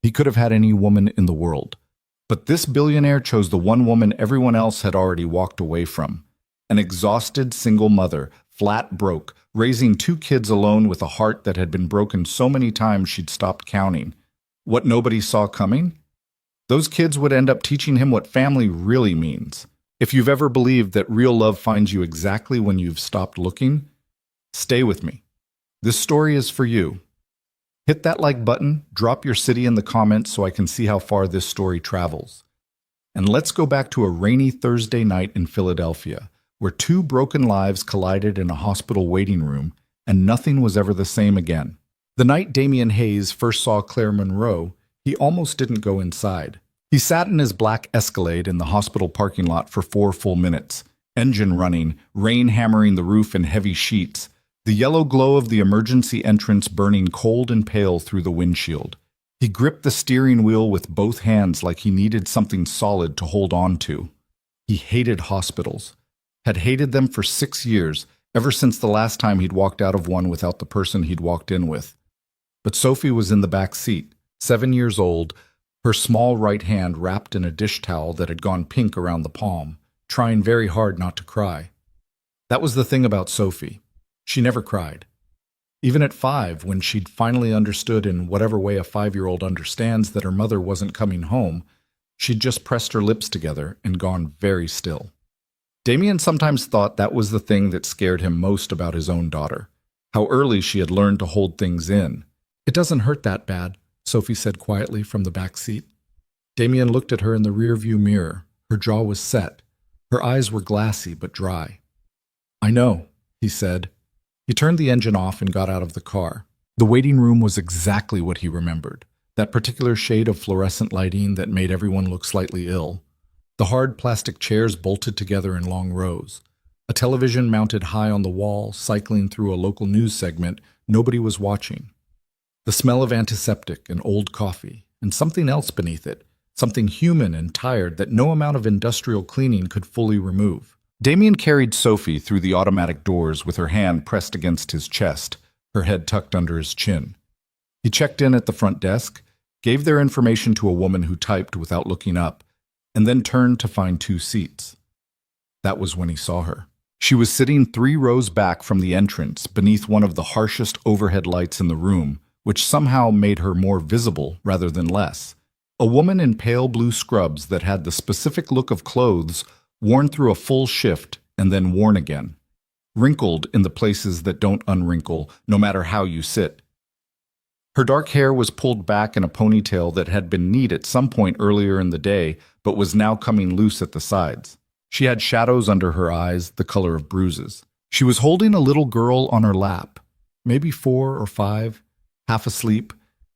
He could have had any woman in the world. But this billionaire chose the one woman everyone else had already walked away from. An exhausted single mother, flat broke, raising two kids alone with a heart that had been broken so many times she'd stopped counting. What nobody saw coming? Those kids would end up teaching him what family really means. If you've ever believed that real love finds you exactly when you've stopped looking, stay with me. This story is for you. Hit that like button, drop your city in the comments so I can see how far this story travels. And let's go back to a rainy Thursday night in Philadelphia, where two broken lives collided in a hospital waiting room, and nothing was ever the same again. The night Damian Hayes first saw Claire Monroe, he almost didn't go inside. He sat in his black Escalade in the hospital parking lot for 4 full minutes, engine running, rain hammering the roof in heavy sheets, the yellow glow of the emergency entrance burning cold and pale through the windshield. He gripped the steering wheel with both hands like he needed something solid to hold on to. He hated hospitals, had hated them for 6 years, ever since the last time he'd walked out of one without the person he'd walked in with. But Sophie was in the back seat, 7 years old, her small right hand wrapped in a dish towel that had gone pink around the palm, trying very hard not to cry. That was the thing about Sophie. She never cried. Even at 5, when she'd finally understood in whatever way a 5-year-old understands that her mother wasn't coming home, she'd just pressed her lips together and gone very still. Damian sometimes thought that was the thing that scared him most about his own daughter, how early she had learned to hold things in. "It doesn't hurt that bad," Sophie said quietly from the back seat. Damian looked at her in the rearview mirror. Her jaw was set. Her eyes were glassy but dry. "I know," he said. He turned the engine off and got out of the car. The waiting room was exactly what he remembered, that particular shade of fluorescent lighting that made everyone look slightly ill. The hard plastic chairs bolted together in long rows. A television mounted high on the wall, cycling through a local news segment. Nobody was watching. The smell of antiseptic and old coffee, and something else beneath it, something human and tired that no amount of industrial cleaning could fully remove. Damian carried Sophie through the automatic doors with her hand pressed against his chest, her head tucked under his chin. He checked in at the front desk, gave their information to a woman who typed without looking up, and then turned to find 2 seats. That was when he saw her. She was sitting 3 rows back from the entrance, beneath one of the harshest overhead lights in the room, which somehow made her more visible rather than less. A woman in pale blue scrubs that had the specific look of clothes worn through a full shift and then worn again, wrinkled in the places that don't unwrinkle, no matter how you sit. Her dark hair was pulled back in a ponytail that had been neat at some point earlier in the day, but was now coming loose at the sides. She had shadows under her eyes, the color of bruises. She was holding a little girl on her lap, maybe 4 or 5, half asleep,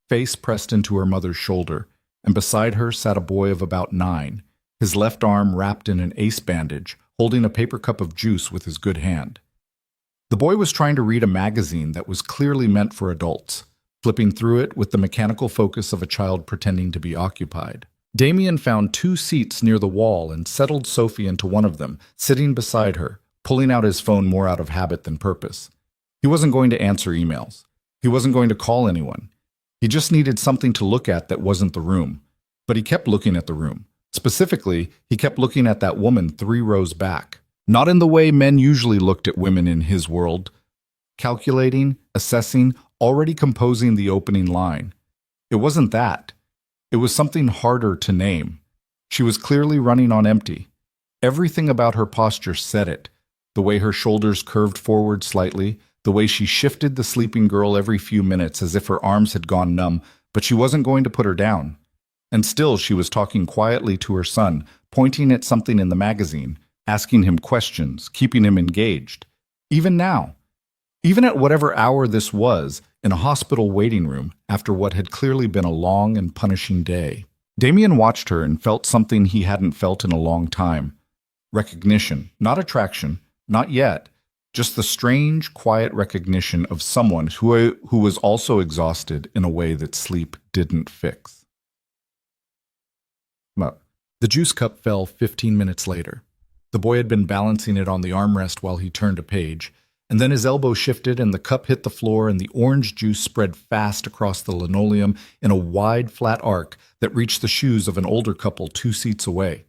face pressed into her mother's shoulder, and beside her sat a boy of about 9, his left arm wrapped in an ace bandage, holding a paper cup of juice with his good hand. The boy was trying to read a magazine that was clearly meant for adults, flipping through it with the mechanical focus of a child pretending to be occupied. Damian found 2 seats near the wall and settled Sophie into one of them, sitting beside her, pulling out his phone more out of habit than purpose. He wasn't going to answer emails. He wasn't going to call anyone. He just needed something to look at that wasn't the room. But he kept looking at the room. Specifically, he kept looking at that woman 3 rows back. Not in the way men usually looked at women in his world. Calculating, assessing, already composing the opening line. It wasn't that. It was something harder to name. She was clearly running on empty. Everything about her posture said it. The way her shoulders curved forward slightly, the way she shifted the sleeping girl every few minutes as if her arms had gone numb, but she wasn't going to put her down. And still she was talking quietly to her son, pointing at something in the magazine, asking him questions, keeping him engaged. Even now, even at whatever hour this was, in a hospital waiting room, after what had clearly been a long and punishing day. Damian watched her and felt something he hadn't felt in a long time. Recognition, not attraction, not yet, just the strange, quiet recognition of someone who was also exhausted in a way that sleep didn't fix. The juice cup fell 15 minutes later. The boy had been balancing it on the armrest while he turned a page, And then his elbow shifted and the cup hit the floor and the orange juice spread fast across the linoleum in a wide, flat arc that reached the shoes of an older couple 2 seats away.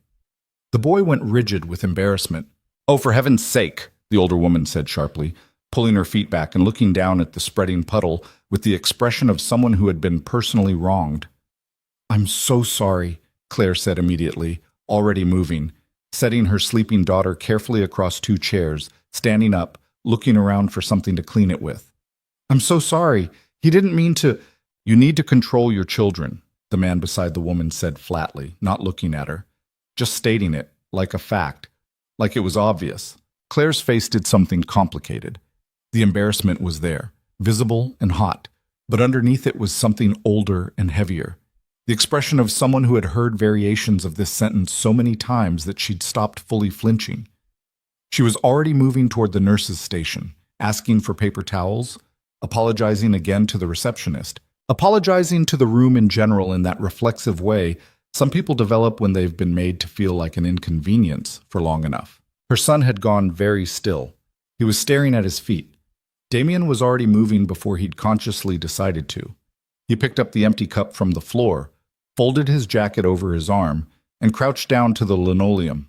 The boy went rigid with embarrassment. "Oh, for heaven's sake," the older woman said sharply, pulling her feet back and looking down at the spreading puddle with the expression of someone who had been personally wronged. "I'm so sorry," Claire said immediately, already moving, setting her sleeping daughter carefully across 2 chairs, standing up, looking around for something to clean it with. "I'm so sorry. He didn't mean to—" "You need to control your children," the man beside the woman said flatly, not looking at her, just stating it, like a fact, like it was obvious. Claire's face did something complicated. The embarrassment was there, visible and hot, but underneath it was something older and heavier. The expression of someone who had heard variations of this sentence so many times that she'd stopped fully flinching. She was already moving toward the nurse's station, asking for paper towels, apologizing again to the receptionist, apologizing to the room in general in that reflexive way some people develop when they've been made to feel like an inconvenience for long enough. Her son had gone very still. He was staring at his feet. Damien was already moving before he'd consciously decided to. He picked up the empty cup from the floor, folded his jacket over his arm, and crouched down to the linoleum.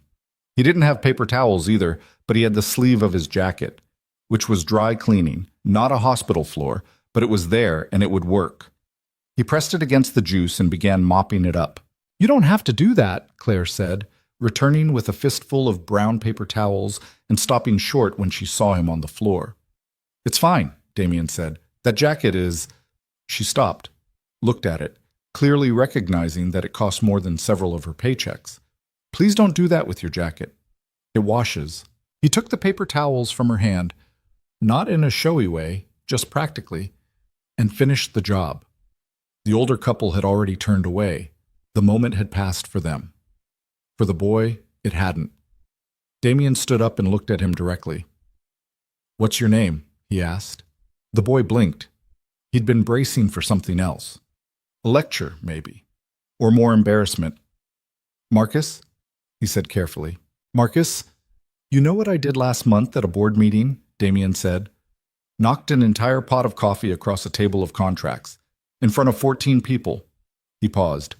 He didn't have paper towels either, but he had the sleeve of his jacket, which was dry cleaning, not a hospital floor, but it was there and it would work. He pressed it against the juice and began mopping it up. "You don't have to do that," Claire said, returning with a fistful of brown paper towels and stopping short when she saw him on the floor. "It's fine," Damien said. "That jacket is—" She stopped, looked at it, clearly recognizing that it cost more than several of her paychecks. "Please don't do that with your jacket. It washes." He took the paper towels from her hand, not in a showy way, just practically, and finished the job. The older couple had already turned away. The moment had passed for them. For the boy, it hadn't. Damien stood up and looked at him directly. "What's your name?" he asked. The boy blinked. He'd been bracing for something else. A lecture, maybe. Or more embarrassment. "Marcus?" he said carefully. "Marcus, you know what I did last month at a board meeting?" Damien said. "Knocked an entire pot of coffee across a table of contracts. In front of 14 people." He paused.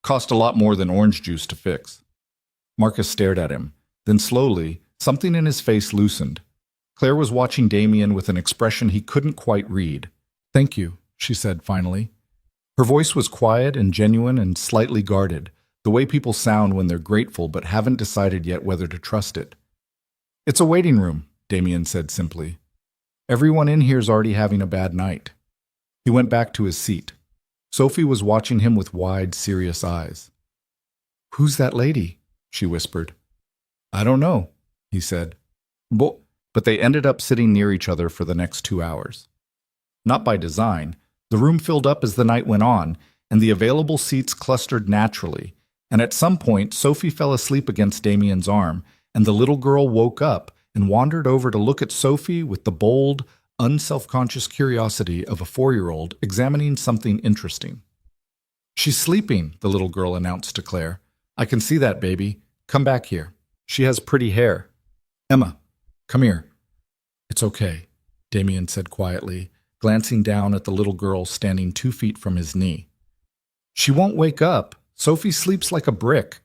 "Cost a lot more than orange juice to fix." Marcus stared at him. Then slowly, something in his face loosened. Claire was watching Damien with an expression he couldn't quite read. "Thank you," she said finally. Her voice was quiet and genuine and slightly guarded, the way people sound when they're grateful but haven't decided yet whether to trust it. "It's a waiting room," Damien said simply. "Everyone in here's already having a bad night." He went back to his seat. Sophie was watching him with wide, serious eyes. "Who's that lady?" she whispered. "I don't know," he said. But they ended up sitting near each other for the next 2 hours. Not by design, the room filled up as the night went on, and the available seats clustered naturally, and at some point Sophie fell asleep against Damien's arm, and the little girl woke up and wandered over to look at Sophie with the bold, unselfconscious curiosity of a 4-year-old examining something interesting. "She's sleeping," the little girl announced to Claire. "I can see that, baby. Come back here. She has pretty hair. Emma, come here." "It's okay," Damien said quietly, glancing down at the little girl standing 2 feet from his knee. "She won't wake up. Sophie sleeps like a brick."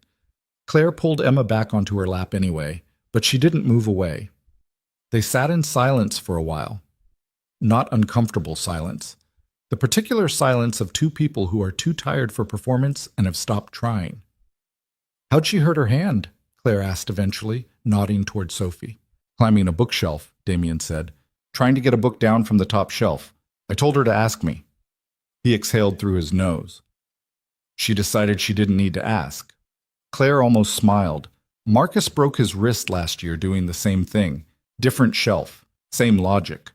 Claire pulled Emma back onto her lap anyway, but she didn't move away. They sat in silence for a while. Not uncomfortable silence. The particular silence of 2 people who are too tired for performance and have stopped trying. "How'd she hurt her hand?" Claire asked eventually, nodding toward Sophie. "Climbing a bookshelf," Damien said. "Trying to get a book down from the top shelf. I told her to ask me." He exhaled through his nose. She decided she didn't need to ask. Claire almost smiled. Marcus broke his wrist last year doing the same thing. Different shelf. Same logic.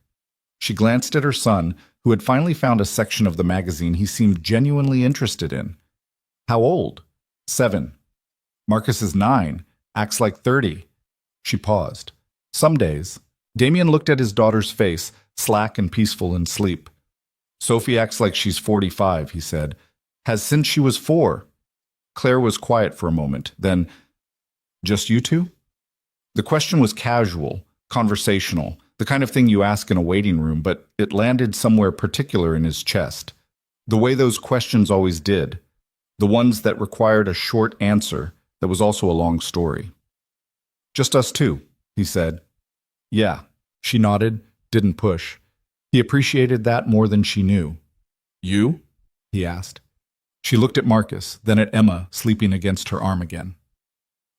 She glanced at her son, who had finally found a section of the magazine he seemed genuinely interested in. "How old?" "7. "Marcus is 9. Acts like 30. She paused. "Some days." Damien looked at his daughter's face, slack and peaceful in sleep. "Sophie acts like she's 45, he said. "Has since she was 4. Claire was quiet for a moment, then, "Just you two?" The question was casual, conversational, the kind of thing you ask in a waiting room, but it landed somewhere particular in his chest. The way those questions always did. The ones that required a short answer that was also a long story. "Just us two," he said. "Yeah." She nodded, didn't push. He appreciated that more than she knew. "You?" he asked. She looked at Marcus, then at Emma, sleeping against her arm again.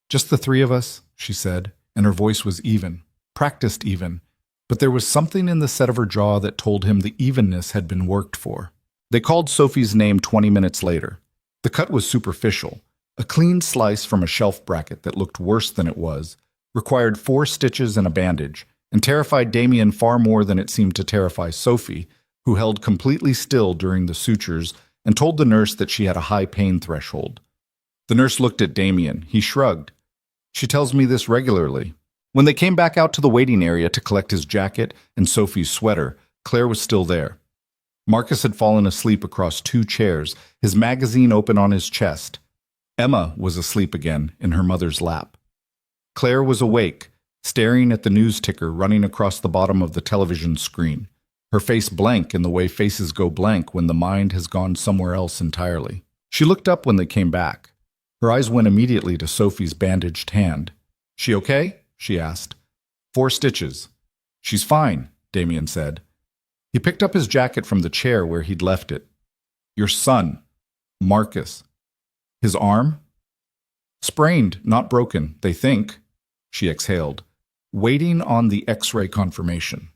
"Just the three of us," she said, and her voice was even, practiced even, but there was something in the set of her jaw that told him the evenness had been worked for. They called Sophie's name 20 minutes later. The cut was superficial, a clean slice from a shelf bracket that looked worse than it was, required 4 stitches and a bandage, and terrified Damien far more than it seemed to terrify Sophie, who held completely still during the sutures and told the nurse that she had a high pain threshold. The nurse looked at Damien. He shrugged. "She tells me this regularly." When they came back out to the waiting area to collect his jacket and Sophie's sweater, Claire was still there. Marcus had fallen asleep across 2 chairs, his magazine open on his chest. Emma was asleep again in her mother's lap. Claire was awake, staring at the news ticker running across the bottom of the television screen, her face blank in the way faces go blank when the mind has gone somewhere else entirely. She looked up when they came back. Her eyes went immediately to Sophie's bandaged hand. "She okay?" she asked. 4 stitches. "She's fine," Damien said. He picked up his jacket from the chair where he'd left it. "Your son, Marcus. His arm?" "Sprained, not broken, they think," she exhaled, waiting on the X-ray confirmation.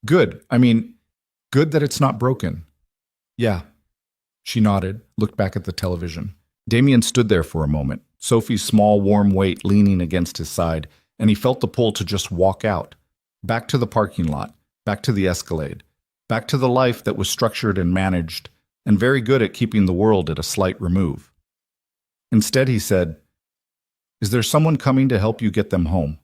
Good that it's not broken." "Yeah." She nodded, looked back at the television. Damien stood there for a moment, Sophie's small, warm weight leaning against his side, and he felt the pull to just walk out. Back to the parking lot, back to the Escalade, back to the life that was structured and managed, and very good at keeping the world at a slight remove. Instead, he said, "Is there someone coming to help you get them home?"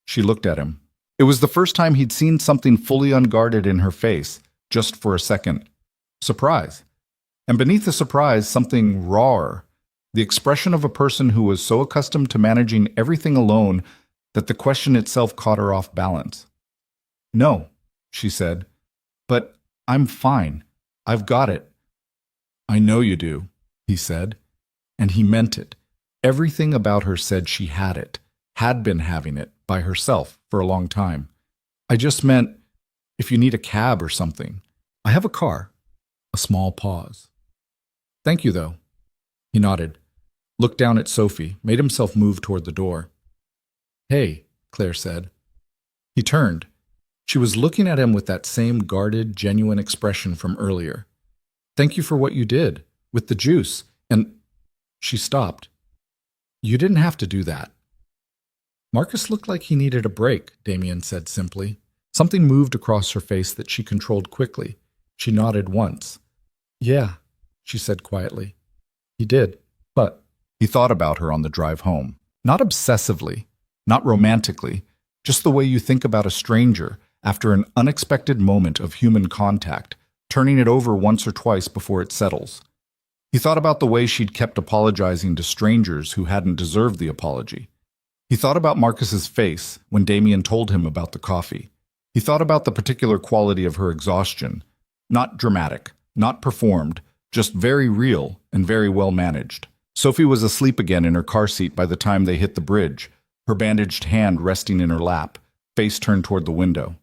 She looked at him. It was the first time he'd seen something fully unguarded in her face, just for a second. Surprise. And beneath the surprise, something rawer, the expression of a person who was so accustomed to managing everything alone that the question itself caught her off balance. "No," she said, "but I'm fine. I've got it." "I know you do," he said, and he meant it. Everything about her said she had it, had been having it, by herself for a long time. "I just meant, if you need a cab or something. I have a car." A small pause. "Thank you, though." He nodded, looked down at Sophie, made himself move toward the door. "Hey," Claire said. He turned. She was looking at him with that same guarded, genuine expression from earlier. "Thank you for what you did, with the juice, and—" She stopped. "You didn't have to do that." Marcus looked like he needed a break, Damien said simply. Something moved across her face that she controlled quickly. She nodded once. "Yeah," she said quietly. "He did, but—" He thought about her on the drive home. Not obsessively, not romantically, just the way you think about a stranger after an unexpected moment of human contact, turning it over once or twice before it settles. He thought about the way she'd kept apologizing to strangers who hadn't deserved the apology. He thought about Marcus's face when Damien told him about the coffee. He thought about the particular quality of her exhaustion. Not dramatic, not performed, just very real and very well managed. Sophie was asleep again in her car seat by the time they hit the bridge, her bandaged hand resting in her lap, face turned toward the window.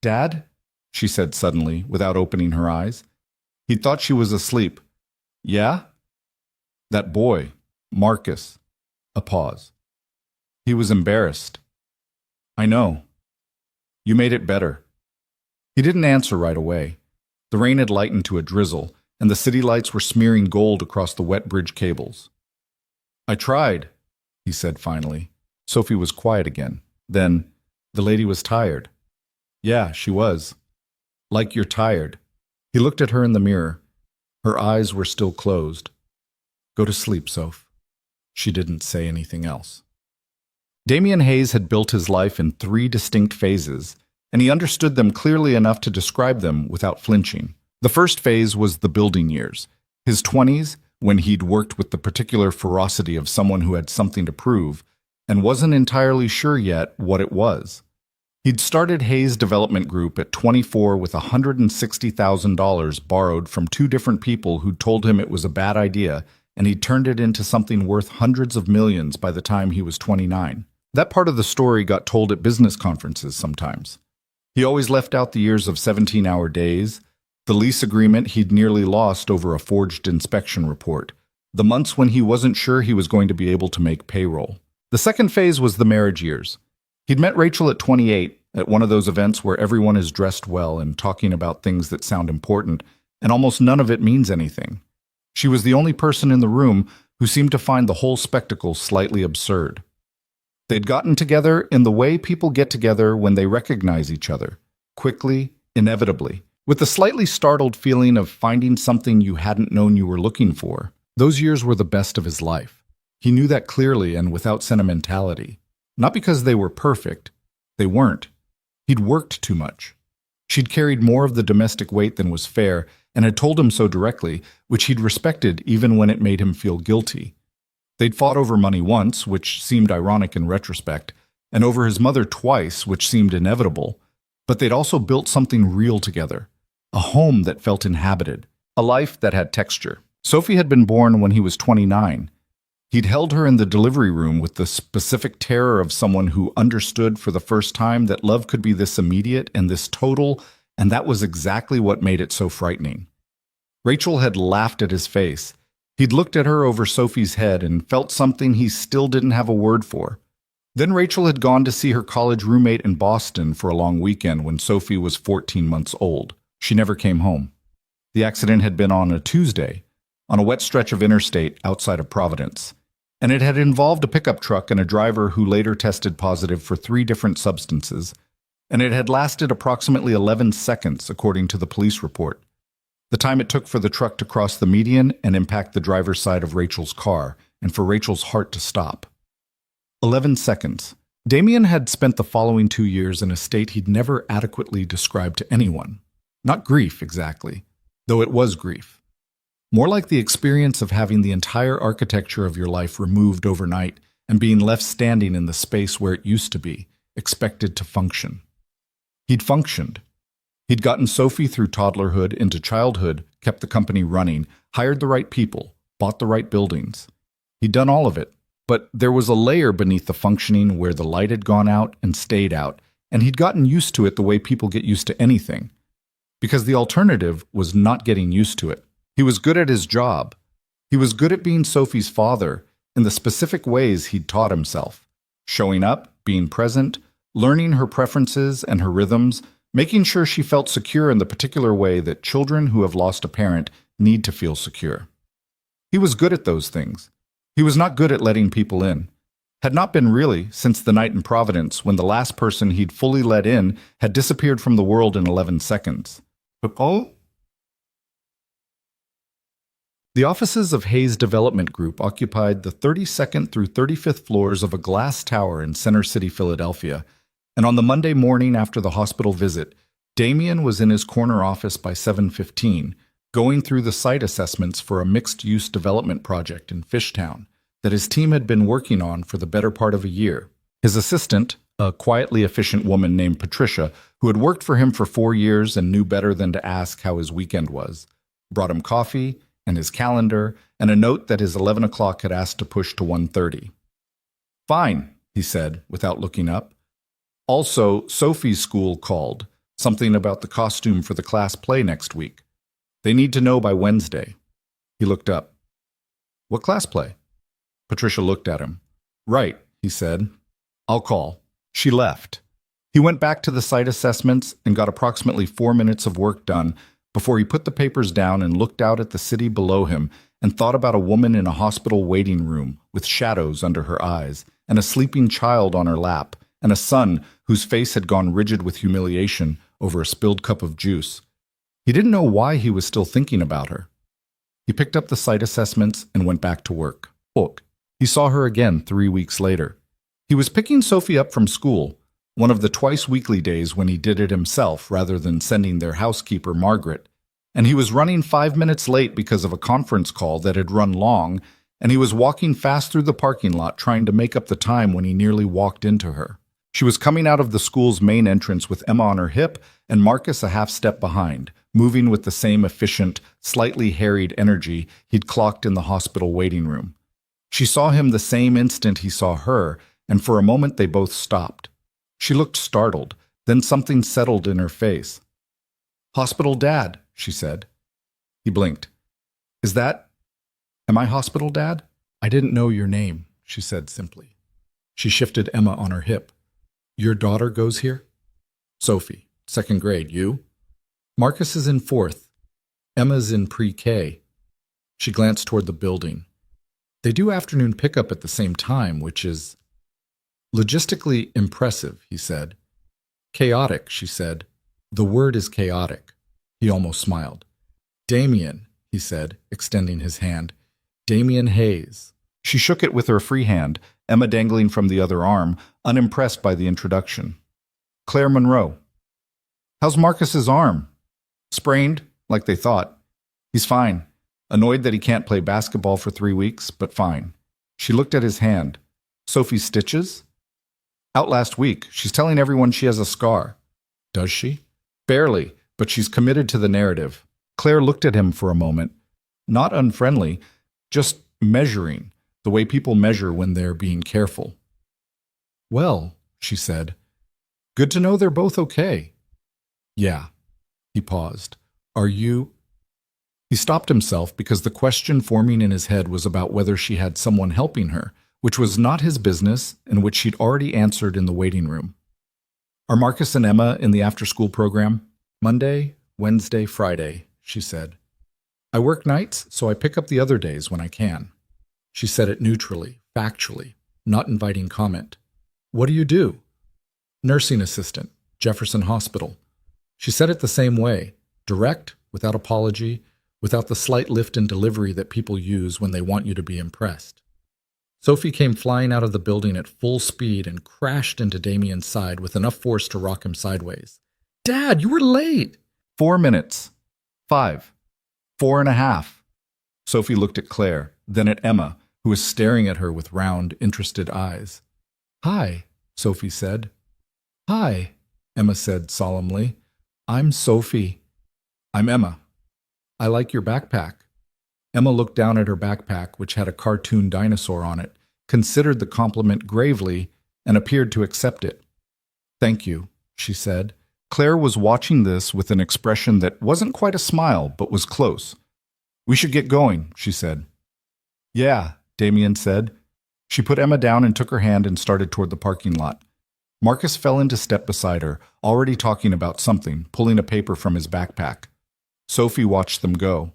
"Dad?" she said suddenly, without opening her eyes. He thought she was asleep. "Yeah?" "That boy, Marcus." A pause. He was embarrassed. "I know. You made it better." He didn't answer right away. The rain had lightened to a drizzle, and the city lights were smearing gold across the wet bridge cables. "I tried," he said finally. Sophie was quiet again. Then, "The lady was tired." "Yeah, she was." "Like you're tired." He looked at her in the mirror. Her eyes were still closed. "Go to sleep, Soph." She didn't say anything else. Damien Hayes had built his life in 3 distinct phases, and he understood them clearly enough to describe them without flinching. The first phase was the building years, his 20s, when he'd worked with the particular ferocity of someone who had something to prove, and wasn't entirely sure yet what it was. He'd started Hayes Development Group at 24 with $160,000 borrowed from two different people who'd told him it was a bad idea, and he'd turned it into something worth hundreds of millions by the time he was 29. That part of the story got told at business conferences sometimes. He always left out the years of 17-hour days, the lease agreement he'd nearly lost over a forged inspection report, the months when he wasn't sure he was going to be able to make payroll. The second phase was the marriage years. He'd met Rachel at 28 at one of those events where everyone is dressed well and talking about things that sound important, and almost none of it means anything. She was the only person in the room who seemed to find the whole spectacle slightly absurd. They'd gotten together in the way people get together when they recognize each other, quickly, inevitably, with the slightly startled feeling of finding something you hadn't known you were looking for. Those years were the best of his life. He knew that clearly and without sentimentality. Not because they were perfect. They weren't. He'd worked too much. She'd carried more of the domestic weight than was fair and had told him so directly, which he'd respected even when it made him feel guilty. They'd fought over money once, which seemed ironic in retrospect, and over his mother twice, which seemed inevitable. But they'd also built something real together, a home that felt inhabited, a life that had texture. Sophie had been born when he was 29. He'd held her in the delivery room with the specific terror of someone who understood for the first time that love could be this immediate and this total, and that was exactly what made it so frightening. Rachel had laughed at his face. He'd looked at her over Sophie's head and felt something he still didn't have a word for. Then Rachel had gone to see her college roommate in Boston for a long weekend when Sophie was 14 months old. She never came home. The accident had been on a Tuesday, on a wet stretch of interstate outside of Providence, and it had involved a pickup truck and a driver who later tested positive for 3 different substances, and it had lasted approximately 11 seconds, according to the police report. The time it took for the truck to cross the median and impact the driver's side of Rachel's car, and for Rachel's heart to stop. 11 seconds. Damien had spent the following 2 years in a state he'd never adequately described to anyone. Not grief, exactly, though it was grief. More like the experience of having the entire architecture of your life removed overnight and being left standing in the space where it used to be, expected to function. He'd functioned. He'd gotten Sophie through toddlerhood into childhood, kept the company running, hired the right people, bought the right buildings. He'd done all of it, but there was a layer beneath the functioning where the light had gone out and stayed out, and he'd gotten used to it the way people get used to anything. Because the alternative was not getting used to it. He was good at his job. He was good at being Sophie's father in the specific ways he'd taught himself. Showing up, being present, learning her preferences and her rhythms, making sure she felt secure in the particular way that children who have lost a parent need to feel secure. He was good at those things. He was not good at letting people in. Had not been really since the night in Providence when the last person he'd fully let in had disappeared from the world in 11 seconds. The offices of Hayes Development Group occupied the 32nd through 35th floors of a glass tower in Center City, Philadelphia, and on the Monday morning after the hospital visit, Damien was in his corner office by 7:15, going through the site assessments for a mixed-use development project in Fishtown that his team had been working on for the better part of a year. His assistant, a quietly efficient woman named Patricia, who had worked for him for 4 years and knew better than to ask how his weekend was, brought him coffee and his calendar and a note that his 11 o'clock had asked to push to 1:30. "Fine," he said, without looking up. Also, Sophie's school called, something about the costume for the class play next week. They need to know by Wednesday. He looked up. "What class play?" Patricia looked at him. "Right," he said. "I'll call." She left. He went back to the site assessments and got approximately 4 minutes of work done before he put the papers down and looked out at the city below him and thought about a woman in a hospital waiting room with shadows under her eyes and a sleeping child on her lap and a son whose face had gone rigid with humiliation over a spilled cup of juice. He didn't know why he was still thinking about her. He picked up the site assessments and went back to work. He saw her again 3 weeks later. He was picking Sophie up from school, one of the twice-weekly days when he did it himself rather than sending their housekeeper, Margaret, and he was running 5 minutes late because of a conference call that had run long, and he was walking fast through the parking lot trying to make up the time when he nearly walked into her. She was coming out of the school's main entrance with Emma on her hip and Marcus a half step behind, moving with the same efficient, slightly harried energy he'd clocked in the hospital waiting room. She saw him the same instant he saw her, and for a moment they both stopped. She looked startled, then something settled in her face. "Hospital Dad," she said. He blinked. Am I Hospital Dad?" "I didn't know your name," she said simply. She shifted Emma on her hip. "Your daughter goes here?" "Sophie, 2nd grade. You?" "Marcus is in 4th. Emma's in pre-K." She glanced toward the building. "They do afternoon pickup at the same time, which is logistically impressive," he said. "Chaotic," she said. "The word is chaotic." He almost smiled. "Damien," he said, extending his hand. "Damien Hayes." She shook it with her free hand, Emma dangling from the other arm, unimpressed by the introduction. "Claire Monroe." "How's Marcus's arm?" "Sprained, like they thought. He's fine. Annoyed that he can't play basketball for 3 weeks, but fine." She looked at his hand. "Sophie's stitches?" "Out last week. She's telling everyone she has a scar." "Does she?" "Barely, but she's committed to the narrative." Claire looked at him for a moment. Not unfriendly, just measuring, the way people measure when they're being careful. "Well," she said, "good to know they're both okay." "Yeah." He paused. "Are you—" He stopped himself because the question forming in his head was about whether she had someone helping her, which was not his business and which she'd already answered in the waiting room. "Are Marcus and Emma in the after-school program?" "Monday, Wednesday, Friday," she said. "I work nights, so I pick up the other days when I can." She said it neutrally, factually, not inviting comment. "What do you do?" "Nursing assistant, Jefferson Hospital." She said it the same way, direct, without apology, without the slight lift in delivery that people use when they want you to be impressed. Sophie came flying out of the building at full speed and crashed into Damien's side with enough force to rock him sideways. "Dad, you were late!" 4 minutes. 5. 4.5. Sophie looked at Claire, then at Emma, who was staring at her with round, interested eyes. "Hi," Sophie said. "Hi," Emma said solemnly. "I'm Sophie." "I'm Emma." "I like your backpack." Emma looked down at her backpack, which had a cartoon dinosaur on it, considered the compliment gravely, and appeared to accept it. "Thank you," she said. Claire was watching this with an expression that wasn't quite a smile, but was close. "We should get going," she said. "Yeah," Damien said. She put Emma down and took her hand and started toward the parking lot. Marcus fell into step beside her, already talking about something, pulling a paper from his backpack. Sophie watched them go.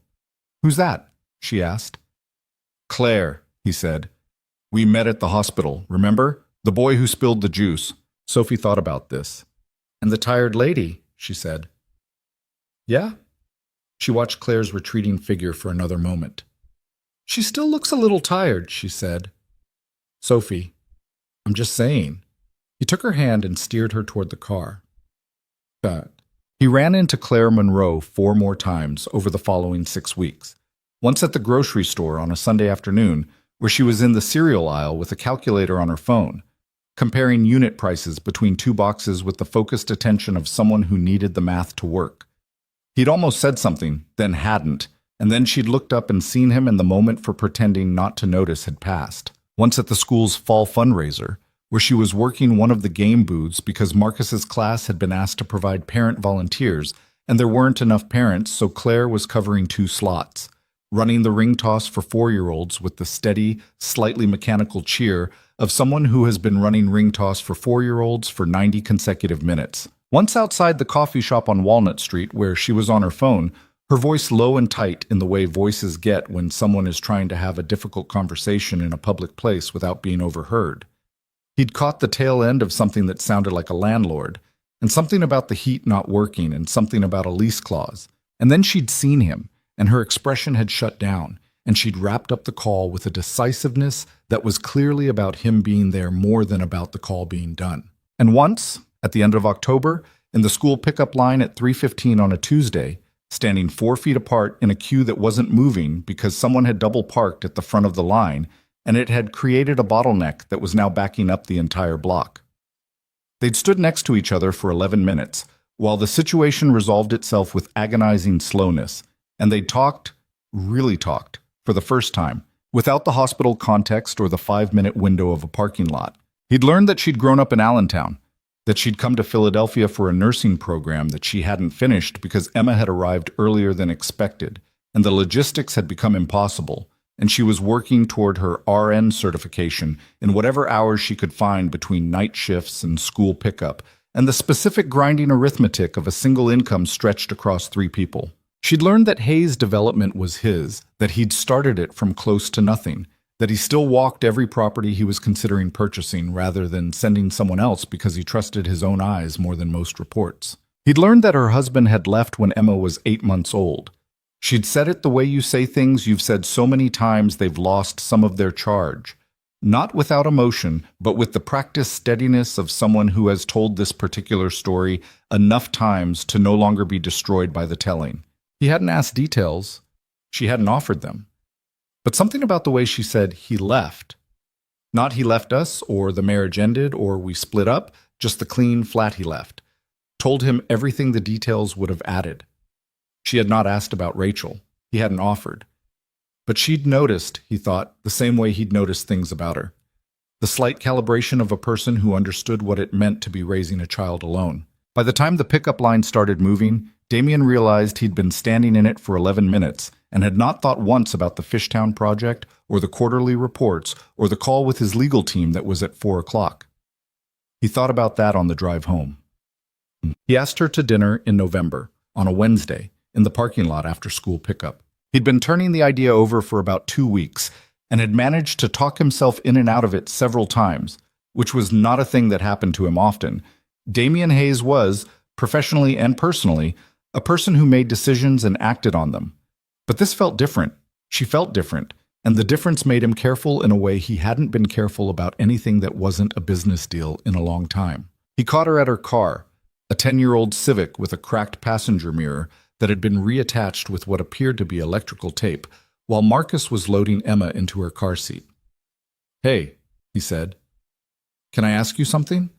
"Who's that?" she asked. "Claire," he said. "We met at the hospital, remember? The boy who spilled the juice." Sophie thought about this. "And the tired lady," she said. "Yeah?" She watched Claire's retreating figure for another moment. "She still looks a little tired," she said. "Sophie, I'm just saying." He took her hand and steered her toward the car. He ran into Claire Monroe 4 more times over the following 6 weeks. Once at the grocery store on a Sunday afternoon, where she was in the cereal aisle with a calculator on her phone, comparing unit prices between 2 boxes with the focused attention of someone who needed the math to work. He'd almost said something, then hadn't, and then she'd looked up and seen him, and the moment for pretending not to notice had passed. Once at the school's fall fundraiser, where she was working one of the game booths because Marcus's class had been asked to provide parent volunteers, and there weren't enough parents, so Claire was covering 2 slots, running the ring toss for 4-year-olds with the steady, slightly mechanical cheer of someone who has been running ring toss for 4-year-olds for 90 consecutive minutes. Once outside the coffee shop on Walnut Street, where she was on her phone, her voice low and tight in the way voices get when someone is trying to have a difficult conversation in a public place without being overheard. He'd caught the tail end of something that sounded like a landlord, and something about the heat not working, and something about a lease clause. And then she'd seen him, and her expression had shut down, and she'd wrapped up the call with a decisiveness that was clearly about him being there more than about the call being done. And once, at the end of October, in the school pickup line at 3:15 on a Tuesday, standing 4 feet apart in a queue that wasn't moving because someone had double parked at the front of the line, and it had created a bottleneck that was now backing up the entire block. They'd stood next to each other for 11 minutes, while the situation resolved itself with agonizing slowness, and they'd talked, really talked, for the first time, without the hospital context or the 5-minute window of a parking lot. He'd learned that she'd grown up in Allentown, that she'd come to Philadelphia for a nursing program that she hadn't finished because Emma had arrived earlier than expected, and the logistics had become impossible, and she was working toward her RN certification in whatever hours she could find between night shifts and school pickup, and the specific grinding arithmetic of a single income stretched across 3 people. She'd learned that Hayes' development was his, that he'd started it from close to nothing, that he still walked every property he was considering purchasing rather than sending someone else because he trusted his own eyes more than most reports. He'd learned that her husband had left when Emma was 8 months old. She'd said it the way you say things you've said so many times they've lost some of their charge. Not without emotion, but with the practiced steadiness of someone who has told this particular story enough times to no longer be destroyed by the telling. He hadn't asked details. She hadn't offered them. But something about the way she said, he left. Not he left us, or the marriage ended, or we split up, just the clean, flat he left. Told him everything the details would have added. She had not asked about Rachel. He hadn't offered. But she'd noticed, he thought, the same way he'd noticed things about her. The slight calibration of a person who understood what it meant to be raising a child alone. By the time the pickup line started moving, Damien realized he'd been standing in it for 11 minutes and had not thought once about the Fishtown project or the quarterly reports or the call with his legal team that was at 4 o'clock. He thought about that on the drive home. He asked her to dinner in November, on a Wednesday, in the parking lot after school pickup. He'd been turning the idea over for about 2 weeks and had managed to talk himself in and out of it several times, which was not a thing that happened to him often. Damien Hayes was, professionally and personally, a person who made decisions and acted on them. But this felt different. She felt different, and the difference made him careful in a way he hadn't been careful about anything that wasn't a business deal in a long time. He caught her at her car, a 10-year-old Civic with a cracked passenger mirror that had been reattached with what appeared to be electrical tape, while Marcus was loading Emma into her car seat. "Hey," he said, "can I ask you something?"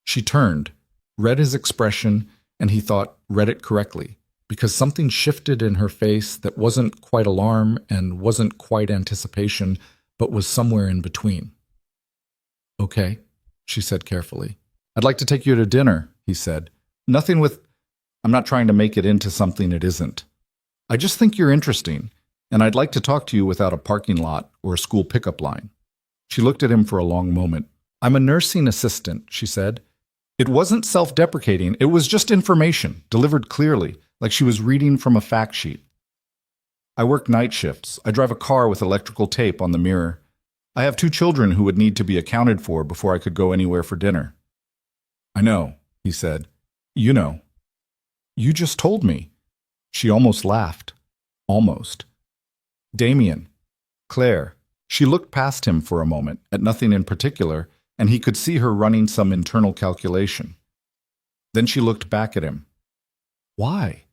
She turned, read his expression, and he thought read it correctly, because something shifted in her face that wasn't quite alarm and wasn't quite anticipation, but was somewhere in between. "Okay," she said carefully. "I'd like to take you to dinner," he said. "Nothing with... I'm not trying to make it into something it isn't. I just think you're interesting, and I'd like to talk to you without a parking lot or a school pickup line." She looked at him for a long moment. "I'm a nursing assistant," she said. It wasn't self-deprecating, it was just information, delivered clearly, like she was reading from a fact sheet. "I work night shifts. I drive a car with electrical tape on the mirror. I have 2 children who would need to be accounted for before I could go anywhere for dinner." "I know," he said. "You know." "You just told me." She almost laughed. Almost. "Damien. Claire." She looked past him for a moment, at nothing in particular, and he could see her running some internal calculation. Then she looked back at him. "Why?"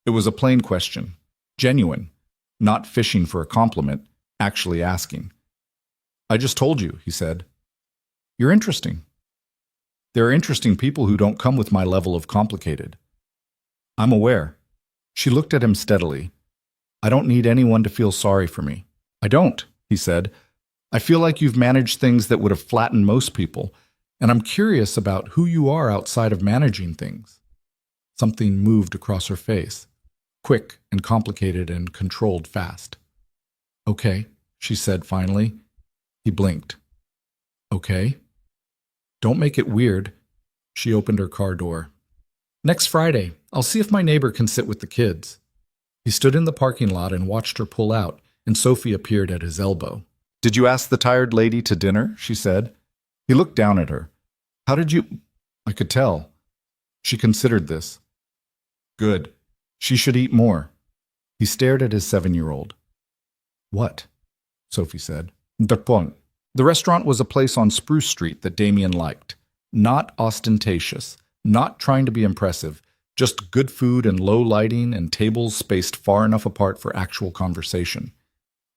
It was a plain question, genuine, not fishing for a compliment, actually asking. "I just told you," he said. "You're interesting. There are interesting people who don't come with my level of complicated." "I'm aware." She looked at him steadily. "I don't need anyone to feel sorry for me." "I don't," he said. "I feel like you've managed things that would have flattened most people, and I'm curious about who you are outside of managing things." Something moved across her face, quick and complicated and controlled fast. "Okay," she said finally. He blinked. "Okay." "Don't make it weird." She opened her car door. "Next Friday, I'll see if my neighbor can sit with the kids." He stood in the parking lot and watched her pull out, and Sophie appeared at his elbow. "Did you ask the tired lady to dinner?" she said. He looked down at her. "How did you—" "I could tell." She considered this. "Good. She should eat more." He stared at his 7-year-old. "What?" Sophie said. "The point. The restaurant was a place on Spruce Street that Damien liked. Not ostentatious, not trying to be impressive, just good food and low lighting and tables spaced far enough apart for actual conversation.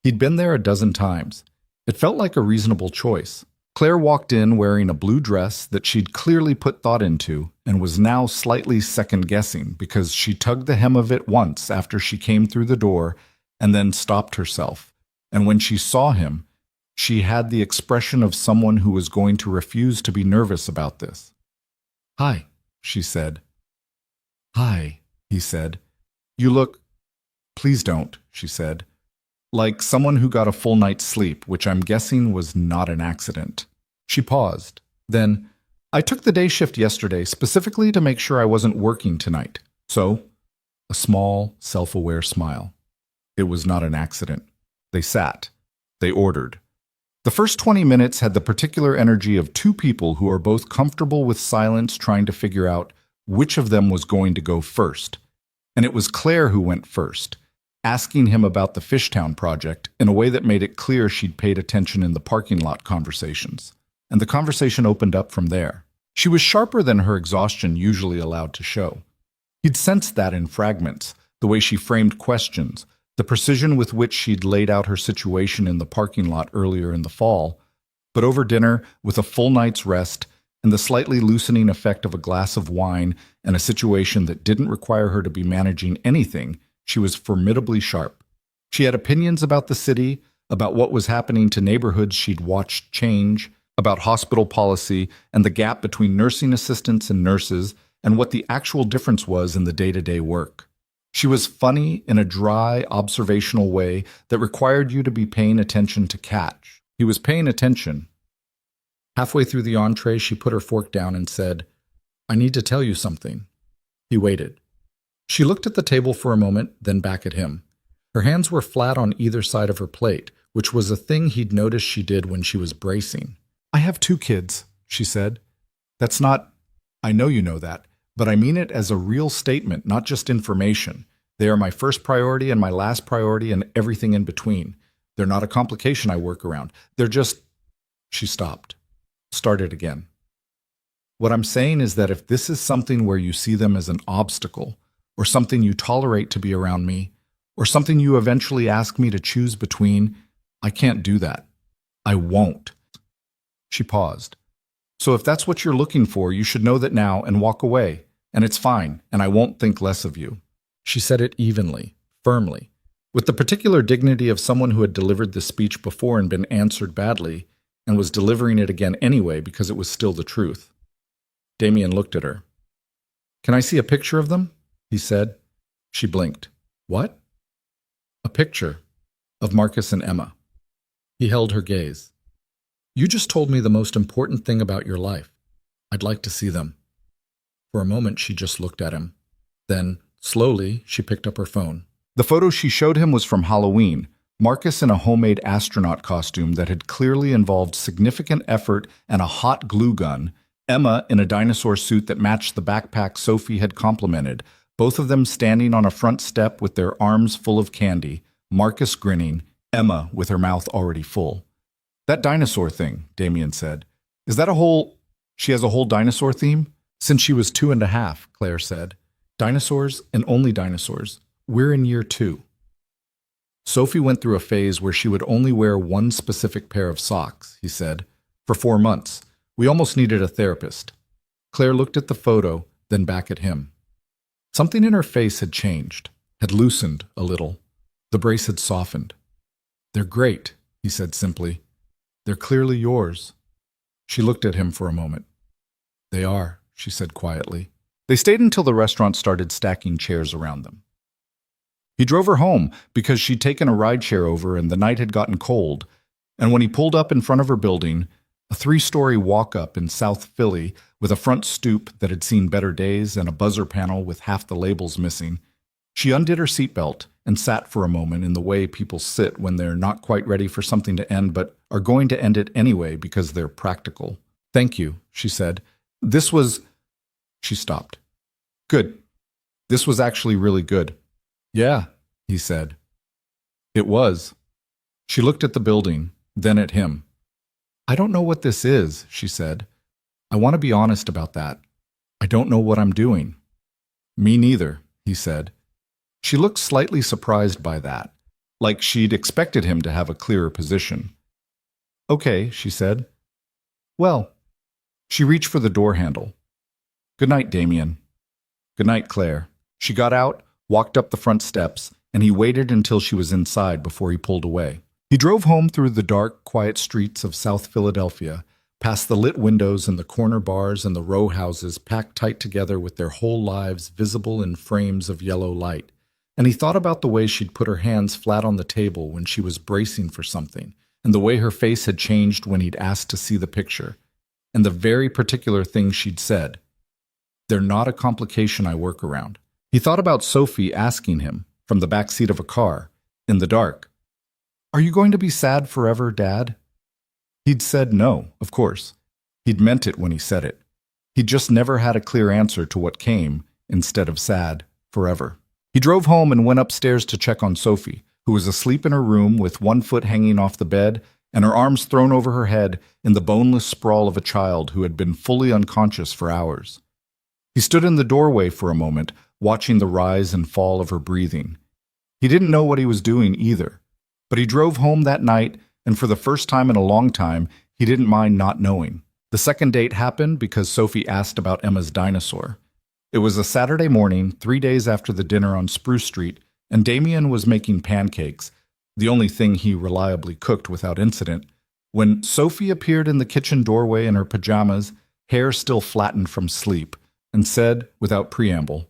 He'd been there a dozen times. It felt like a reasonable choice. Claire walked in wearing a blue dress that she'd clearly put thought into and was now slightly second-guessing because she tugged the hem of it once after she came through the door and then stopped herself. And when she saw him, she had the expression of someone who was going to refuse to be nervous about this. "Hi," she said. "Hi," he said. "You look—" "Please don't," she said. "Like someone who got a full night's sleep, which I'm guessing was not an accident." She paused. Then, "I took the day shift yesterday specifically to make sure I wasn't working tonight. So," a small, self-aware smile. "It was not an accident." They sat. They ordered. The first 20 minutes had the particular energy of two people who are both comfortable with silence trying to figure out which of them was going to go first. And it was Claire who went first, asking him about the Fishtown project in a way that made it clear she'd paid attention in the parking lot conversations. And the conversation opened up from there. She was sharper than her exhaustion usually allowed to show. He'd sensed that in fragments, the way she framed questions, the precision with which she'd laid out her situation in the parking lot earlier in the fall. But over dinner, with a full night's rest, and the slightly loosening effect of a glass of wine and a situation that didn't require her to be managing anything, she was formidably sharp. She had opinions about the city, about what was happening to neighborhoods she'd watched change, about hospital policy and the gap between nursing assistants and nurses, and what the actual difference was in the day-to-day work. She was funny in a dry, observational way that required you to be paying attention to catch. He was paying attention. Halfway through the entree, she put her fork down and said, "I need to tell you something." He waited. She looked at the table for a moment, then back at him. Her hands were flat on either side of her plate, which was a thing he'd noticed she did when she was bracing. "I have 2 kids," she said. "That's not— I know you know that. But I mean it as a real statement, not just information. They are my first priority and my last priority and everything in between. They're not a complication I work around. They're just—" She stopped. Started again. "What I'm saying is that if this is something where you see them as an obstacle, or something you tolerate to be around me, or something you eventually ask me to choose between, I can't do that. I won't." She paused. "So if that's what you're looking for, you should know that now and walk away. And it's fine, and I won't think less of you." She said it evenly, firmly, with the particular dignity of someone who had delivered the speech before and been answered badly, and was delivering it again anyway because it was still the truth. Damien looked at her. "Can I see a picture of them?" he said. She blinked. "What?" "A picture of Marcus and Emma." He held her gaze. "You just told me the most important thing about your life. I'd like to see them." For a moment, she just looked at him. Then, slowly, she picked up her phone. The photo she showed him was from Halloween, Marcus in a homemade astronaut costume that had clearly involved significant effort and a hot glue gun, Emma in a dinosaur suit that matched the backpack Sophie had complimented, both of them standing on a front step with their arms full of candy, Marcus grinning, Emma with her mouth already full. "That dinosaur thing," Damien said. "Is that a whole— She has a whole dinosaur theme?" "Since she was 2.5, Claire said. "Dinosaurs and only dinosaurs. We're in year 2. "Sophie went through a phase where she would only wear one specific pair of socks," he said, "for 4 months. We almost needed a therapist." Claire looked at the photo, then back at him. Something in her face had changed, had loosened a little. The brace had softened. "They're great," he said simply. "They're clearly yours." She looked at him for a moment. "They are," she said quietly. They stayed until the restaurant started stacking chairs around them. He drove her home because she'd taken a rideshare over and the night had gotten cold, and when he pulled up in front of her building, a 3-story walk-up in South Philly with a front stoop that had seen better days and a buzzer panel with half the labels missing, she undid her seatbelt and sat for a moment in the way people sit when they're not quite ready for something to end but are going to end it anyway because they're practical. "Thank you," she said. "This was—" She stopped. "Good. This was actually really good." "Yeah," he said. "It was." She looked at the building, then at him. "I don't know what this is," she said. "I want to be honest about that. I don't know what I'm doing." "Me neither," he said. She looked slightly surprised by that, like she'd expected him to have a clearer position. "Okay," she said. Well, she reached for the door handle. Good night, Damien. Good night, Claire. She got out, walked up the front steps, and he waited until she was inside before he pulled away. He drove home through the dark, quiet streets of South Philadelphia, past the lit windows and the corner bars and the row houses packed tight together with their whole lives visible in frames of yellow light. And he thought about the way she'd put her hands flat on the table when she was bracing for something, and the way her face had changed when he'd asked to see the picture, and the very particular things she'd said. They're not a complication I work around. He thought about Sophie asking him, from the back seat of a car, in the dark, "Are you going to be sad forever, Dad?" He'd said no, of course. He'd meant it when he said it. He'd just never had a clear answer to what came instead of sad forever. He drove home and went upstairs to check on Sophie, who was asleep in her room with one foot hanging off the bed and her arms thrown over her head in the boneless sprawl of a child who had been fully unconscious for hours. He stood in the doorway for a moment, watching the rise and fall of her breathing. He didn't know what he was doing either, but he drove home that night, and for the first time in a long time, he didn't mind not knowing. The second date happened because Sophie asked about Emma's dinosaur. It was a Saturday morning, 3 days after the dinner on Spruce Street, and Damien was making pancakes, the only thing he reliably cooked without incident, when Sophie appeared in the kitchen doorway in her pajamas, hair still flattened from sleep, and said, without preamble,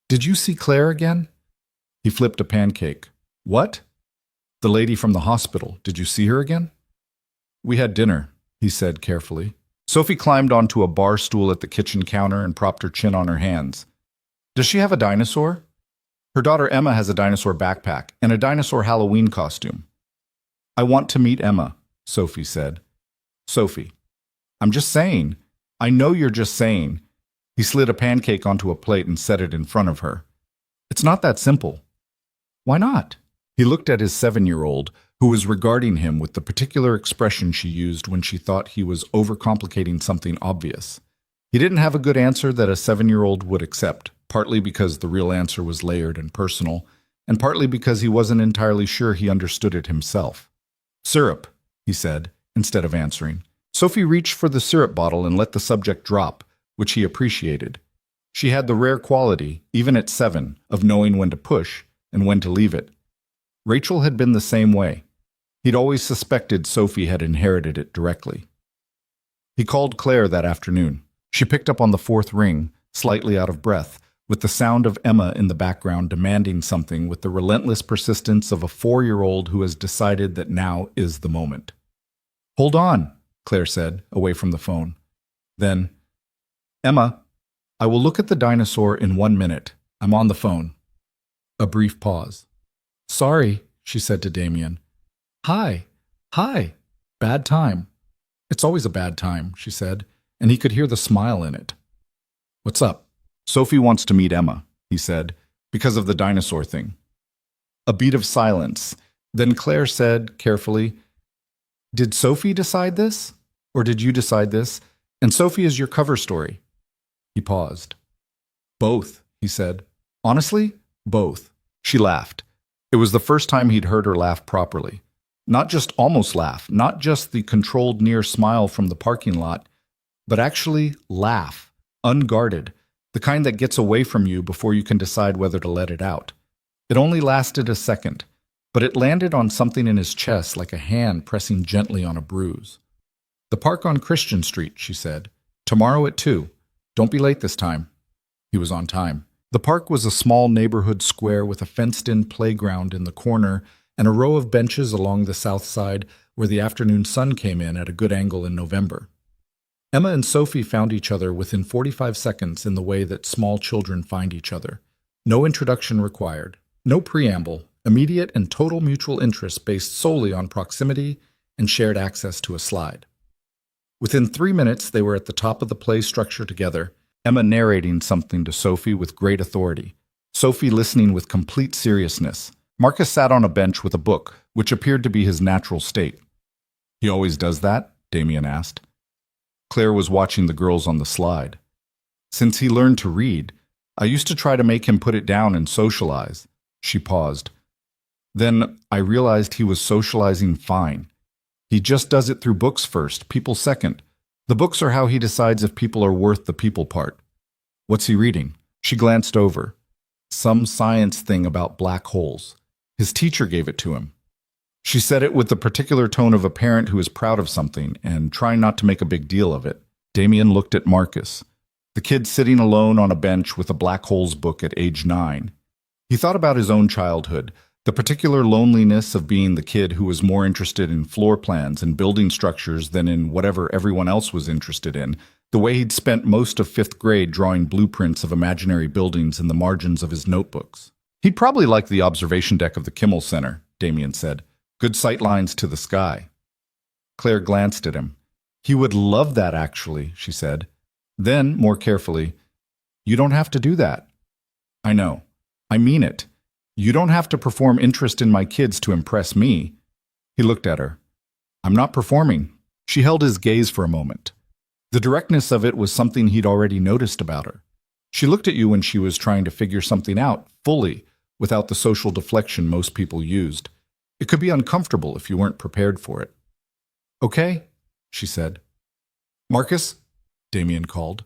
"Did you see Claire again?" He flipped a pancake. "What?" "The lady from the hospital. Did you see her again?" "We had dinner," he said carefully. Sophie climbed onto a bar stool at the kitchen counter and propped her chin on her hands. "Does she have a dinosaur?" "Her daughter Emma has a dinosaur backpack and a dinosaur Halloween costume." "I want to meet Emma," Sophie said. "Sophie, I'm just saying. I know you're just saying." He slid a pancake onto a plate and set it in front of her. "It's not that simple." "Why not?" He looked at his 7-year-old, who was regarding him with the particular expression she used when she thought he was overcomplicating something obvious. He didn't have a good answer that a 7-year-old would accept, partly because the real answer was layered and personal, and partly because he wasn't entirely sure he understood it himself. "Syrup," he said, instead of answering. Sophie reached for the syrup bottle and let the subject drop, which he appreciated. She had the rare quality, even at 7, of knowing when to push and when to leave it. Rachel had been the same way. He'd always suspected Sophie had inherited it directly. He called Claire that afternoon. She picked up on the 4th ring, slightly out of breath, with the sound of Emma in the background demanding something with the relentless persistence of a 4-year-old who has decided that now is the moment. "Hold on," Claire said, away from the phone. Then, "Emma, I will look at the dinosaur in 1 minute. I'm on the phone." A brief pause. "Sorry," she said to Damien. Hi. Bad time." "It's always a bad time," she said, and he could hear the smile in it. "What's up?" "Sophie wants to meet Emma," he said, "because of the dinosaur thing." A beat of silence. Then Claire said, carefully, "Did Sophie decide this? Or did you decide this? And Sophie is your cover story." He paused. "Both," he said. "Honestly, both." She laughed. It was the first time he'd heard her laugh properly. Not just almost laugh, not just the controlled near smile from the parking lot, but actually laugh, unguarded, the kind that gets away from you before you can decide whether to let it out. It only lasted a second, but it landed on something in his chest like a hand pressing gently on a bruise. "The park on Christian Street," she said. "Tomorrow at 2. Don't be late this time." He was on time. The park was a small neighborhood square with a fenced-in playground in the corner and a row of benches along the south side where the afternoon sun came in at a good angle in November. Emma and Sophie found each other within 45 seconds in the way that small children find each other. No introduction required, no preamble, immediate and total mutual interest based solely on proximity and shared access to a slide. Within 3 minutes, they were at the top of the play structure together, Emma narrating something to Sophie with great authority, Sophie listening with complete seriousness. Marcus sat on a bench with a book, which appeared to be his natural state. "He always does that?" Damien asked. Claire was watching the girls on the slide. "Since he learned to read, I used to try to make him put it down and socialize." She paused. "Then I realized he was socializing fine. He just does it through books first, people second. The books are how he decides if people are worth the people part. What's he reading? She glanced over. Some science thing about black holes. His teacher gave it to him. She said it with the particular tone of a parent who is proud of something and trying not to make a big deal of it. Damien looked at Marcus, the kid sitting alone on a bench with a black holes book at age 9. He thought about his own childhood, the particular loneliness of being the kid who was more interested in floor plans and building structures than in whatever everyone else was interested in, the way he'd spent most of 5th grade drawing blueprints of imaginary buildings in the margins of his notebooks. He'd probably like the observation deck of the Kimmel Center, Damien said. Good sight lines to the sky. Claire glanced at him. He would love that, actually, she said. Then, more carefully, you don't have to do that. I know. I mean it. You don't have to perform interest in my kids to impress me. He looked at her. I'm not performing. She held his gaze for a moment. The directness of it was something he'd already noticed about her. She looked at you when she was trying to figure something out, fully, without the social deflection most people used. It could be uncomfortable if you weren't prepared for it. Okay, she said. Marcus? Damien called.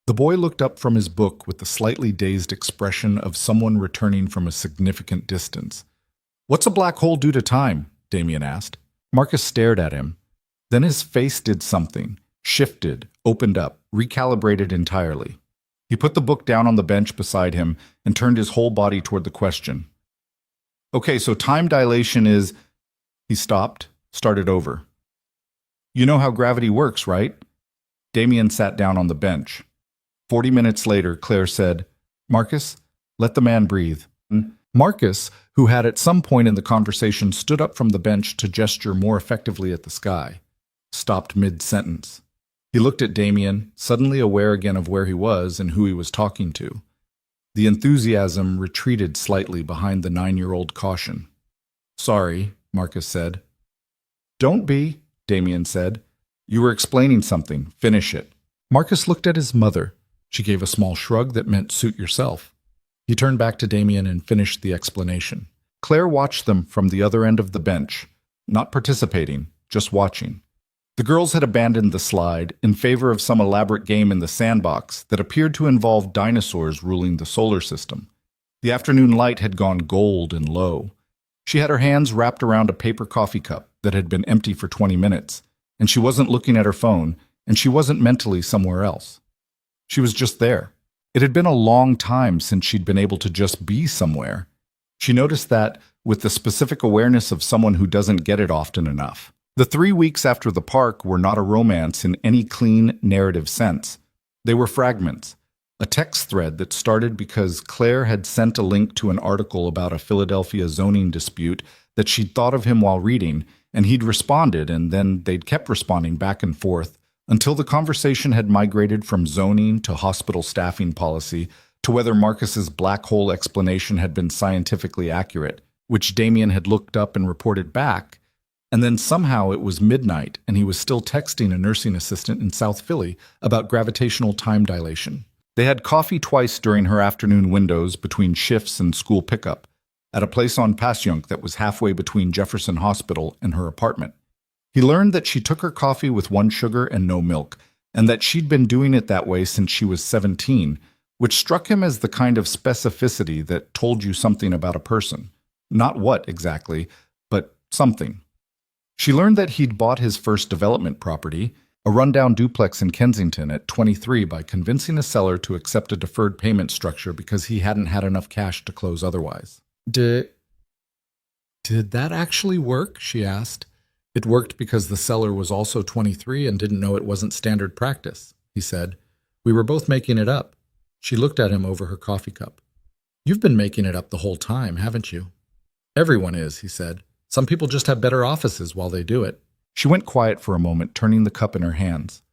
The boy looked up from his book with the slightly dazed expression of someone returning from a significant distance. What's a black hole do to time? Damien asked. Marcus stared at him. Then his face did something, shifted, opened up, recalibrated entirely. He put the book down on the bench beside him and turned his whole body toward the question. Okay, so time dilation is... He stopped, started over. You know how gravity works, right? Damien sat down on the bench. 40 minutes later, Claire said, Marcus, let the man breathe. Marcus, who had at some point in the conversation stood up from the bench to gesture more effectively at the sky, stopped mid-sentence. He looked at Damien, suddenly aware again of where he was and who he was talking to. The enthusiasm retreated slightly behind the 9-year-old caution. Sorry, Marcus said. Don't be, Damien said. You were explaining something. Finish it. Marcus looked at his mother. She gave a small shrug that meant suit yourself. He turned back to Damien and finished the explanation. Claire watched them from the other end of the bench, not participating, just watching. The girls had abandoned the slide in favor of some elaborate game in the sandbox that appeared to involve dinosaurs ruling the solar system. The afternoon light had gone gold and low. She had her hands wrapped around a paper coffee cup that had been empty for 20 minutes, and she wasn't looking at her phone, and she wasn't mentally somewhere else. She was just there. It had been a long time since she'd been able to just be somewhere. She noticed that with the specific awareness of someone who doesn't get it often enough. The 3 weeks after the park were not a romance in any clean narrative sense. They were fragments. A text thread that started because Claire had sent a link to an article about a Philadelphia zoning dispute that she'd thought of him while reading, and he'd responded, and then they'd kept responding back and forth until the conversation had migrated from zoning to hospital staffing policy to whether Marcus's black hole explanation had been scientifically accurate, which Damien had looked up and reported back. And then somehow it was midnight and he was still texting a nursing assistant in South Philly about gravitational time dilation. They had coffee twice during her afternoon windows between shifts and school pickup, at a place on Passyunk that was halfway between Jefferson Hospital and her apartment. He learned that she took her coffee with 1 sugar and no milk, and that she'd been doing it that way since she was 17, which struck him as the kind of specificity that told you something about a person. Not what exactly, but something. She learned that he'd bought his first development property, a rundown duplex in Kensington, at 23 by convincing a seller to accept a deferred payment structure because he hadn't had enough cash to close otherwise. Did that actually work? She asked. It worked because the seller was also 23 and didn't know it wasn't standard practice, he said. We were both making it up. She looked at him over her coffee cup. You've been making it up the whole time, haven't you? Everyone is, he said. Some people just have better offices while they do it. She went quiet for a moment, turning the cup in her hands.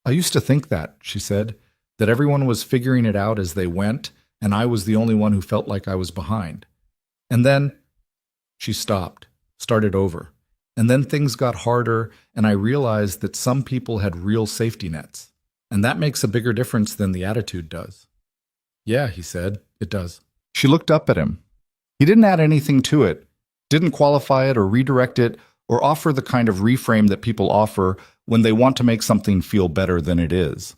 I used to think that, she said, that everyone was figuring it out as they went, and I was the only one who felt like I was behind. And then she stopped, started over. And then things got harder, and I realized that some people had real safety nets. And that makes a bigger difference than the attitude does. Yeah, he said, it does. She looked up at him. He didn't add anything to it, didn't qualify it or redirect it or offer the kind of reframe that people offer when they want to make something feel better than it is.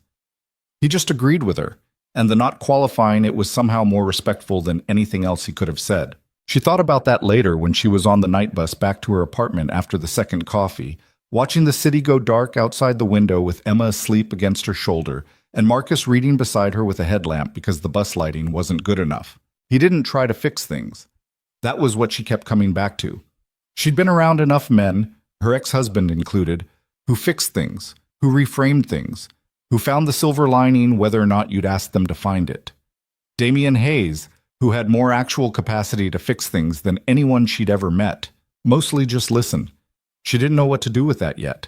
He just agreed with her, and the not qualifying it was somehow more respectful than anything else he could have said. She thought about that later when she was on the night bus back to her apartment after the second coffee, watching the city go dark outside the window with Emma asleep against her shoulder and Marcus reading beside her with a headlamp because the bus lighting wasn't good enough. He didn't try to fix things. That was what she kept coming back to. She'd been around enough men, her ex-husband included, who fixed things, who reframed things, who found the silver lining whether or not you'd ask them to find it. Damian Hayes, who had more actual capacity to fix things than anyone she'd ever met, mostly just listened. She didn't know what to do with that yet,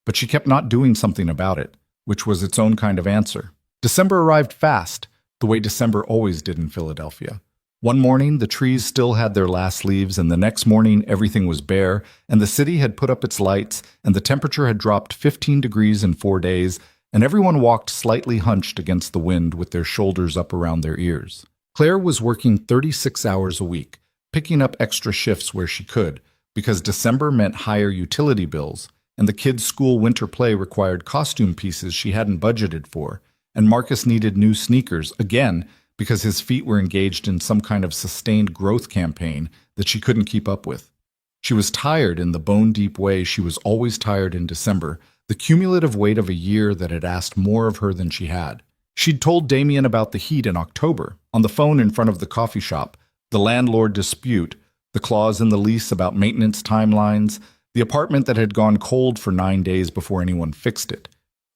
but she kept not doing something about it, which was its own kind of answer. December arrived fast, the way December always did in Philadelphia. One morning, the trees still had their last leaves, and the next morning, everything was bare, and the city had put up its lights, and the temperature had dropped 15 degrees in 4 days, and everyone walked slightly hunched against the wind with their shoulders up around their ears. Claire was working 36 hours a week, picking up extra shifts where she could, because December meant higher utility bills, and the kids' school winter play required costume pieces she hadn't budgeted for, and Marcus needed new sneakers, again, because his feet were engaged in some kind of sustained growth campaign that she couldn't keep up with. She was tired in the bone-deep way she was always tired in December, the cumulative weight of a year that had asked more of her than she had. She'd told Damien about the heat in October, on the phone in front of the coffee shop, the landlord dispute, the clause in the lease about maintenance timelines, the apartment that had gone cold for 9 days before anyone fixed it.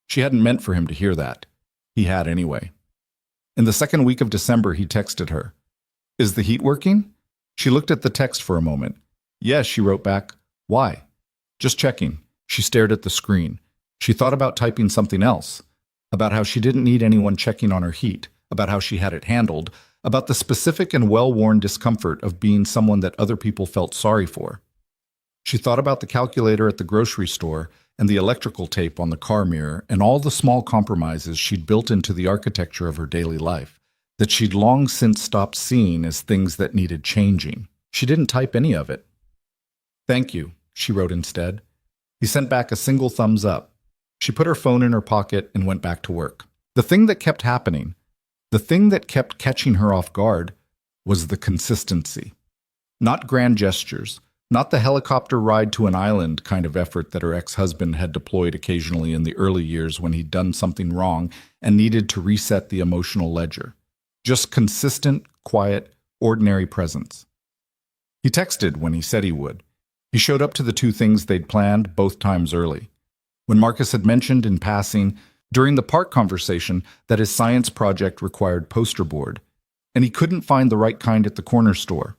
She hadn't meant for him to hear that. He had anyway. In the second week of December, he texted her. "Is the heat working?" She looked at the text for a moment. "Yes," she wrote back. "Why?" "Just checking." She stared at the screen. She thought about typing something else, about how she didn't need anyone checking on her heat, about how she had it handled, about the specific and well-worn discomfort of being someone that other people felt sorry for. She thought about the calculator at the grocery store and the electrical tape on the car mirror and all the small compromises she'd built into the architecture of her daily life that she'd long since stopped seeing as things that needed changing. She didn't type any of it. "Thank you," she wrote instead. He sent back a single thumbs up. She put her phone in her pocket and went back to work. The thing that kept happening, the thing that kept catching her off guard, was the consistency. Not grand gestures, not the helicopter ride to an island kind of effort that her ex-husband had deployed occasionally in the early years when he'd done something wrong and needed to reset the emotional ledger. Just consistent, quiet, ordinary presence. He texted when he said he would. He showed up to the 2 things they'd planned, both times early. When Marcus had mentioned in passing, during the park conversation, that his science project required poster board, and he couldn't find the right kind at the corner store.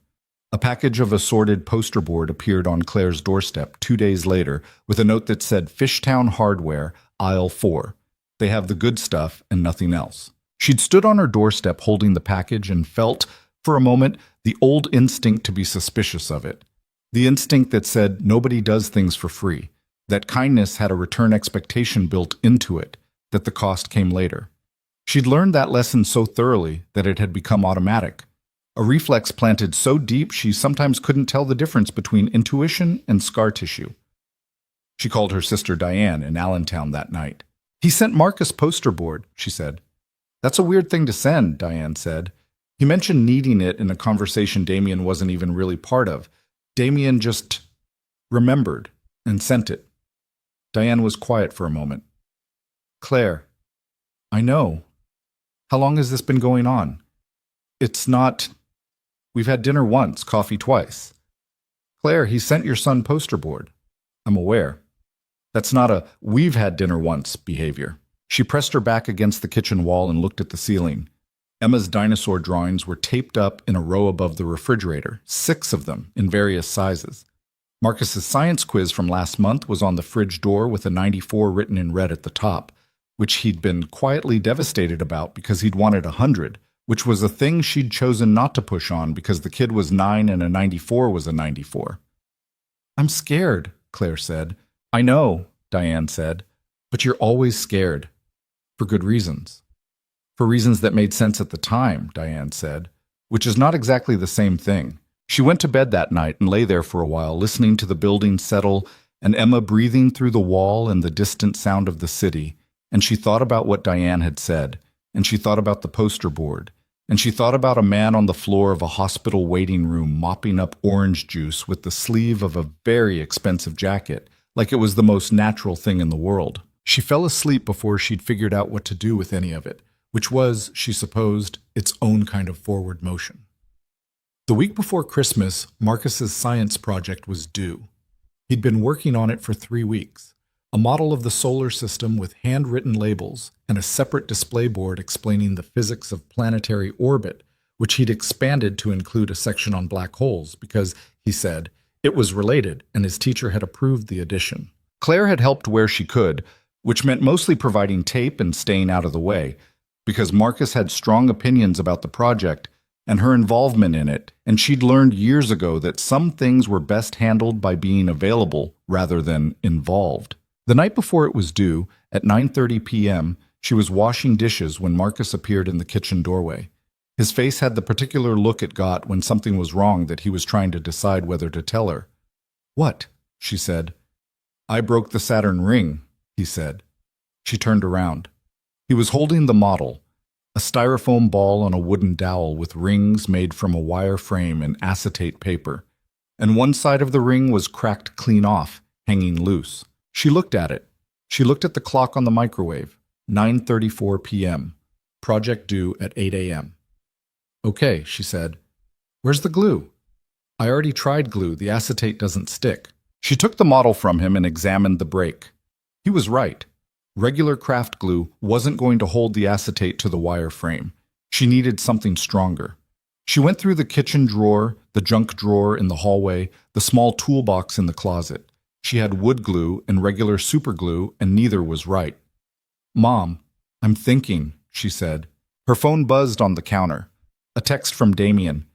A package of assorted poster board appeared on Claire's doorstep 2 days later with a note that said Fishtown Hardware, Aisle 4. They have the good stuff and nothing else. She'd stood on her doorstep holding the package and felt, for a moment, the old instinct to be suspicious of it. The instinct that said nobody does things for free, that kindness had a return expectation built into it, that the cost came later. She'd learned that lesson so thoroughly that it had become automatic. A reflex planted so deep she sometimes couldn't tell the difference between intuition and scar tissue. She called her sister Diane in Allentown that night. "He sent Marcus poster board," she said. "That's a weird thing to send," Diane said. "He mentioned needing it in a conversation Damien wasn't even really part of. Damien just remembered and sent it." Diane was quiet for a moment. "Claire, I know. How long has this been going on? It's not... We've had dinner once, coffee twice. Claire, he sent your son poster board. I'm aware. That's not a we've had dinner once behavior." She pressed her back against the kitchen wall and looked at the ceiling. Emma's dinosaur drawings were taped up in a row above the refrigerator, 6 of them in various sizes. Marcus's science quiz from last month was on the fridge door with a 94 written in red at the top, which he'd been quietly devastated about because he'd wanted 100, which was a thing she'd chosen not to push on because the kid was 9 and a 94 was a 94. "I'm scared," Claire said. "I know," Diane said, "but you're always scared. For good reasons." "For reasons that made sense at the time," Diane said, which is not exactly the same thing. She went to bed that night and lay there for a while, listening to the building settle and Emma breathing through the wall and the distant sound of the city, and she thought about what Diane had said, and she thought about the poster board, and she thought about a man on the floor of a hospital waiting room mopping up orange juice with the sleeve of a very expensive jacket, like it was the most natural thing in the world. She fell asleep before she'd figured out what to do with any of it, which was, she supposed, its own kind of forward motion. The week before Christmas, Marcus's science project was due. He'd been working on it for 3 weeks, a model of the solar system with handwritten labels and a separate display board explaining the physics of planetary orbit, which he'd expanded to include a section on black holes because, he said, it was related and his teacher had approved the addition. Claire had helped where she could, which meant mostly providing tape and staying out of the way, because Marcus had strong opinions about the project and her involvement in it, and she'd learned years ago that some things were best handled by being available rather than involved. The night before it was due, at 9:30 p.m., she was washing dishes when Marcus appeared in the kitchen doorway. His face had the particular look it got when something was wrong that he was trying to decide whether to tell her. "What?" she said. "I broke the Saturn ring," he said. She turned around. He was holding the model, a styrofoam ball on a wooden dowel with rings made from a wire frame and acetate paper, and one side of the ring was cracked clean off, hanging loose. She looked at it. She looked at the clock on the microwave, 9:34 p.m., project due at 8 a.m. "Okay," she said. "Where's the glue?" "I already tried glue. The acetate doesn't stick." She took the model from him and examined the break. He was right. Regular craft glue wasn't going to hold the acetate to the wire frame. She needed something stronger. She went through the kitchen drawer, the junk drawer in the hallway, the small toolbox in the closet. She had wood glue and regular super glue, and neither was right. "Mom, I'm thinking," she said. Her phone buzzed on the counter. A text from Damien.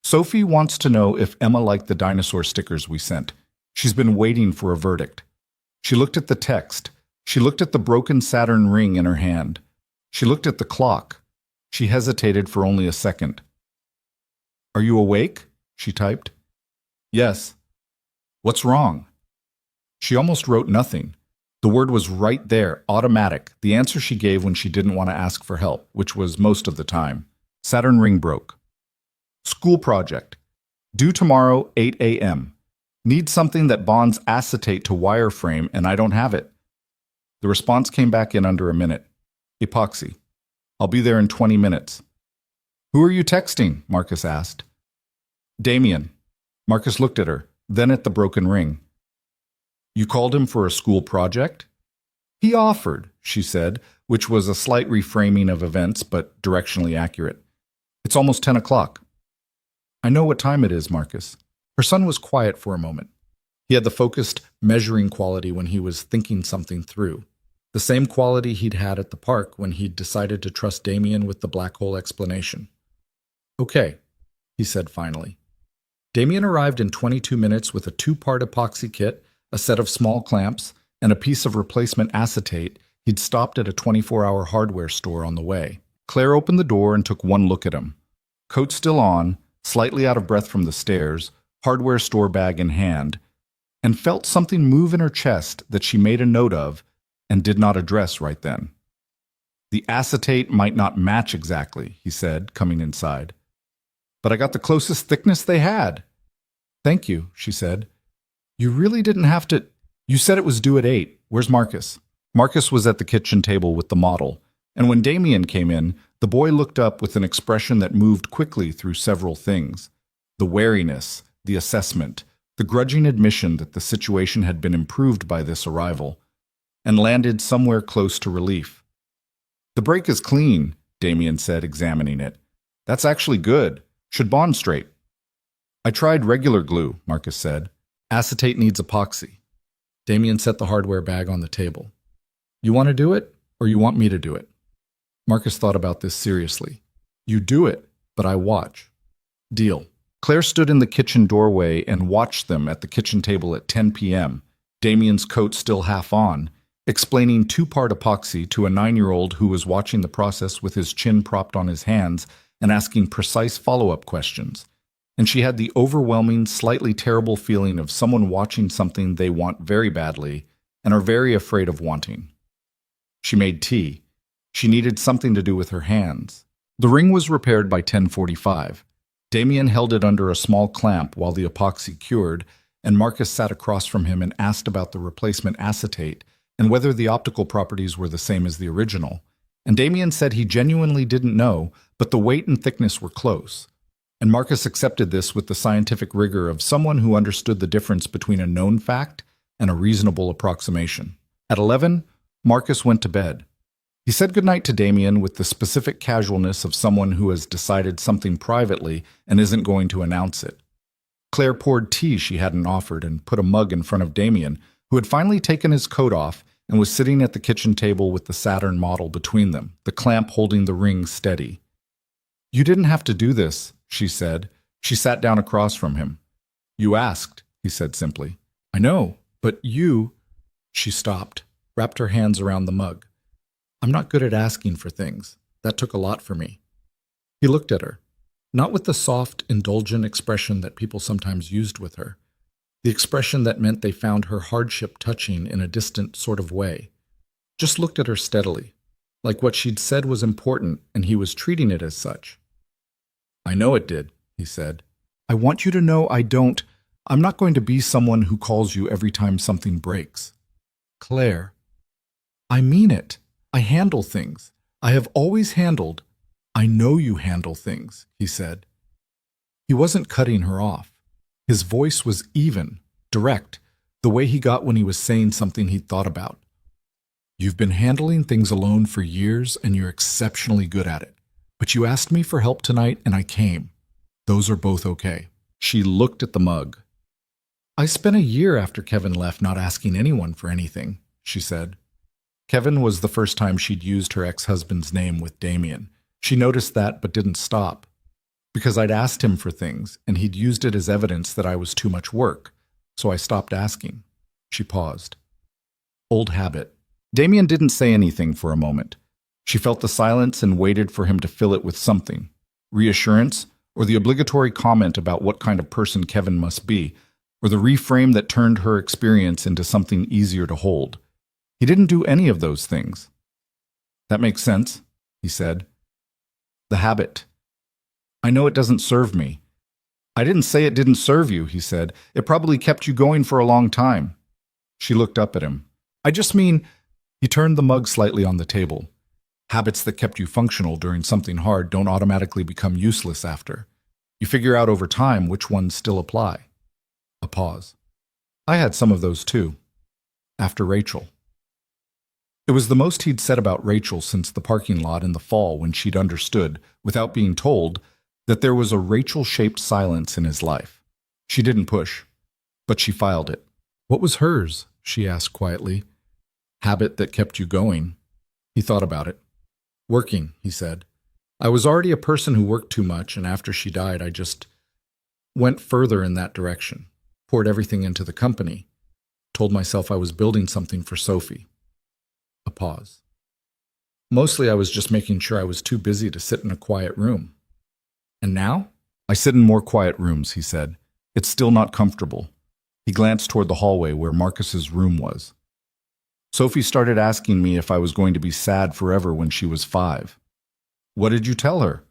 "Sophie wants to know if Emma liked the dinosaur stickers we sent. She's been waiting for a verdict." She looked at the text. She looked at the broken Saturn ring in her hand. She looked at the clock. She hesitated for only a second. "Are you awake?" she typed. "Yes." "What's wrong?" She almost wrote nothing. The word was right there, automatic, the answer she gave when she didn't want to ask for help, which was most of the time. Saturn ring broke. "School project. Due tomorrow, 8 a.m. Need something that bonds acetate to wireframe, and I don't have it." The response came back in under a minute. "Epoxy. I'll be there in 20 minutes. "Who are you texting?" Marcus asked. "Damien." Marcus looked at her, then at the broken ring. "You called him for a school project?" "He offered," she said, which was a slight reframing of events, but directionally accurate. "It's almost 10 o'clock. "I know what time it is, Marcus." Her son was quiet for a moment. He had the focused, measuring quality when he was thinking something through. The same quality he'd had at the park when he'd decided to trust Damien with the black hole explanation. "Okay," he said finally. Damien arrived in 22 minutes with a 2-part epoxy kit, a set of small clamps, and a piece of replacement acetate he'd stopped at a 24-hour hardware store on the way. Claire opened the door and took one look at him. Coat still on, slightly out of breath from the stairs, hardware store bag in hand, and felt something move in her chest that she made a note of and did not address right then. "The acetate might not match exactly," he said, coming inside. "But I got the closest thickness they had." "Thank you," she said. "You really didn't have to. You said it was due at 8. Where's Marcus?" Marcus was at the kitchen table with the model, and when Damien came in, the boy looked up with an expression that moved quickly through several things. The wariness, the assessment, the grudging admission that the situation had been improved by this arrival, and landed somewhere close to relief. "The break is clean," Damien said, examining it. "That's actually good. Should bond straight." "I tried regular glue," Marcus said. "Acetate needs epoxy." Damien set the hardware bag on the table. "You want to do it, or you want me to do it?" Marcus thought about this seriously. "You do it, but I watch." "Deal." Claire stood in the kitchen doorway and watched them at the kitchen table at 10 p.m., Damien's coat still half on, explaining 2-part epoxy to a 9-year-old who was watching the process with his chin propped on his hands and asking precise follow-up questions. and she had the overwhelming, slightly terrible feeling of someone watching something they want very badly and are very afraid of wanting. She made tea. She needed something to do with her hands. The ring was repaired by 10:45. Damien held it under a small clamp while the epoxy cured, and Marcus sat across from him and asked about the replacement acetate and whether the optical properties were the same as the original. And Damien said he genuinely didn't know, but the weight and thickness were close. And Marcus accepted this with the scientific rigor of someone who understood the difference between a known fact and a reasonable approximation. At 11, Marcus went to bed. He said goodnight to Damien with the specific casualness of someone who has decided something privately and isn't going to announce it. Claire poured tea she hadn't offered and put a mug in front of Damien, who had finally taken his coat off and was sitting at the kitchen table with the Saturn model between them, the clamp holding the ring steady. "You didn't have to do this," she said. She sat down across from him. "You asked," he said simply. "I know, but you—" She stopped, wrapped her hands around the mug. "I'm not good at asking for things. That took a lot for me." He looked at her, not with the soft, indulgent expression that people sometimes used with her, the expression that meant they found her hardship touching in a distant sort of way. Just looked at her steadily, like what she'd said was important and he was treating it as such. "I know it did," he said. "I want you to know I'm not going to be someone who calls you every time something breaks." "Claire." "I mean it. I handle things. I have always handled. I know you handle things," he said. He wasn't cutting her off. His voice was even, direct, the way he got when he was saying something he'd thought about. "You've been handling things alone for years and you're exceptionally good at it. But you asked me for help tonight and I came. Those are both okay." She looked at the mug. "I spent a year after Kevin left not asking anyone for anything," she said. Kevin was the first time she'd used her ex-husband's name with Damien. She noticed that but didn't stop. "Because I'd asked him for things, and he'd used it as evidence that I was too much work, so I stopped asking." She paused. Old habit. Damien didn't say anything for a moment. She felt the silence and waited for him to fill it with something. Reassurance, or the obligatory comment about what kind of person Kevin must be, or the reframe that turned her experience into something easier to hold. He didn't do any of those things. "That makes sense," he said. "The habit. I know it doesn't serve me." "I didn't say it didn't serve you," he said. "It probably kept you going for a long time." She looked up at him. "I just mean—" He turned the mug slightly on the table. "Habits that kept you functional during something hard don't automatically become useless after. You figure out over time which ones still apply." A pause. "I had some of those too. After Rachel." It was the most he'd said about Rachel since the parking lot in the fall when she'd understood, without being told, that there was a Rachel-shaped silence in his life. She didn't push, but she filed it. "What was hers?" she asked quietly. "Habit that kept you going." He thought about it. "Working," he said. "I was already a person who worked too much, and after she died, I just went further in that direction, poured everything into the company, told myself I was building something for Sophie." A pause. "Mostly I was just making sure I was too busy to sit in a quiet room. And now? I sit in more quiet rooms," he said. "It's still not comfortable." He glanced toward the hallway where Marcus's room was. "Sophie started asking me if I was going to be sad forever when she was 5. "What did you tell her?"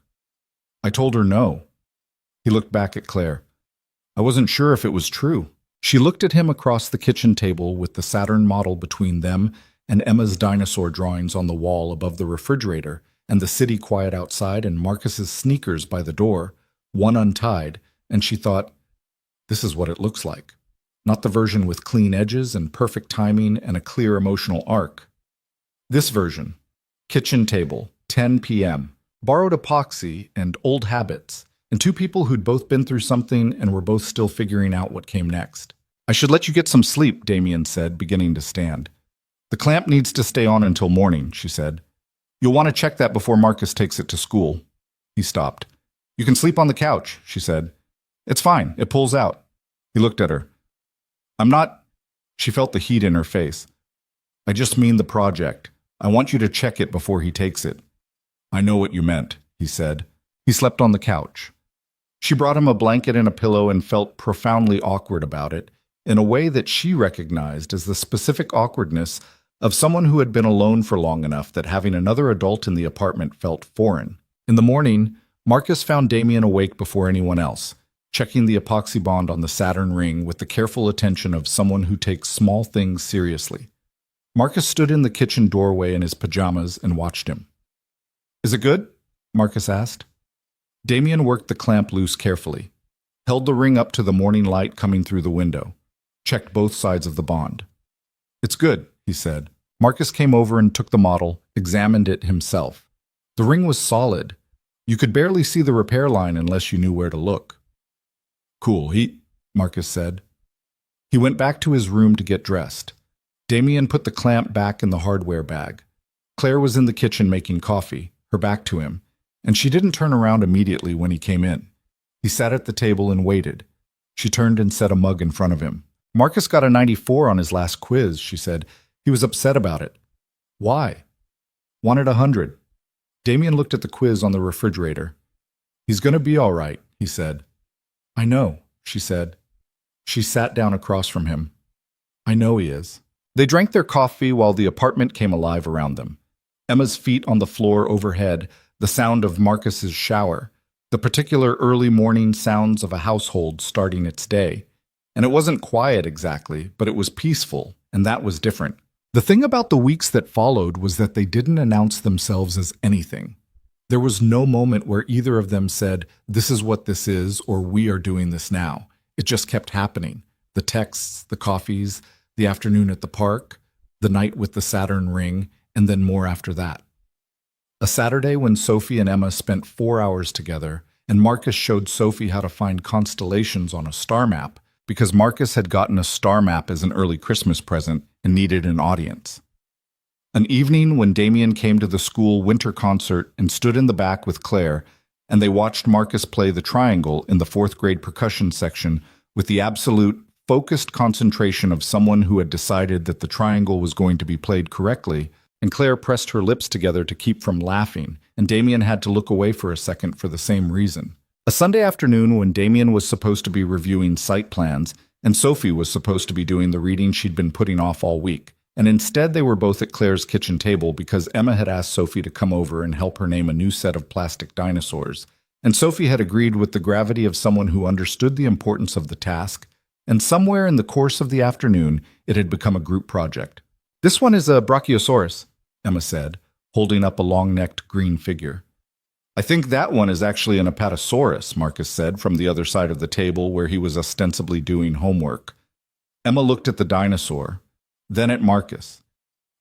"I told her no." He looked back at Claire. "I wasn't sure if it was true." She looked at him across the kitchen table with the Saturn model between them and Emma's dinosaur drawings on the wall above the refrigerator, and the city quiet outside and Marcus's sneakers by the door, one untied, and she thought, this is what it looks like. Not the version with clean edges and perfect timing and a clear emotional arc. This version, kitchen table, 10 p.m., borrowed epoxy and old habits, and two people who'd both been through something and were both still figuring out what came next. "I should let you get some sleep," Damien said, beginning to stand. "The clamp needs to stay on until morning," she said. "You'll want to check that before Marcus takes it to school." He stopped. "You can sleep on the couch," she said. "It's fine. It pulls out." He looked at her. "I'm not—" She felt the heat in her face. "I just mean the project. I want you to check it before he takes it." "I know what you meant," he said. He slept on the couch. She brought him a blanket and a pillow and felt profoundly awkward about it, in a way that she recognized as the specific awkwardness of someone who had been alone for long enough that having another adult in the apartment felt foreign. In the morning, Marcus found Damien awake before anyone else, checking the epoxy bond on the Saturn ring with the careful attention of someone who takes small things seriously. Marcus stood in the kitchen doorway in his pajamas and watched him. "Is it good?" Marcus asked. Damien worked the clamp loose carefully, held the ring up to the morning light coming through the window, checked both sides of the bond. "It's good," he said. Marcus came over and took the model, examined it himself. The ring was solid. You could barely see the repair line unless you knew where to look. "Cool heat," Marcus said. He went back to his room to get dressed. Damien put the clamp back in the hardware bag. Claire was in the kitchen making coffee, her back to him, and she didn't turn around immediately when he came in. He sat at the table and waited. She turned and set a mug in front of him. "Marcus got a 94 on his last quiz," she said. "He was upset about it." "Why?" "Wanted 100. Damien looked at the quiz on the refrigerator. "He's going to be all right," he said. "I know," she said. She sat down across from him. "I know he is." They drank their coffee while the apartment came alive around them. Emma's feet on the floor overhead, the sound of Marcus's shower, the particular early morning sounds of a household starting its day. And it wasn't quiet exactly, but it was peaceful, and that was different. The thing about the weeks that followed was that they didn't announce themselves as anything. There was no moment where either of them said, "This is what this is," or "We are doing this now." It just kept happening. The texts, the coffees, the afternoon at the park, the night with the Saturn ring, and then more after that. A Saturday when Sophie and Emma spent 4 hours together, and Marcus showed Sophie how to find constellations on a star map, because Marcus had gotten a star map as an early Christmas present and needed an audience. An evening when Damien came to the school winter concert and stood in the back with Claire, and they watched Marcus play the triangle in the 4th grade percussion section with the absolute, focused concentration of someone who had decided that the triangle was going to be played correctly, and Claire pressed her lips together to keep from laughing, and Damien had to look away for a second for the same reason. A Sunday afternoon when Damien was supposed to be reviewing site plans, and Sophie was supposed to be doing the reading she'd been putting off all week, and instead they were both at Claire's kitchen table because Emma had asked Sophie to come over and help her name a new set of plastic dinosaurs, and Sophie had agreed with the gravity of someone who understood the importance of the task, and somewhere in the course of the afternoon it had become a group project. "This one is a Brachiosaurus," Emma said, holding up a long-necked green figure. "I think that one is actually an Apatosaurus," Marcus said from the other side of the table where he was ostensibly doing homework. Emma looked at the dinosaur, then at Marcus.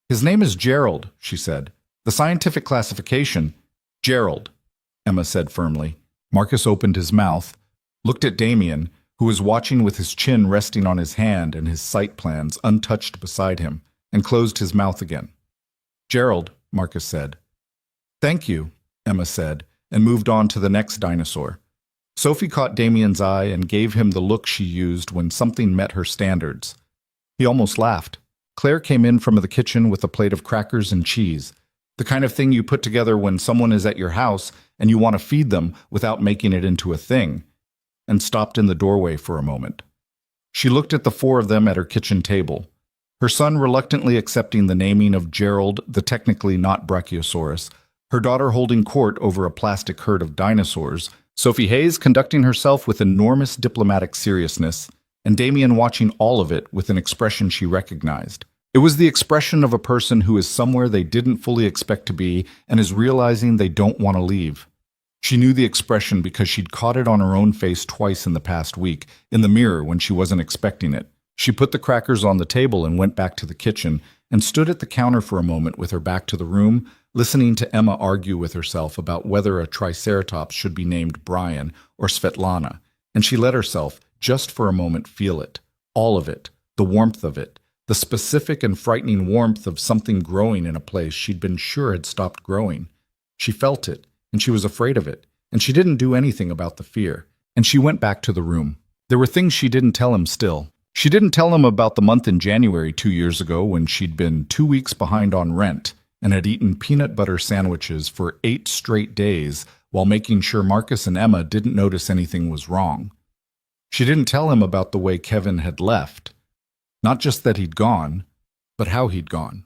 "His name is Gerald," she said. "The scientific classification—" "Gerald," Emma said firmly. Marcus opened his mouth, looked at Damien, who was watching with his chin resting on his hand and his site plans untouched beside him, and closed his mouth again. "Gerald," Marcus said. "Thank you," Emma said, and moved on to the next dinosaur. Sophie caught Damien's eye and gave him the look she used when something met her standards. He almost laughed. Claire came in from the kitchen with a plate of crackers and cheese, the kind of thing you put together when someone is at your house and you want to feed them without making it into a thing, and stopped in the doorway for a moment. She looked at the 4 of them at her kitchen table, her son reluctantly accepting the naming of Gerald, the technically not Brachiosaurus, her daughter holding court over a plastic herd of dinosaurs, Sophie Hayes conducting herself with enormous diplomatic seriousness, and Damien watching all of it with an expression she recognized. It was the expression of a person who is somewhere they didn't fully expect to be and is realizing they don't want to leave. She knew the expression because she'd caught it on her own face twice in the past week, in the mirror when she wasn't expecting it. She put the crackers on the table and went back to the kitchen and stood at the counter for a moment with her back to the room, listening to Emma argue with herself about whether a Triceratops should be named Brian or Svetlana, and she let herself, just for a moment, feel it. All of it. The warmth of it. The specific and frightening warmth of something growing in a place she'd been sure had stopped growing. She felt it, and she was afraid of it, and she didn't do anything about the fear, and she went back to the room. There were things she didn't tell him still. She didn't tell him about the month in January 2 years ago when she'd been 2 weeks behind on rent and had eaten peanut butter sandwiches for 8 straight days while making sure Marcus and Emma didn't notice anything was wrong. She didn't tell him about the way Kevin had left. Not just that he'd gone, but how he'd gone.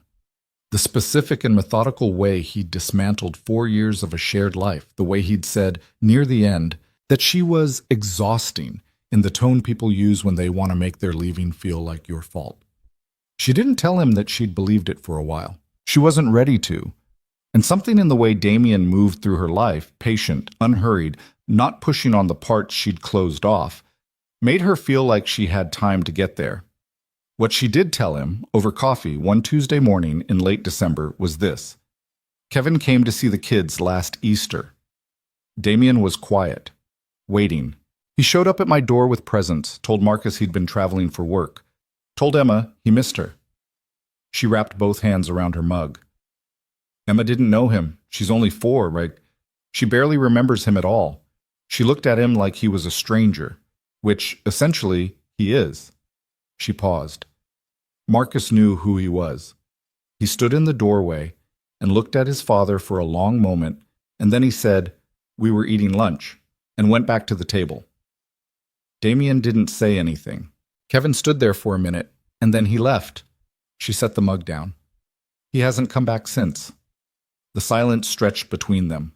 The specific and methodical way he'd dismantled 4 years of a shared life, the way he'd said, near the end, that she was exhausting in the tone people use when they want to make their leaving feel like your fault. She didn't tell him that she'd believed it for a while. She wasn't ready to. And something in the way Damien moved through her life, patient, unhurried, not pushing on the parts she'd closed off, made her feel like she had time to get there. What she did tell him, over coffee one Tuesday morning in late December, was this. Kevin came to see the kids last Easter. Damien was quiet, waiting. He showed up at my door with presents, told Marcus he'd been traveling for work, told Emma he missed her. She wrapped both hands around her mug. Emma didn't know him. She's only 4, right? She barely remembers him at all. She looked at him like he was a stranger, which, essentially, he is. She paused. Marcus knew who he was. He stood in the doorway and looked at his father for a long moment, and then he said, "We were eating lunch," and went back to the table. Damien didn't say anything. Kevin stood there for a minute, and then he left. She set the mug down. He hasn't come back since. The silence stretched between them.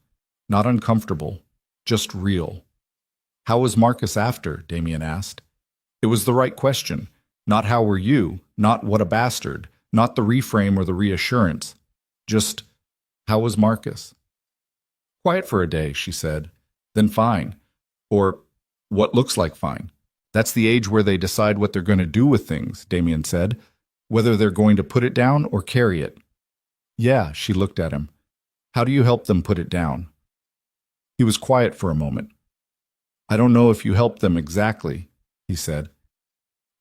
Not uncomfortable, just real. How was Marcus after? Damien asked. It was the right question. Not how were you, not what a bastard, not the reframe or the reassurance. Just, how was Marcus? Quiet for a day, she said. Then fine. Or, what looks like fine. That's the age where they decide what they're going to do with things, Damien said. Whether they're going to put it down or carry it. Yeah, she looked at him. How do you help them put it down? He was quiet for a moment. I don't know if you help them exactly, he said.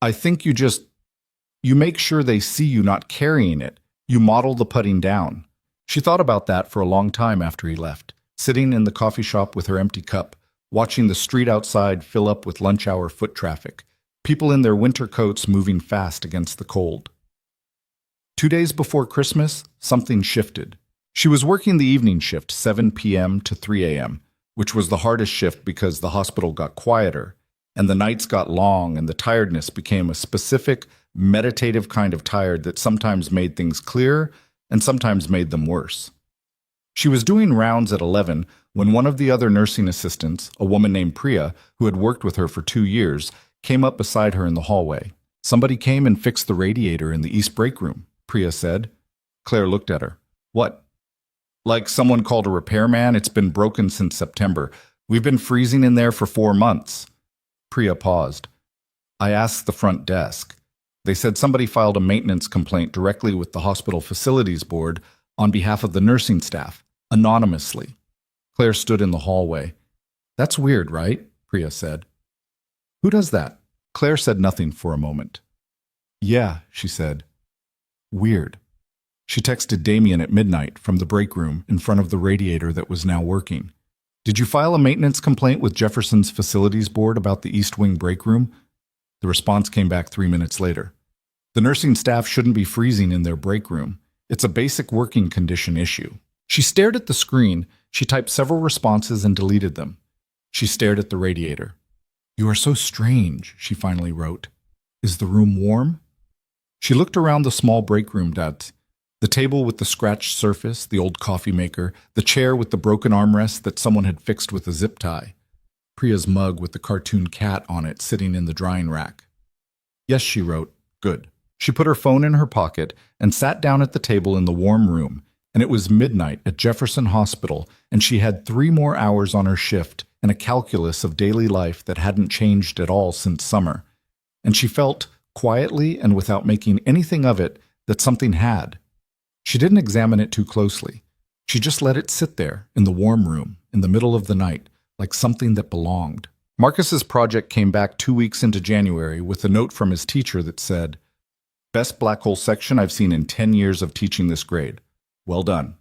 I think you make sure they see you not carrying it. You model the putting down. She thought about that for a long time after he left, sitting in the coffee shop with her empty cup, watching the street outside fill up with lunch hour foot traffic, people in their winter coats moving fast against the cold. 2 days before Christmas, something shifted. She was working the evening shift, 7 p.m. to 3 a.m., which was the hardest shift because the hospital got quieter, and the nights got long, and the tiredness became a specific, meditative kind of tired that sometimes made things clear and sometimes made them worse. She was doing rounds at 11 when one of the other nursing assistants, a woman named Priya, who had worked with her for 2 years, came up beside her in the hallway. Somebody came and fixed the radiator in the east break room, Priya said. Claire looked at her. What? Like someone called a repairman? It's been broken since September. We've been freezing in there for 4 months. Priya paused. I asked the front desk. They said somebody filed a maintenance complaint directly with the hospital facilities board on behalf of the nursing staff, anonymously. Claire stood in the hallway. That's weird, right? Priya said. Who does that? Claire said nothing for a moment. Yeah, she said. Weird. She texted Damien at midnight from the break room in front of the radiator that was now working. Did you file a maintenance complaint with Jefferson's facilities board about the East Wing break room? The response came back 3 minutes later. The nursing staff shouldn't be freezing in their break room. It's a basic working condition issue. She stared at the screen. She typed several responses and deleted them. She stared at the radiator. You are so strange, she finally wrote. Is the room warm? She looked around the small break room, the table with the scratched surface, the old coffee maker, the chair with the broken armrest that someone had fixed with a zip tie, Priya's mug with the cartoon cat on it sitting in the drying rack. Yes, she wrote. Good. She put her phone in her pocket and sat down at the table in the warm room, and it was midnight at Jefferson Hospital, and she had 3 more hours on her shift and a calculus of daily life that hadn't changed at all since summer. And she felt, quietly and without making anything of it, that something had. She didn't examine it too closely. She just let it sit there in the warm room in the middle of the night, like something that belonged. Marcus's project came back 2 weeks into January with a note from his teacher that said, Best black hole section I've seen in 10 years of teaching this grade. Well done.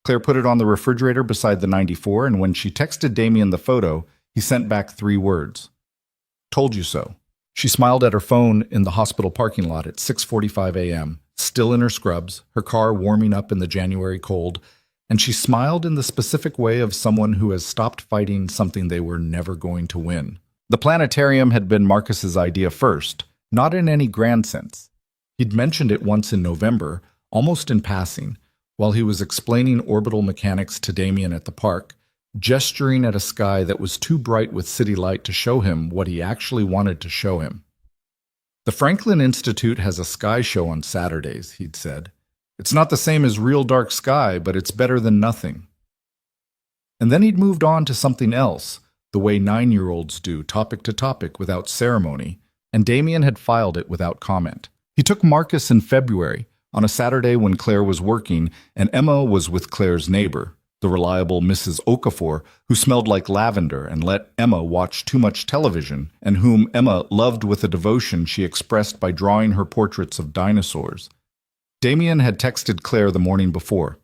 Claire put it on the refrigerator beside the 94, and when she texted Damien the photo, he sent back 3 words. Told you so. She smiled at her phone in the hospital parking lot at 6:45 a.m., still in her scrubs, her car warming up in the January cold, and she smiled in the specific way of someone who has stopped fighting something they were never going to win. The planetarium had been Marcus's idea first, not in any grand sense. He'd mentioned it once in November, almost in passing, while he was explaining orbital mechanics to Damien at the park, gesturing at a sky that was too bright with city light to show him what he actually wanted to show him. The Franklin Institute has a sky show on Saturdays, he'd said. It's not the same as real dark sky, but it's better than nothing. And then he'd moved on to something else, the way 9-year-olds do, topic to topic without ceremony, and Damien had filed it without comment. He took Marcus in February, on a Saturday when Claire was working, and Emma was with Claire's neighbor, the reliable Mrs. Okafor, who smelled like lavender and let Emma watch too much television, and whom Emma loved with a devotion she expressed by drawing her portraits of dinosaurs. Damien had texted Claire the morning before.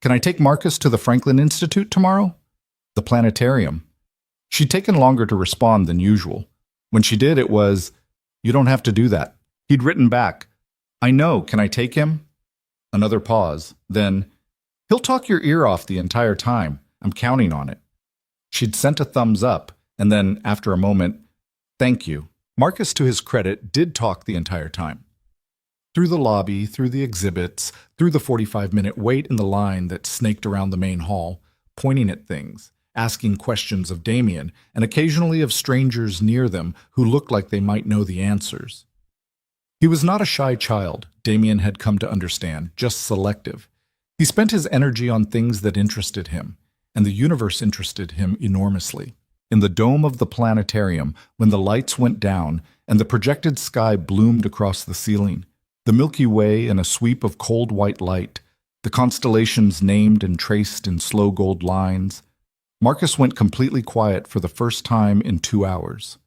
"Can I take Marcus to the Franklin Institute tomorrow?" The planetarium. She'd taken longer to respond than usual. When she did, it was, "You don't have to do that." He'd written back, "I know, can I take him?" Another pause. Then, "He'll talk your ear off the entire time. I'm counting on it." She'd sent a thumbs up, and then, after a moment, "Thank you." Marcus, to his credit, did talk the entire time. Through the lobby, through the exhibits, through the 45-minute wait in the line that snaked around the main hall, pointing at things, asking questions of Damien, and occasionally of strangers near them who looked like they might know the answers. He was not a shy child, Damien had come to understand, just selective. He spent his energy on things that interested him, and the universe interested him enormously. In the dome of the planetarium, when the lights went down and the projected sky bloomed across the ceiling, the Milky Way in a sweep of cold white light, the constellations named and traced in slow gold lines, Marcus went completely quiet for the first time in 2 hours.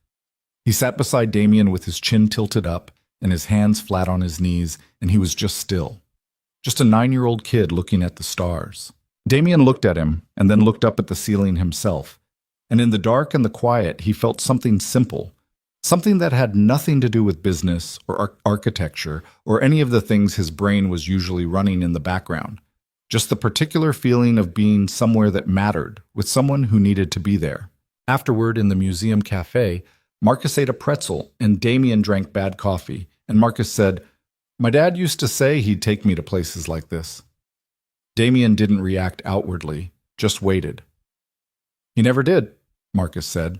He sat beside Damien with his chin tilted up and his hands flat on his knees, and he was just still. Just a 9-year-old kid looking at the stars. Damien looked at him and then looked up at the ceiling himself, and in the dark and the quiet he felt something simple, something that had nothing to do with business or architecture or any of the things his brain was usually running in the background. Just the particular feeling of being somewhere that mattered, with someone who needed to be there. Afterward, in the museum cafe, Marcus ate a pretzel and Damien drank bad coffee, and Marcus said, "My dad used to say he'd take me to places like this." Damien didn't react outwardly, just waited. "He never did," Marcus said.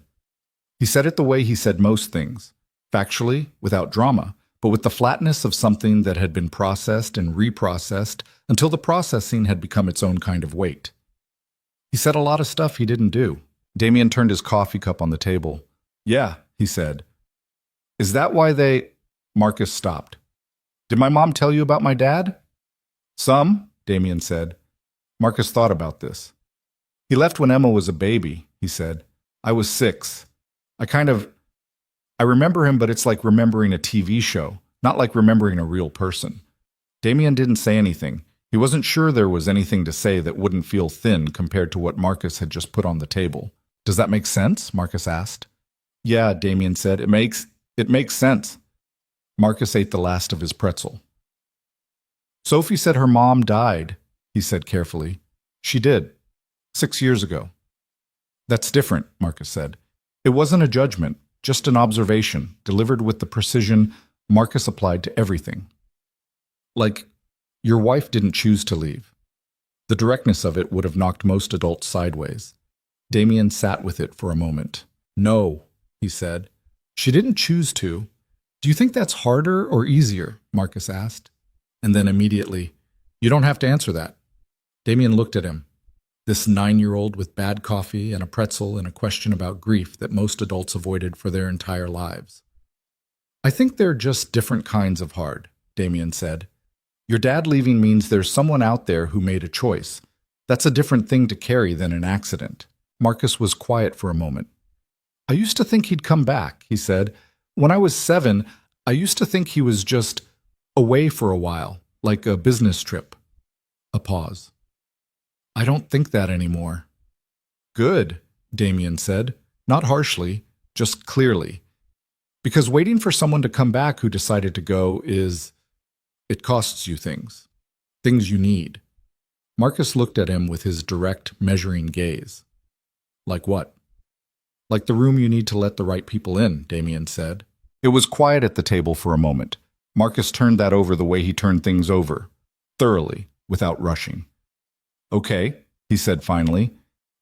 He said it the way he said most things, factually, without drama, but with the flatness of something that had been processed and reprocessed until the processing had become its own kind of weight. He said a lot of stuff he didn't do. Damien turned his coffee cup on the table. "Yeah," he said. "Is that why they—" Marcus stopped. "Did my mom tell you about my dad?" "Some," Damien said. Marcus thought about this. "He left when Emma was a baby," he said. "I was 6. I remember him, but it's like remembering a TV show, not like remembering a real person." Damien didn't say anything. He wasn't sure there was anything to say that wouldn't feel thin compared to what Marcus had just put on the table. "Does that make sense?" Marcus asked. "Yeah," Damien said. It makes sense." Marcus ate the last of his pretzel. "Sophie said her mom died," he said carefully. "She did. 6 years ago." "That's different," Marcus said. It wasn't a judgment, just an observation, delivered with the precision Marcus applied to everything. Like, your wife didn't choose to leave. The directness of it would have knocked most adults sideways. Damien sat with it for a moment. "No," he said. "She didn't choose to." "Do you think that's harder or easier?" Marcus asked. And then immediately, "You don't have to answer that." Damien looked at him. This 9-year-old with bad coffee and a pretzel and a question about grief that most adults avoided for their entire lives. "I think they're just different kinds of hard," Damien said. "Your dad leaving means there's someone out there who made a choice. That's a different thing to carry than an accident." Marcus was quiet for a moment. "I used to think he'd come back," he said. "When I was 7, I used to think he was just away for a while, like a business trip." A pause. "I don't think that anymore." "Good," Damien said, not harshly, just clearly. "Because waiting for someone to come back who decided to go it costs you things you need." Marcus looked at him with his direct, measuring gaze. Like what? Like the room you need to let the right people in, Damien said. It was quiet at the table for a moment. Marcus turned that over the way he turned things over, thoroughly, without rushing. Okay, he said finally,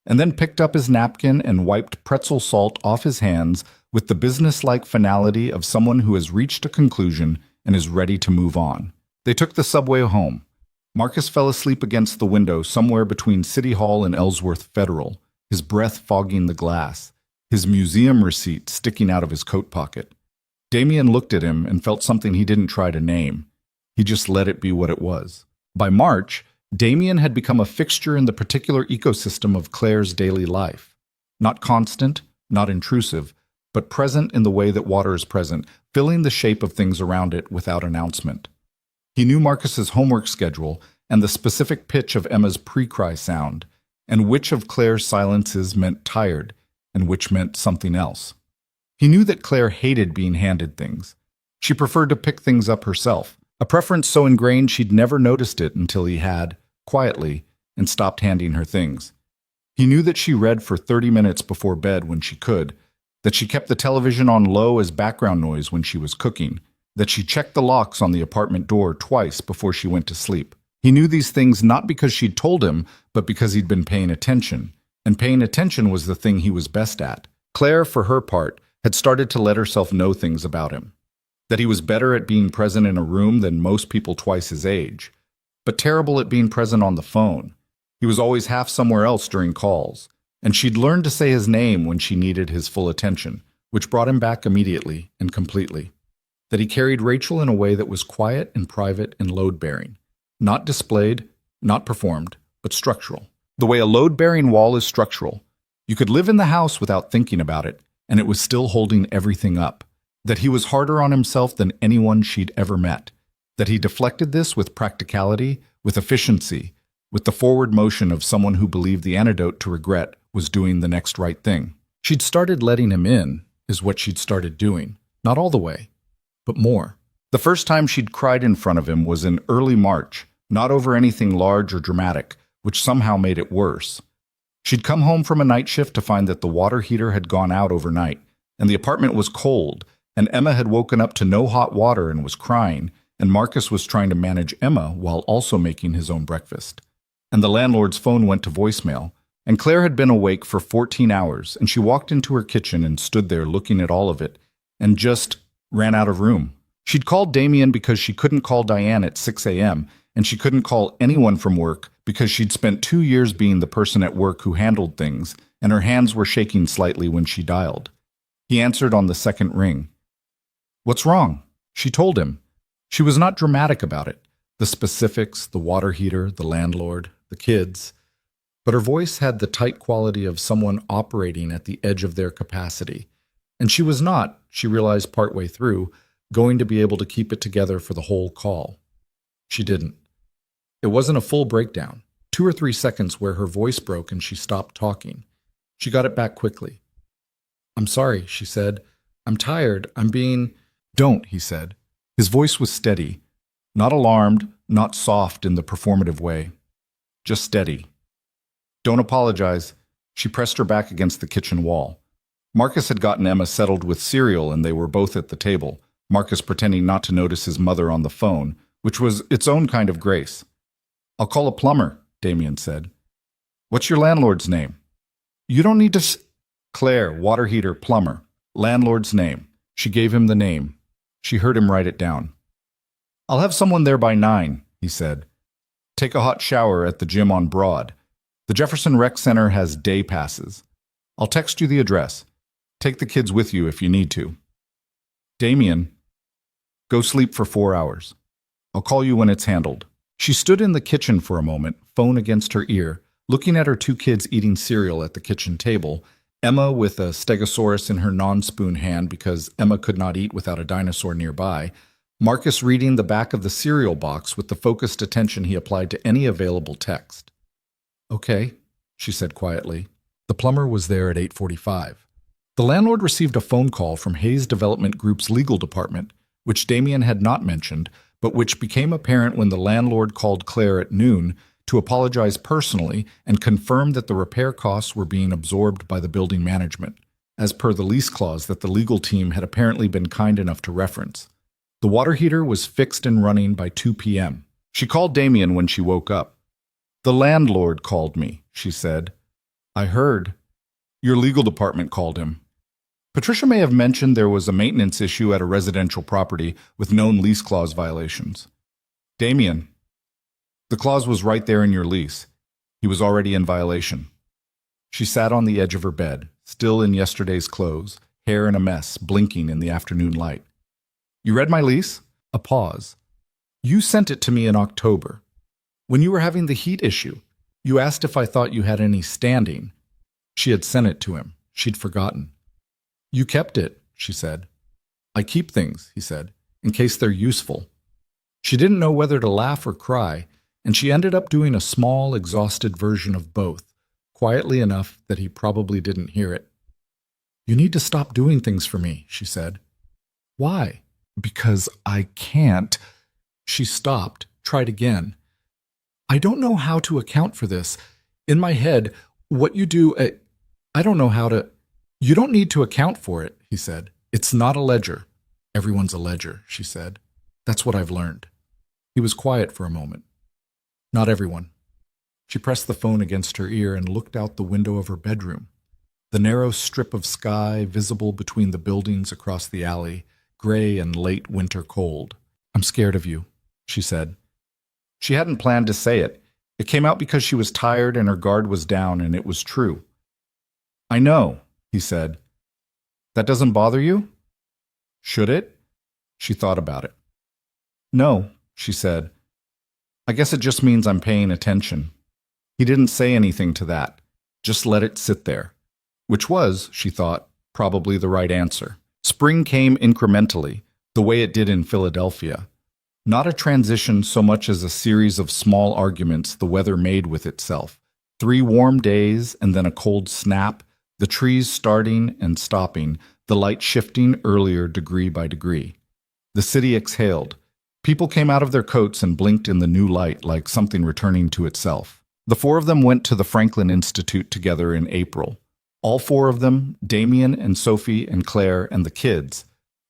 and then picked up his napkin and wiped pretzel salt off his hands with the businesslike finality of someone who has reached a conclusion and is ready to move on. They took the subway home. Marcus fell asleep against the window somewhere between City Hall and Ellsworth Federal, his breath fogging the glass, his museum receipt sticking out of his coat pocket. Damien looked at him and felt something he didn't try to name. He just let it be what it was. By March, Damien had become a fixture in the particular ecosystem of Claire's daily life. Not constant, not intrusive, but present in the way that water is present, filling the shape of things around it without announcement. He knew Marcus's homework schedule and the specific pitch of Emma's pre-cry sound, and which of Claire's silences meant tired and which meant something else. He knew that Claire hated being handed things. She preferred to pick things up herself, a preference so ingrained she'd never noticed it until he had, quietly, and stopped handing her things. He knew that she read for 30 minutes before bed when she could, that she kept the television on low as background noise when she was cooking, that she checked the locks on the apartment door twice before she went to sleep. He knew these things not because she'd told him, but because he'd been paying attention, and paying attention was the thing he was best at. Claire, for her part, had started to let herself know things about him. That he was better at being present in a room than most people twice his age, but terrible at being present on the phone. He was always half somewhere else during calls, and she'd learned to say his name when she needed his full attention, which brought him back immediately and completely. That he carried Rachel in a way that was quiet and private and load-bearing, not displayed, not performed, but structural. The way a load-bearing wall is structural. You could live in the house without thinking about it, and it was still holding everything up. That he was harder on himself than anyone she'd ever met. That he deflected this with practicality, with efficiency, with the forward motion of someone who believed the antidote to regret was doing the next right thing. She'd started letting him in, is what she'd started doing. Not all the way, but more. The first time she'd cried in front of him was in early March, not over anything large or dramatic, which somehow made it worse. She'd come home from a night shift to find that the water heater had gone out overnight, and the apartment was cold, and Emma had woken up to no hot water and was crying, and Marcus was trying to manage Emma while also making his own breakfast. And the landlord's phone went to voicemail, and Claire had been awake for 14 hours, and she walked into her kitchen and stood there looking at all of it, and just ran out of room. She'd called Damien because she couldn't call Diane at 6 a.m., and she couldn't call anyone from work because she'd spent 2 years being the person at work who handled things, and her hands were shaking slightly when she dialed. He answered on the second ring. What's wrong? She told him. She was not dramatic about it. The specifics, the water heater, the landlord, the kids. But her voice had the tight quality of someone operating at the edge of their capacity. And she was not, she realized partway through, going to be able to keep it together for the whole call. She didn't. It wasn't a full breakdown. 2 or 3 seconds where her voice broke and she stopped talking. She got it back quickly. I'm sorry, she said. I'm tired. I'm being... Don't, he said. His voice was steady. Not alarmed, not soft in the performative way. Just steady. Don't apologize. She pressed her back against the kitchen wall. Marcus had gotten Emma settled with cereal and they were both at the table, Marcus pretending not to notice his mother on the phone, which was its own kind of grace. I'll call a plumber, Damien said. What's your landlord's name? You don't need to... Claire, water heater, plumber. Landlord's name. She gave him the name. She heard him write it down. I'll have someone there by 9, he said. Take a hot shower at the gym on Broad. The Jefferson Rec Center has day passes. I'll text you the address. Take the kids with you if you need to. Damien, go sleep for 4 hours. I'll call you when it's handled. She stood in the kitchen for a moment, phone against her ear, looking at her 2 kids eating cereal at the kitchen table, Emma with a stegosaurus in her non-spoon hand because Emma could not eat without a dinosaur nearby, Marcus reading the back of the cereal box with the focused attention he applied to any available text. Okay, she said quietly. The plumber was there at 8:45. The landlord received a phone call from Hayes Development Group's legal department, which Damien had not mentioned, but which became apparent when the landlord called Claire at noon to apologize personally and confirm that the repair costs were being absorbed by the building management, as per the lease clause that the legal team had apparently been kind enough to reference. The water heater was fixed and running by 2 p.m. She called Damien when she woke up. "The landlord called me," she said. "I heard. Your legal department called him." Patricia may have mentioned there was a maintenance issue at a residential property with known lease clause violations. "Damien, the clause was right there in your lease. He was already in violation." She sat on the edge of her bed, still in yesterday's clothes, hair in a mess, blinking in the afternoon light. "You read my lease?" A pause. "You sent it to me in October. When you were having the heat issue, you asked if I thought you had any standing." She had sent it to him. She'd forgotten. "You kept it," she said. "I keep things," he said, "in case they're useful." She didn't know whether to laugh or cry, and she ended up doing a small, exhausted version of both, quietly enough that he probably didn't hear it. "You need to stop doing things for me," she said. "Why?" "Because I can't." She stopped, tried again. "I don't know how to account for this. In my head, what you do, I don't know how to—" "You don't need to account for it," he said. "It's not a ledger." "Everyone's a ledger," she said. "That's what I've learned." He was quiet for a moment. "Not everyone." She pressed the phone against her ear and looked out the window of her bedroom. The narrow strip of sky visible between the buildings across the alley, gray and late winter cold. "I'm scared of you," she said. She hadn't planned to say it. It came out because she was tired and her guard was down, and it was true. "I know," he said. "That doesn't bother you?" "Should it?" She thought about it. "No," she said. "I guess it just means I'm paying attention." He didn't say anything to that, just let it sit there, which was, she thought, probably the right answer. Spring came incrementally, the way it did in Philadelphia. Not a transition so much as a series of small arguments the weather made with itself. 3 warm days and then a cold snap, the trees starting and stopping, the light shifting earlier degree by degree. The city exhaled. People came out of their coats and blinked in the new light like something returning to itself. The 4 of them went to the Franklin Institute together in April. All 4 of them, Damien and Sophie and Claire and the kids.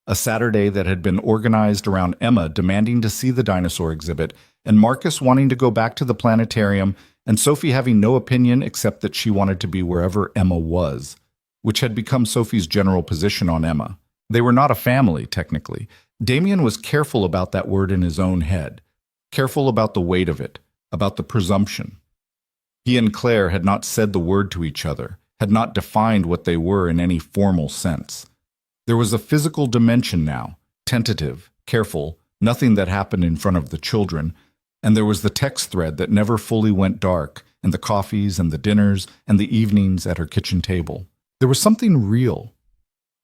A Saturday that had been organized around Emma demanding to see the dinosaur exhibit, and Marcus wanting to go back to the planetarium, and Sophie having no opinion except that she wanted to be wherever Emma was, which had become Sophie's general position on Emma. They were not a family, technically. Damien was careful about that word in his own head, careful about the weight of it, about the presumption. He and Claire had not said the word to each other, had not defined what they were in any formal sense. There was a physical dimension now, tentative, careful, nothing that happened in front of the children, and there was the text thread that never fully went dark, and the coffees and the dinners and the evenings at her kitchen table. There was something real,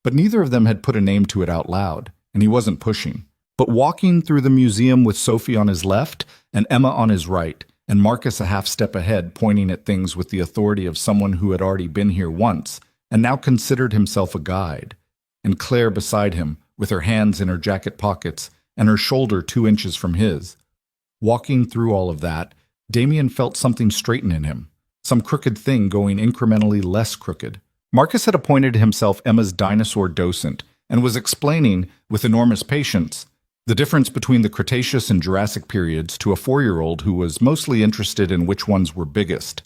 but neither of them had put a name to it out loud, and he wasn't pushing. But walking through the museum with Sophie on his left and Emma on his right, and Marcus a half step ahead, pointing at things with the authority of someone who had already been here once, and now considered himself a guide, and Claire beside him, with her hands in her jacket pockets and her shoulder 2 inches from his. Walking through all of that, Damien felt something straighten in him, some crooked thing going incrementally less crooked. Marcus had appointed himself Emma's dinosaur docent and was explaining, with enormous patience, the difference between the Cretaceous and Jurassic periods to a 4-year-old who was mostly interested in which ones were biggest.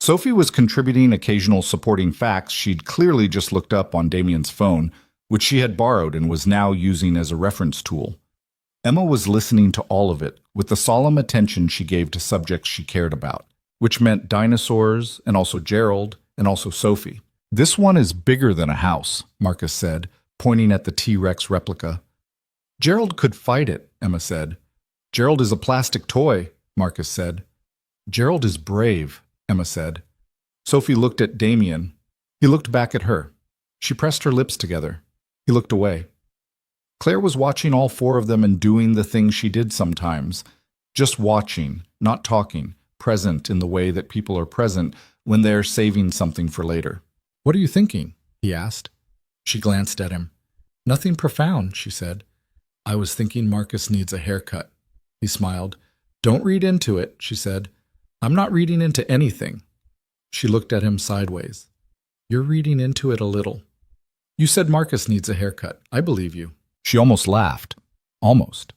Sophie was contributing occasional supporting facts she'd clearly just looked up on Damien's phone, which she had borrowed and was now using as a reference tool. Emma was listening to all of it with the solemn attention she gave to subjects she cared about, which meant dinosaurs and also Gerald and also Sophie. "This one is bigger than a house," Marcus said, pointing at the T-Rex replica. "Gerald could fight it," Emma said. "Gerald is a plastic toy," Marcus said. "Gerald is brave," Emma said. Sophie looked at Damien. He looked back at her. She pressed her lips together. He looked away. Claire was watching all 4 of them and doing the things she did sometimes. Just watching, not talking, present in the way that people are present when they're saving something for later. "What are you thinking?" he asked. She glanced at him. "Nothing profound," she said. "I was thinking Marcus needs a haircut." He smiled. "Don't read into it," she said. I'm not reading into anything. She looked at him sideways. You're reading into it a little. You said Marcus needs a haircut. I believe you. She almost laughed. Almost.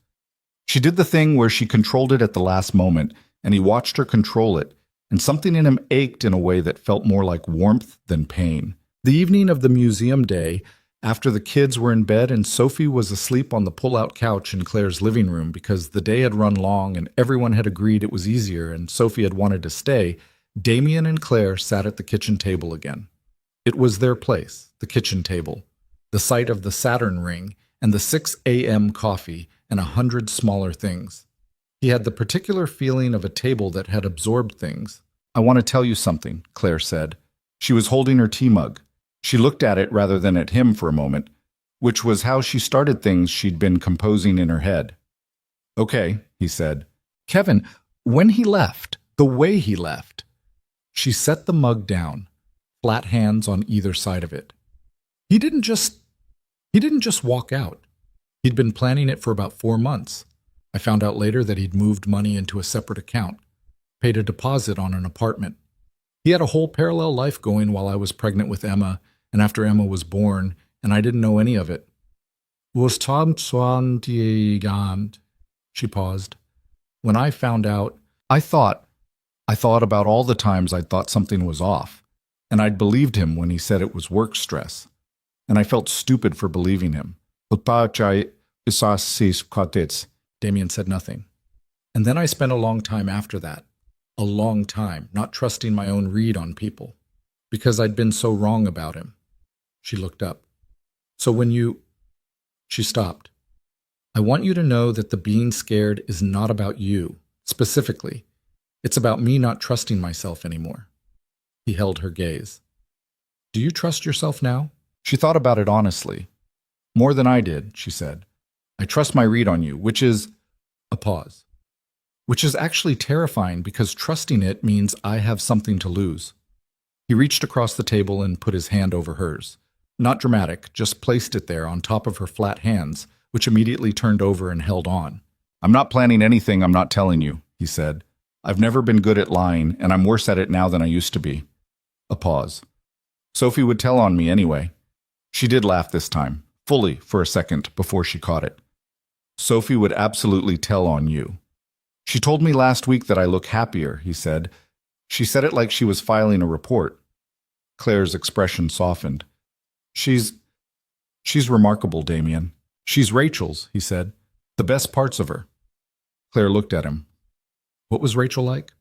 She did the thing where she controlled it at the last moment, and he watched her control it, and something in him ached in a way that felt more like warmth than pain. The evening of the museum day, after the kids were in bed and Sophie was asleep on the pull-out couch in Claire's living room because the day had run long and everyone had agreed it was easier and Sophie had wanted to stay, Damien and Claire sat at the kitchen table again. It was their place, the kitchen table, the site of the Saturn ring and the 6 a.m. coffee and 100 smaller things. He had the particular feeling of a table that had absorbed things. I want to tell you something, Claire said. She was holding her tea mug. She looked at it rather than at him for a moment, which was how she started things she'd been composing in her head. Okay, he said. Kevin, when he left, the way he left. She set the mug down, flat hands on either side of it. He didn't just walk out. He'd been planning it for about 4 months. I found out later that he'd moved money into a separate account, paid a deposit on an apartment. He had a whole parallel life going while I was pregnant with Emma, and after Emma was born, and I didn't know any of it. Was Tom Swantigand? She paused. When I found out, I thought about all the times I'd thought something was off, and I'd believed him when he said it was work stress, and I felt stupid for believing him. Damien said nothing. And then I spent a long time after that, a long time, not trusting my own read on people, because I'd been so wrong about him. She looked up. So when you... She stopped. I want you to know that the being scared is not about you, specifically. It's about me not trusting myself anymore. He held her gaze. Do you trust yourself now? She thought about it honestly. More than I did, she said. I trust my read on you, which is... A pause. Which is actually terrifying because trusting it means I have something to lose. He reached across the table and put his hand over hers. Not dramatic, just placed it there on top of her flat hands, which immediately turned over and held on. I'm not planning anything I'm not telling you, he said. I've never been good at lying, and I'm worse at it now than I used to be. A pause. Sophie would tell on me anyway. She did laugh this time, fully for a second before she caught it. Sophie would absolutely tell on you. She told me last week that I look happier, he said. She said it like she was filing a report. Claire's expression softened. She's remarkable, Damien. She's Rachel's, he said. The best parts of her. Claire looked at him. What was Rachel like?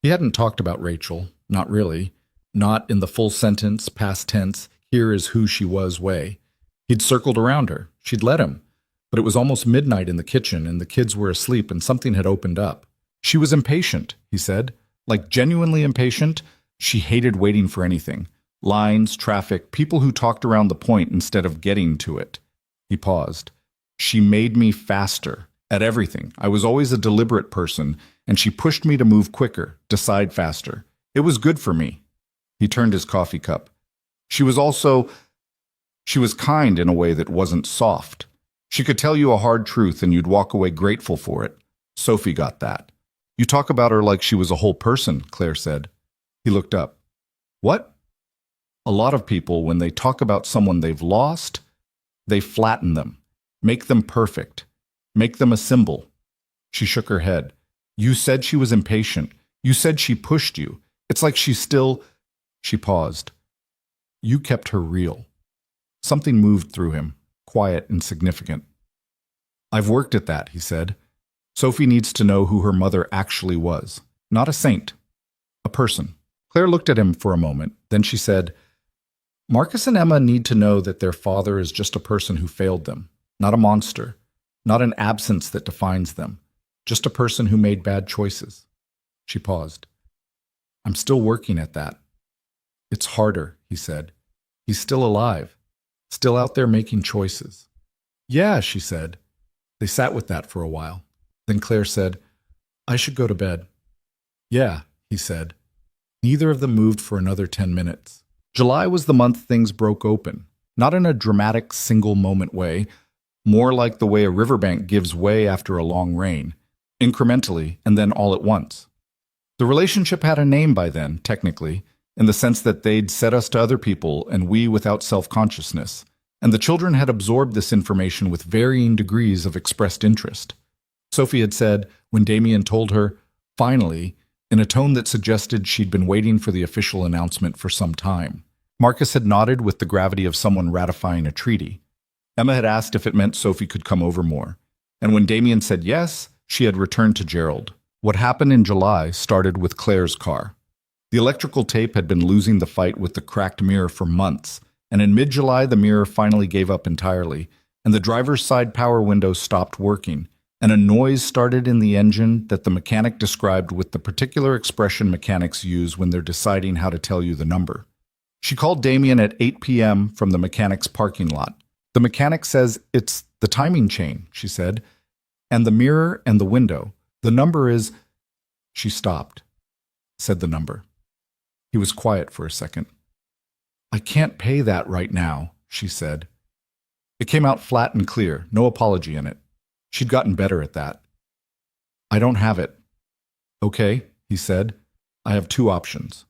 He hadn't talked about Rachel, not really. Not in the full sentence, past tense, here is who she was way. He'd circled around her. She'd let him. But it was almost midnight in the kitchen, and the kids were asleep, and something had opened up. She was impatient, he said. Like genuinely impatient. She hated waiting for anything. Lines, traffic, people who talked around the point instead of getting to it. He paused. She made me faster at everything. I was always a deliberate person, and she pushed me to move quicker, decide faster. It was good for me. He turned his coffee cup. She was kind in a way that wasn't soft. She could tell you a hard truth and you'd walk away grateful for it. Sophie got that. You talk about her like she was a whole person, Claire said. He looked up. What? A lot of people, when they talk about someone they've lost, they flatten them, make them perfect, make them a symbol. She shook her head. You said she was impatient. You said she pushed you. It's like she's still... She paused. You kept her real. Something moved through him. Quiet and significant. I've worked at that, he said. Sophie needs to know who her mother actually was. Not a saint. A person. Claire looked at him for a moment. Then she said, Marcus and Emma need to know that their father is just a person who failed them. Not a monster. Not an absence that defines them. Just a person who made bad choices. She paused. I'm still working at that. It's harder, he said. He's still alive. Still out there making choices. Yeah, she said. They sat with that for a while. Then Claire said, I should go to bed. Yeah, he said. Neither of them moved for another 10 minutes. July was the month things broke open. Not in a dramatic single-moment way, more like the way a riverbank gives way after a long rain, incrementally and then all at once. The relationship had a name by then, technically, in the sense that they'd set us to other people and we without self-consciousness, and the children had absorbed this information with varying degrees of expressed interest. Sophie had said, when Damien told her, finally, in a tone that suggested she'd been waiting for the official announcement for some time. Marcus had nodded with the gravity of someone ratifying a treaty. Emma had asked if it meant Sophie could come over more, and when Damien said yes, she had returned to Gerald. What happened in July started with Claire's car. The electrical tape had been losing the fight with the cracked mirror for months, and in mid-July the mirror finally gave up entirely, and the driver's side power window stopped working, and a noise started in the engine that the mechanic described with the particular expression mechanics use when they're deciding how to tell you the number. She called Damien at 8 p.m. from the mechanic's parking lot. The mechanic says it's the timing chain, she said, and the mirror and the window. The number is... She stopped, said the number. He was quiet for a second. I can't pay that right now, she said. It came out flat and clear, no apology in it. She'd gotten better at that. I don't have it. Okay, he said. I have two options.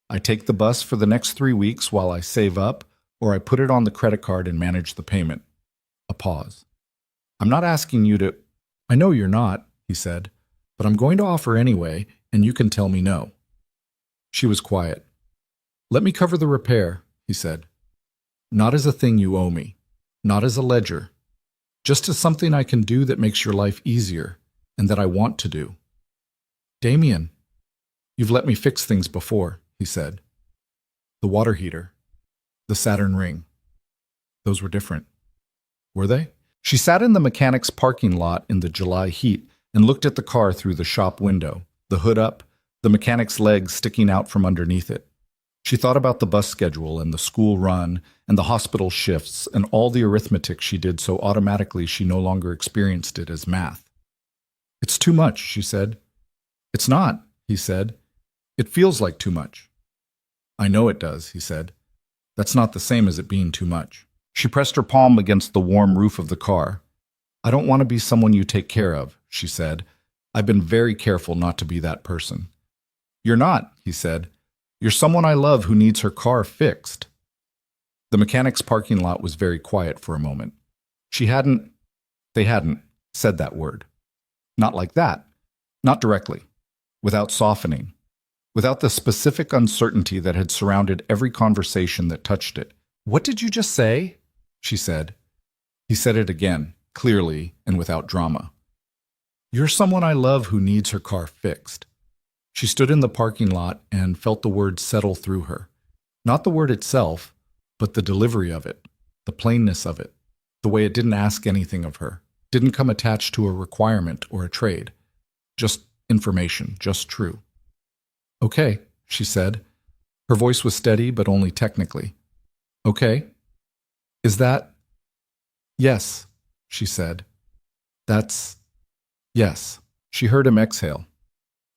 I take the bus for the next 3 weeks while I save up, or I put it on the credit card and manage the payment. A pause. I'm not asking you to... I know you're not, he said, but I'm going to offer anyway, and you can tell me no. She was quiet. Let me cover the repair, he said. Not as a thing you owe me, not as a ledger, just as something I can do that makes your life easier and that I want to do. Damien, you've let me fix things before, he said. The water heater, the Saturn ring. Those were different. Were they? She sat in the mechanic's parking lot in the July heat and looked at the car through the shop window, the hood up, the mechanic's legs sticking out from underneath it. She thought about the bus schedule and the school run and the hospital shifts and all the arithmetic she did so automatically she no longer experienced it as math. It's too much, she said. It's not, he said. It feels like too much. I know it does, he said. That's not the same as it being too much. She pressed her palm against the warm roof of the car. I don't want to be someone you take care of, she said. I've been very careful not to be that person. You're not, he said. You're someone I love who needs her car fixed. The mechanic's parking lot was very quiet for a moment. They hadn't said that word. Not like that. Not directly. Without softening. Without the specific uncertainty that had surrounded every conversation that touched it. What did you just say? She said. He said it again, clearly and without drama. You're someone I love who needs her car fixed. She stood in the parking lot and felt the word settle through her. Not the word itself, but the delivery of it, the plainness of it, the way it didn't ask anything of her, didn't come attached to a requirement or a trade. Just information, just true. Okay, she said. Her voice was steady, but only technically. Okay. Is that... Yes, she said. That's... Yes. She heard him exhale.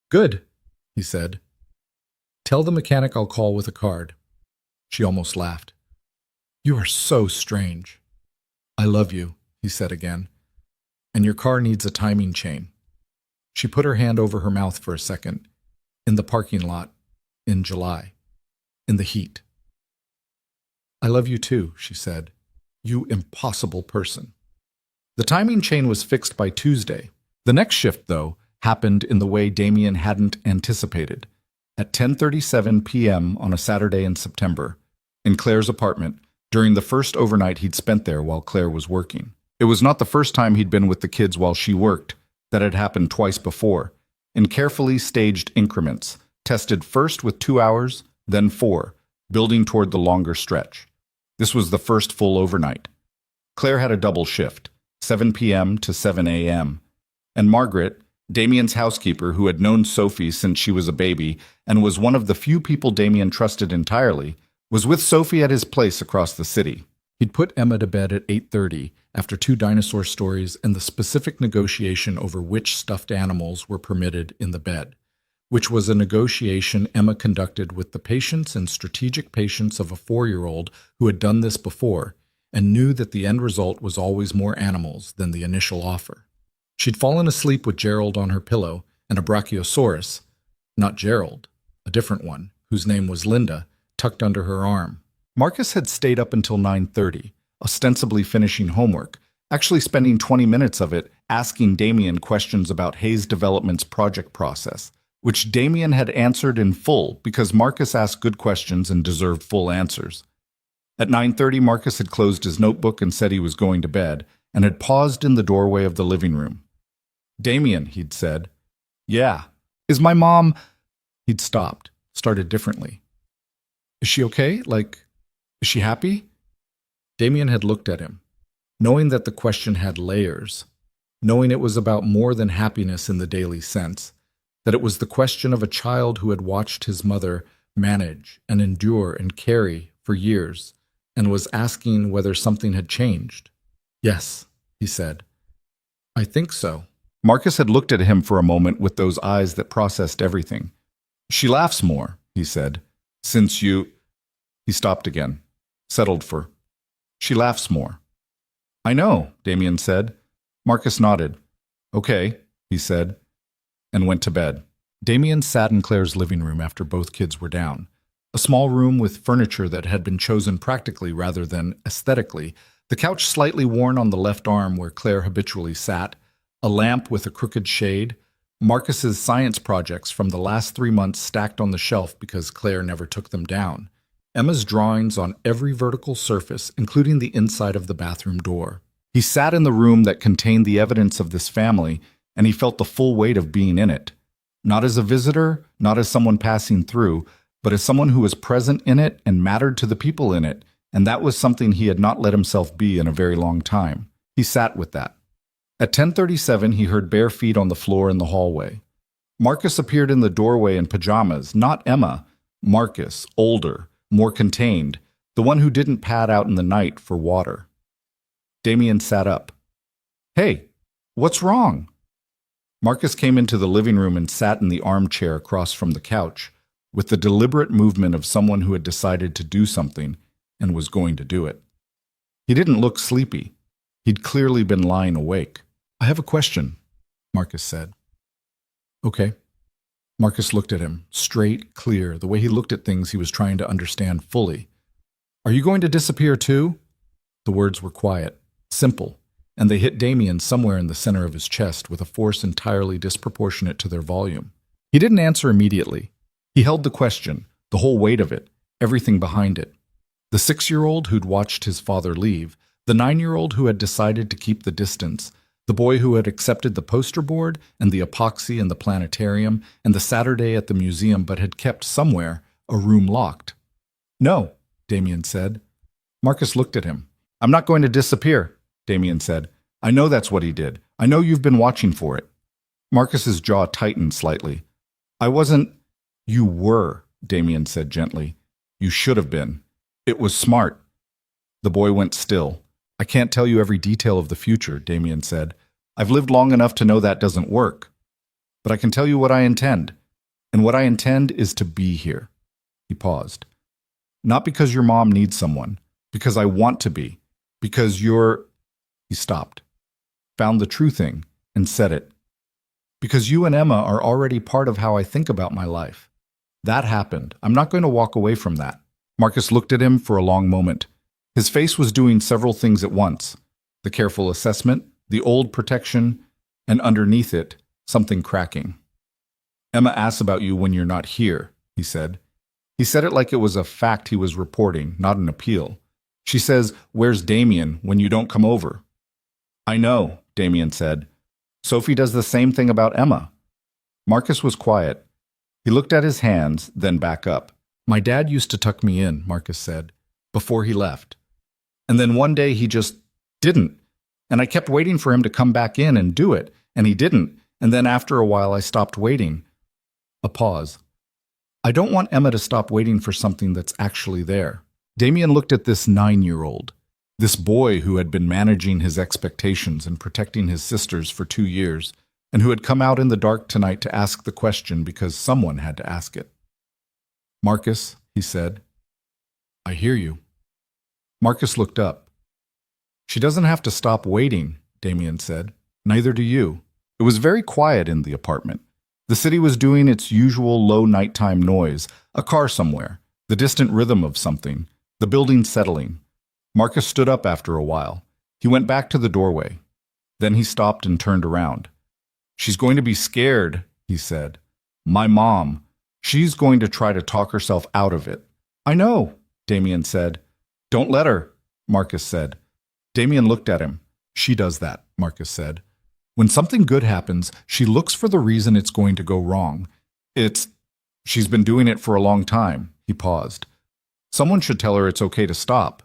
Good, he said. Tell the mechanic I'll call with a card. She almost laughed. You are so strange. I love you, he said again. And your car needs a timing chain. She put her hand over her mouth for a second. In the parking lot. In July. In the heat. I love you too, she said. You impossible person. The timing chain was fixed by Tuesday. The next shift, though, happened in the way Damien hadn't anticipated. At 10:37 p.m. on a Saturday in September, in Claire's apartment, during the first overnight he'd spent there while Claire was working. It was not the first time he'd been with the kids while she worked. That had happened twice before, in carefully staged increments, tested first with 2 hours, then 4, building toward the longer stretch. This was the first full overnight. Claire had a double shift, 7 p.m. to 7 a.m., and Margaret, Damien's housekeeper who had known Sophie since she was a baby and was one of the few people Damien trusted entirely, was with Sophie at his place across the city. He'd put Emma to bed at 8:30 after 2 dinosaur stories and the specific negotiation over which stuffed animals were permitted in the bed, which was a negotiation Emma conducted with the patience and strategic patience of a 4-year-old who had done this before and knew that the end result was always more animals than the initial offer. She'd fallen asleep with Gerald on her pillow and a brachiosaurus, Not Gerald, a different one, whose name was Linda, tucked under her arm. Marcus had stayed up until 9:30, ostensibly finishing homework, actually spending 20 minutes of it asking Damien questions about Hayes Development's project process, which Damien had answered in full because Marcus asked good questions and deserved full answers. At 9:30, Marcus had closed his notebook and said he was going to bed, and had paused in the doorway of the living room. "Damien," he'd said. "Yeah. Is my mom—" He'd stopped, started differently. "Is she okay? Is she happy?" Damien had looked at him, knowing that the question had layers, knowing it was about more than happiness in the daily sense, that it was the question of a child who had watched his mother manage and endure and carry for years, and was asking whether something had changed. "Yes," he said. "I think so." Marcus had looked at him for a moment with those eyes that processed everything. "She laughs more," he said. "Since you—" He stopped again, settled for, "She laughs more." "I know," Damien said. Marcus nodded. "Okay," he said, and went to bed. Damien sat in Claire's living room after both kids were down. A small room with furniture that had been chosen practically rather than aesthetically, the couch slightly worn on the left arm where Claire habitually sat, a lamp with a crooked shade, Marcus's science projects from the last 3 months stacked on the shelf because Claire never took them down, Emma's drawings on every vertical surface, including the inside of the bathroom door. He sat in the room that contained the evidence of this family, and he felt the full weight of being in it. Not as a visitor, not as someone passing through, but as someone who was present in it and mattered to the people in it, and that was something he had not let himself be in a very long time. He sat with that. At 10:37, he heard bare feet on the floor in the hallway. Marcus appeared in the doorway in pajamas, not Emma. Marcus, older, more contained, the one who didn't pad out in the night for water. Damien sat up. "Hey, what's wrong?" Marcus came into the living room and sat in the armchair across from the couch, with the deliberate movement of someone who had decided to do something and was going to do it. He didn't look sleepy. He'd clearly been lying awake. "I have a question," Marcus said. "Okay." Marcus looked at him, straight, clear, the way he looked at things he was trying to understand fully. "Are you going to disappear too?" The words were quiet, simple, and they hit Damien somewhere in the center of his chest with a force entirely disproportionate to their volume. He didn't answer immediately. He held the question, the whole weight of it, everything behind it. The 6-year-old who'd watched his father leave, the 9-year-old who had decided to keep the distance, the boy who had accepted the poster board and the epoxy and the planetarium and the Saturday at the museum but had kept somewhere a room locked. "No," Damien said. Marcus looked at him. "I'm not going to disappear," Damien said. "I know that's what he did. I know you've been watching for it." Marcus's jaw tightened slightly. "I wasn't—" "You were," Damien said gently. "You should have been. It was smart." The boy went still. "I can't tell you every detail of the future," Damien said. "I've lived long enough to know that doesn't work. But I can tell you what I intend. And what I intend is to be here." He paused. "Not because your mom needs someone. Because I want to be. Because you're—" He stopped, found the true thing, and said it. "Because you and Emma are already part of how I think about my life. That happened. I'm not going to walk away from that." Marcus looked at him for a long moment. His face was doing several things at once. The careful assessment, the old protection, and underneath it, something cracking. "Emma asks about you when you're not here," he said. He said it like it was a fact he was reporting, not an appeal. "She says, 'Where's Damien?' when you don't come over." "I know," Damien said. "Sophie does the same thing about Emma." Marcus was quiet. He looked at his hands, then back up. "My dad used to tuck me in," Marcus said, "before he left. And then one day he just didn't. And I kept waiting for him to come back in and do it, and he didn't. And then after a while I stopped waiting." A pause. "I don't want Emma to stop waiting for something that's actually there." Damien looked at this 9-year-old, this boy who had been managing his expectations and protecting his sisters for 2 years, and who had come out in the dark tonight to ask the question because someone had to ask it. "Marcus," he said, "I hear you." Marcus looked up. "She doesn't have to stop waiting," Damien said. "Neither do you." It was very quiet in the apartment. The The city was doing its usual low nighttime noise, a car somewhere, the distant rhythm of something, the building settling. Marcus stood up after a while. He went back to the doorway. Then he stopped and turned around. "She's going to be scared," he said. "My mom. She's going to try to talk herself out of it." "I know," Damien said. "Don't let her," Marcus said. Damien looked at him. "She does that," Marcus said. "When something good happens, she looks for the reason it's going to go wrong. She's been doing it for a long time." He paused. "Someone should tell her it's okay to stop."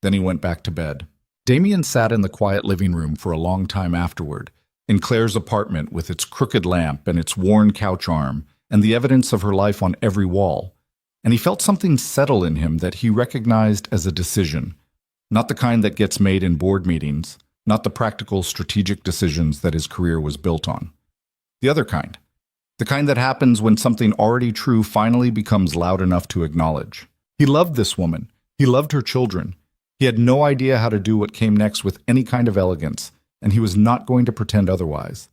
Then he went back to bed. Damien sat in the quiet living room for a long time afterward, in Claire's apartment with its crooked lamp and its worn couch arm, and the evidence of her life on every wall. And he felt something settle in him that he recognized as a decision, not the kind that gets made in board meetings, not the practical, strategic decisions that his career was built on. The other kind. The kind that happens when something already true finally becomes loud enough to acknowledge. He loved this woman. He loved her children. He had no idea how to do what came next with any kind of elegance, and he was not going to pretend otherwise.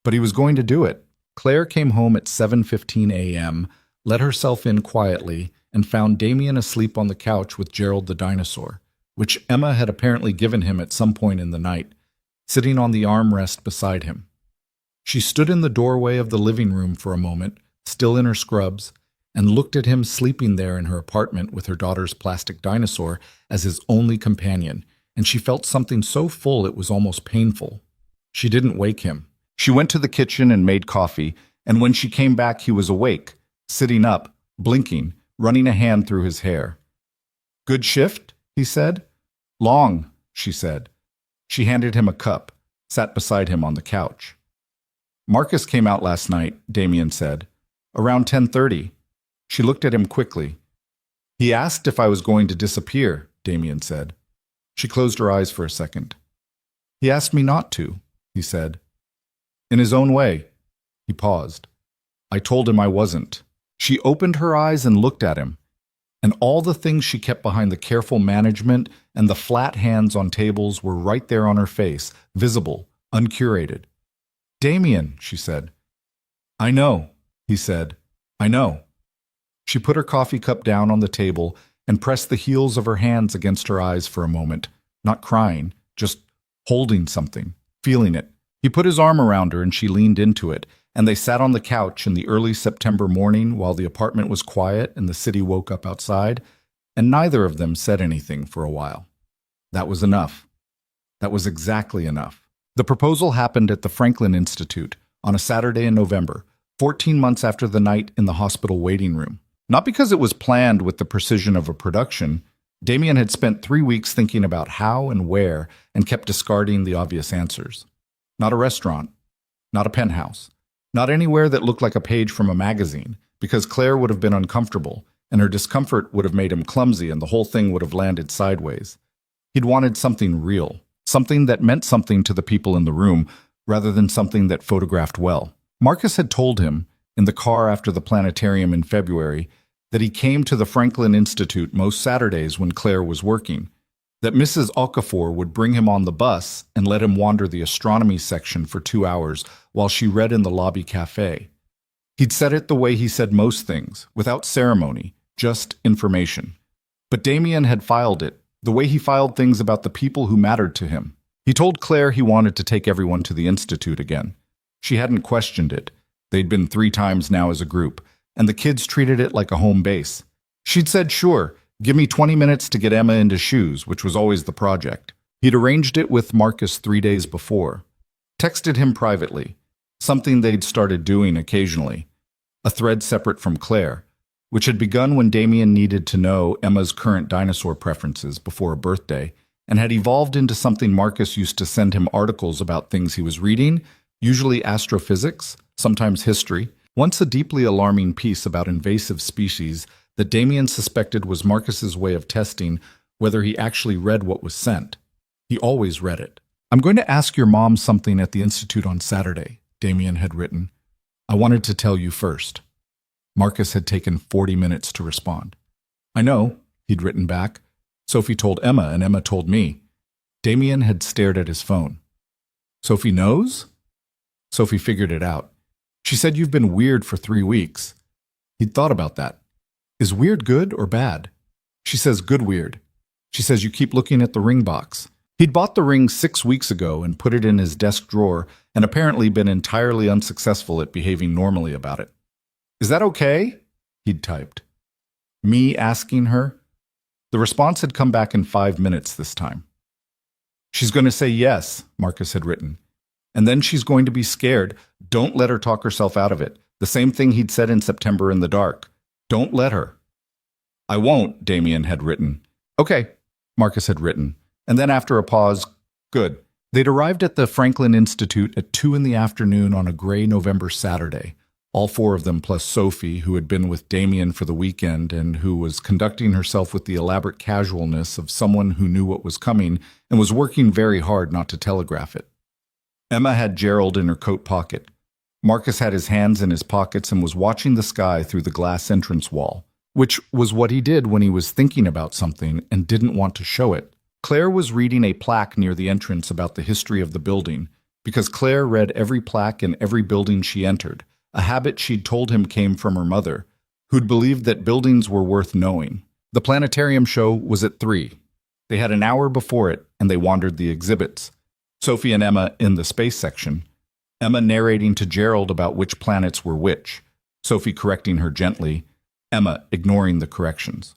But he was going to do it. Claire came home at 7:15 a.m., let herself in quietly, and found Damien asleep on the couch with Gerald the dinosaur, which Emma had apparently given him at some point in the night, sitting on the armrest beside him. She stood in the doorway of the living room for a moment, still in her scrubs, and looked at him sleeping there in her apartment with her daughter's plastic dinosaur as his only companion, and she felt something so full it was almost painful. She didn't wake him. She went to the kitchen and made coffee, and when she came back he was awake, sitting up, blinking, running a hand through his hair. "Good shift?" he said. "Long," she said. She handed him a cup, sat beside him on the couch. "Marcus came out last night," Damien said. "Around 10:30. She looked at him quickly. "He asked if I was going to disappear," Damien said. She closed her eyes for a second. "He asked me not to," he said. "In his own way." He paused. "I told him I wasn't." She opened her eyes and looked at him, and all the things she kept behind the careful management and the flat hands on tables were right there on her face, visible, uncurated. "Damien," she said. "I know," he said. "I know." She put her coffee cup down on the table and pressed the heels of her hands against her eyes for a moment, not crying, just holding something, feeling it. He put his arm around her and she leaned into it, and they sat on the couch in the early September morning while the apartment was quiet and the city woke up outside, and neither of them said anything for a while. That was enough. That was exactly enough. The proposal happened at the Franklin Institute on a Saturday in November, 14 months after the night in the hospital waiting room. Not because it was planned with the precision of a production. Damien had spent 3 weeks thinking about how and where and kept discarding the obvious answers. Not a restaurant. Not a penthouse. Not anywhere that looked like a page from a magazine, because Claire would have been uncomfortable, and her discomfort would have made him clumsy and the whole thing would have landed sideways. He'd wanted something real, something that meant something to the people in the room, rather than something that photographed well. Marcus had told him, in the car after the planetarium in February, that he came to the Franklin Institute most Saturdays when Claire was working, that Mrs. Okafor would bring him on the bus and let him wander the astronomy section for 2 hours while she read in the lobby cafe. He'd said it the way he said most things, without ceremony, just information. But Damien had filed it, the way he filed things about the people who mattered to him. He told Claire he wanted to take everyone to the Institute again. She hadn't questioned it. They'd been 3 times now as a group, and the kids treated it like a home base. She'd said, "Sure, give me 20 minutes to get Emma into shoes," which was always the project. He'd arranged it with Marcus 3 days before. Texted him privately, something they'd started doing occasionally, a thread separate from Claire, which had begun when Damien needed to know Emma's current dinosaur preferences before a birthday, and had evolved into something Marcus used to send him articles about things he was reading, usually astrophysics, sometimes history, once a deeply alarming piece about invasive species that Damien suspected was Marcus's way of testing whether he actually read what was sent. He always read it. "I'm going to ask your mom something at the Institute on Saturday," Damien had written. "I wanted to tell you first." Marcus had taken 40 minutes to respond. "I know," he'd written back. "Sophie told Emma, and Emma told me." Damien had stared at his phone. "Sophie knows?" Sophie figured it out. She said you've been weird for 3 weeks. He'd thought about that. Is weird good or bad? She says good weird. She says you keep looking at the ring box. He'd bought the ring 6 weeks ago and put it in his desk drawer and apparently been entirely unsuccessful at behaving normally about it. Is that okay? He'd typed. Me asking her? The response had come back in 5 minutes this time. She's going to say yes, Marcus had written. And then she's going to be scared. Don't let her talk herself out of it. The same thing he'd said in September in the dark. Don't let her. I won't, Damien had written. Okay, Marcus had written. And then after a pause, good. They'd arrived at the Franklin Institute at 2 in the afternoon on a gray November Saturday. All 4 of them plus Sophie, who had been with Damien for the weekend and who was conducting herself with the elaborate casualness of someone who knew what was coming and was working very hard not to telegraph it. Emma had Gerald in her coat pocket. Marcus had his hands in his pockets and was watching the sky through the glass entrance wall, which was what he did when he was thinking about something and didn't want to show it. Claire was reading a plaque near the entrance about the history of the building, because Claire read every plaque in every building she entered, a habit she'd told him came from her mother, who'd believed that buildings were worth knowing. The planetarium show was at 3. They had an hour before it, and they wandered the exhibits. Sophie and Emma in the space section, Emma narrating to Gerald about which planets were which, Sophie correcting her gently, Emma ignoring the corrections.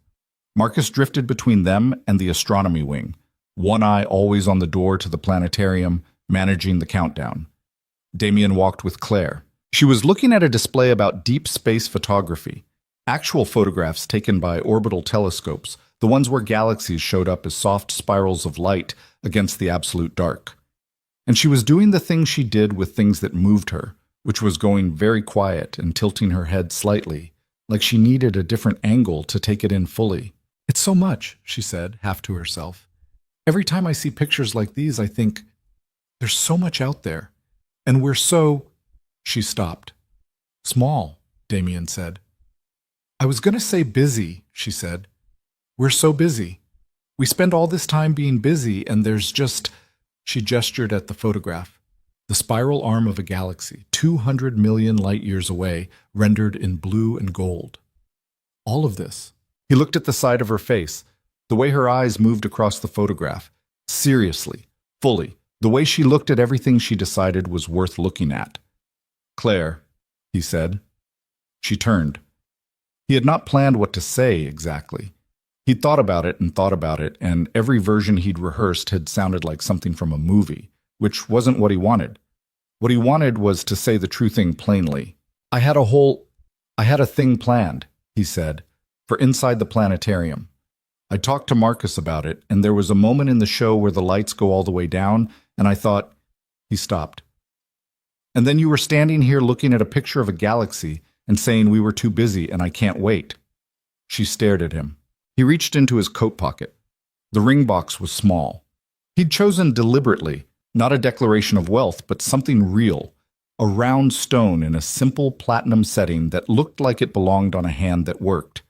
Marcus drifted between them and the astronomy wing, one eye always on the door to the planetarium, managing the countdown. Damien walked with Claire. She was looking at a display about deep space photography, actual photographs taken by orbital telescopes, the ones where galaxies showed up as soft spirals of light against the absolute dark. And she was doing the thing she did with things that moved her, which was going very quiet and tilting her head slightly, like she needed a different angle to take it in fully. It's so much, she said, half to herself. Every time I see pictures like these, I think, there's so much out there. And we're so... She stopped. Small, Damien said. I was going to say busy, she said. We're so busy. We spend all this time being busy, and there's just... She gestured at the photograph. The spiral arm of a galaxy, 200 million light years away, rendered in blue and gold. All of this. He looked at the side of her face, the way her eyes moved across the photograph, seriously, fully, the way she looked at everything she decided was worth looking at. Claire, he said. She turned. He had not planned what to say exactly. He'd thought about it, and every version he'd rehearsed had sounded like something from a movie, which wasn't what he wanted. What he wanted was to say the true thing plainly. I had a thing planned, he said, for inside the planetarium. I talked to Marcus about it, and there was a moment in the show where the lights go all the way down, and I thought... He stopped. And then you were standing here looking at a picture of a galaxy and saying we were too busy and I can't wait. She stared at him. He reached into his coat pocket. The ring box was small. He'd chosen deliberately, not a declaration of wealth, but something real, a round stone in a simple platinum setting that looked like it belonged on a hand that worked.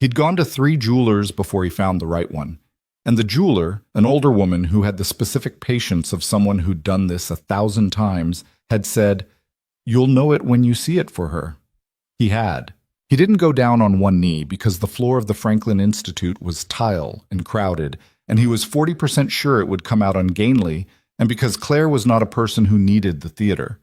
He'd gone to 3 jewelers before he found the right one, and the jeweler, an older woman who had the specific patience of someone who'd done this 1,000 times, had said, "You'll know it when you see it for her." He had. He didn't go down on one knee because the floor of the Franklin Institute was tile and crowded, and he was 40% sure it would come out ungainly, and because Claire was not a person who needed the theater.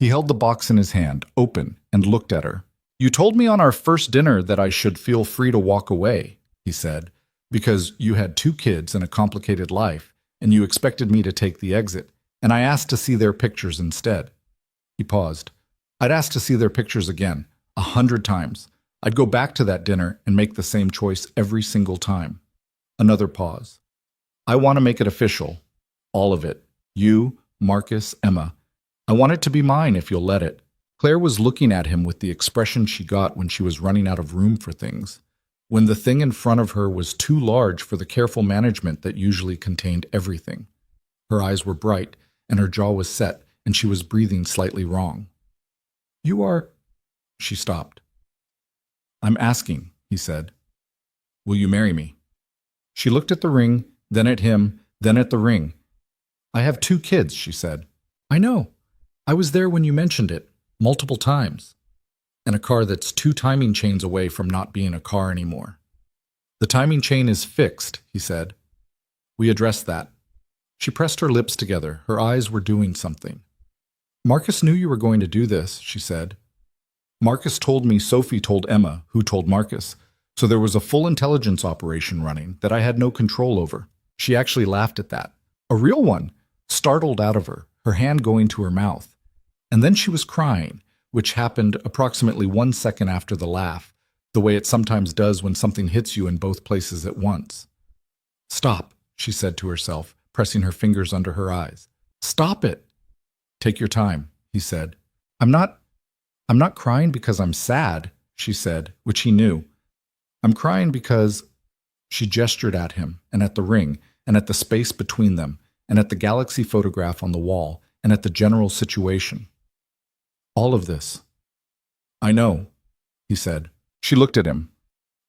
He held the box in his hand, open, and looked at her. "You told me on our first dinner that I should feel free to walk away," he said, "because you had 2 kids and a complicated life, and you expected me to take the exit, and I asked to see their pictures instead." He paused. "I'd ask to see their pictures again, 100 times. I'd go back to that dinner and make the same choice every single time." Another pause. "I want to make it official. All of it. You, Marcus, Emma. I want it to be mine if you'll let it." Claire was looking at him with the expression she got when she was running out of room for things, when the thing in front of her was too large for the careful management that usually contained everything. Her eyes were bright, and her jaw was set, and she was breathing slightly wrong. "You are..." She stopped. "I'm asking," he said. "Will you marry me?" She looked at the ring, then at him, then at the ring. "I have 2 kids," she said. "I know. I was there when you mentioned it. multiple times, and a car that's 2 timing chains away from not being a car anymore. The timing chain is fixed, he said. We addressed that. She pressed her lips together. Her eyes were doing something. Marcus knew you were going to do this, she said. Marcus told me Sophie told Emma, who told Marcus, so there was a full intelligence operation running that I had no control over. She actually laughed at that. A real one, startled out of her hand going to her mouth. And then she was crying, which happened approximately 1 second after the laugh, the way it sometimes does when something hits you in both places at once. Stop, she said to herself, pressing her fingers under her eyes. Stop it. Take your time, he said. I'm not crying because I'm sad, she said, which he knew. I'm crying because... She gestured at him, and at the ring, and at the space between them, and at the galaxy photograph on the wall, and at the general situation. All of this. I know, he said. She looked at him.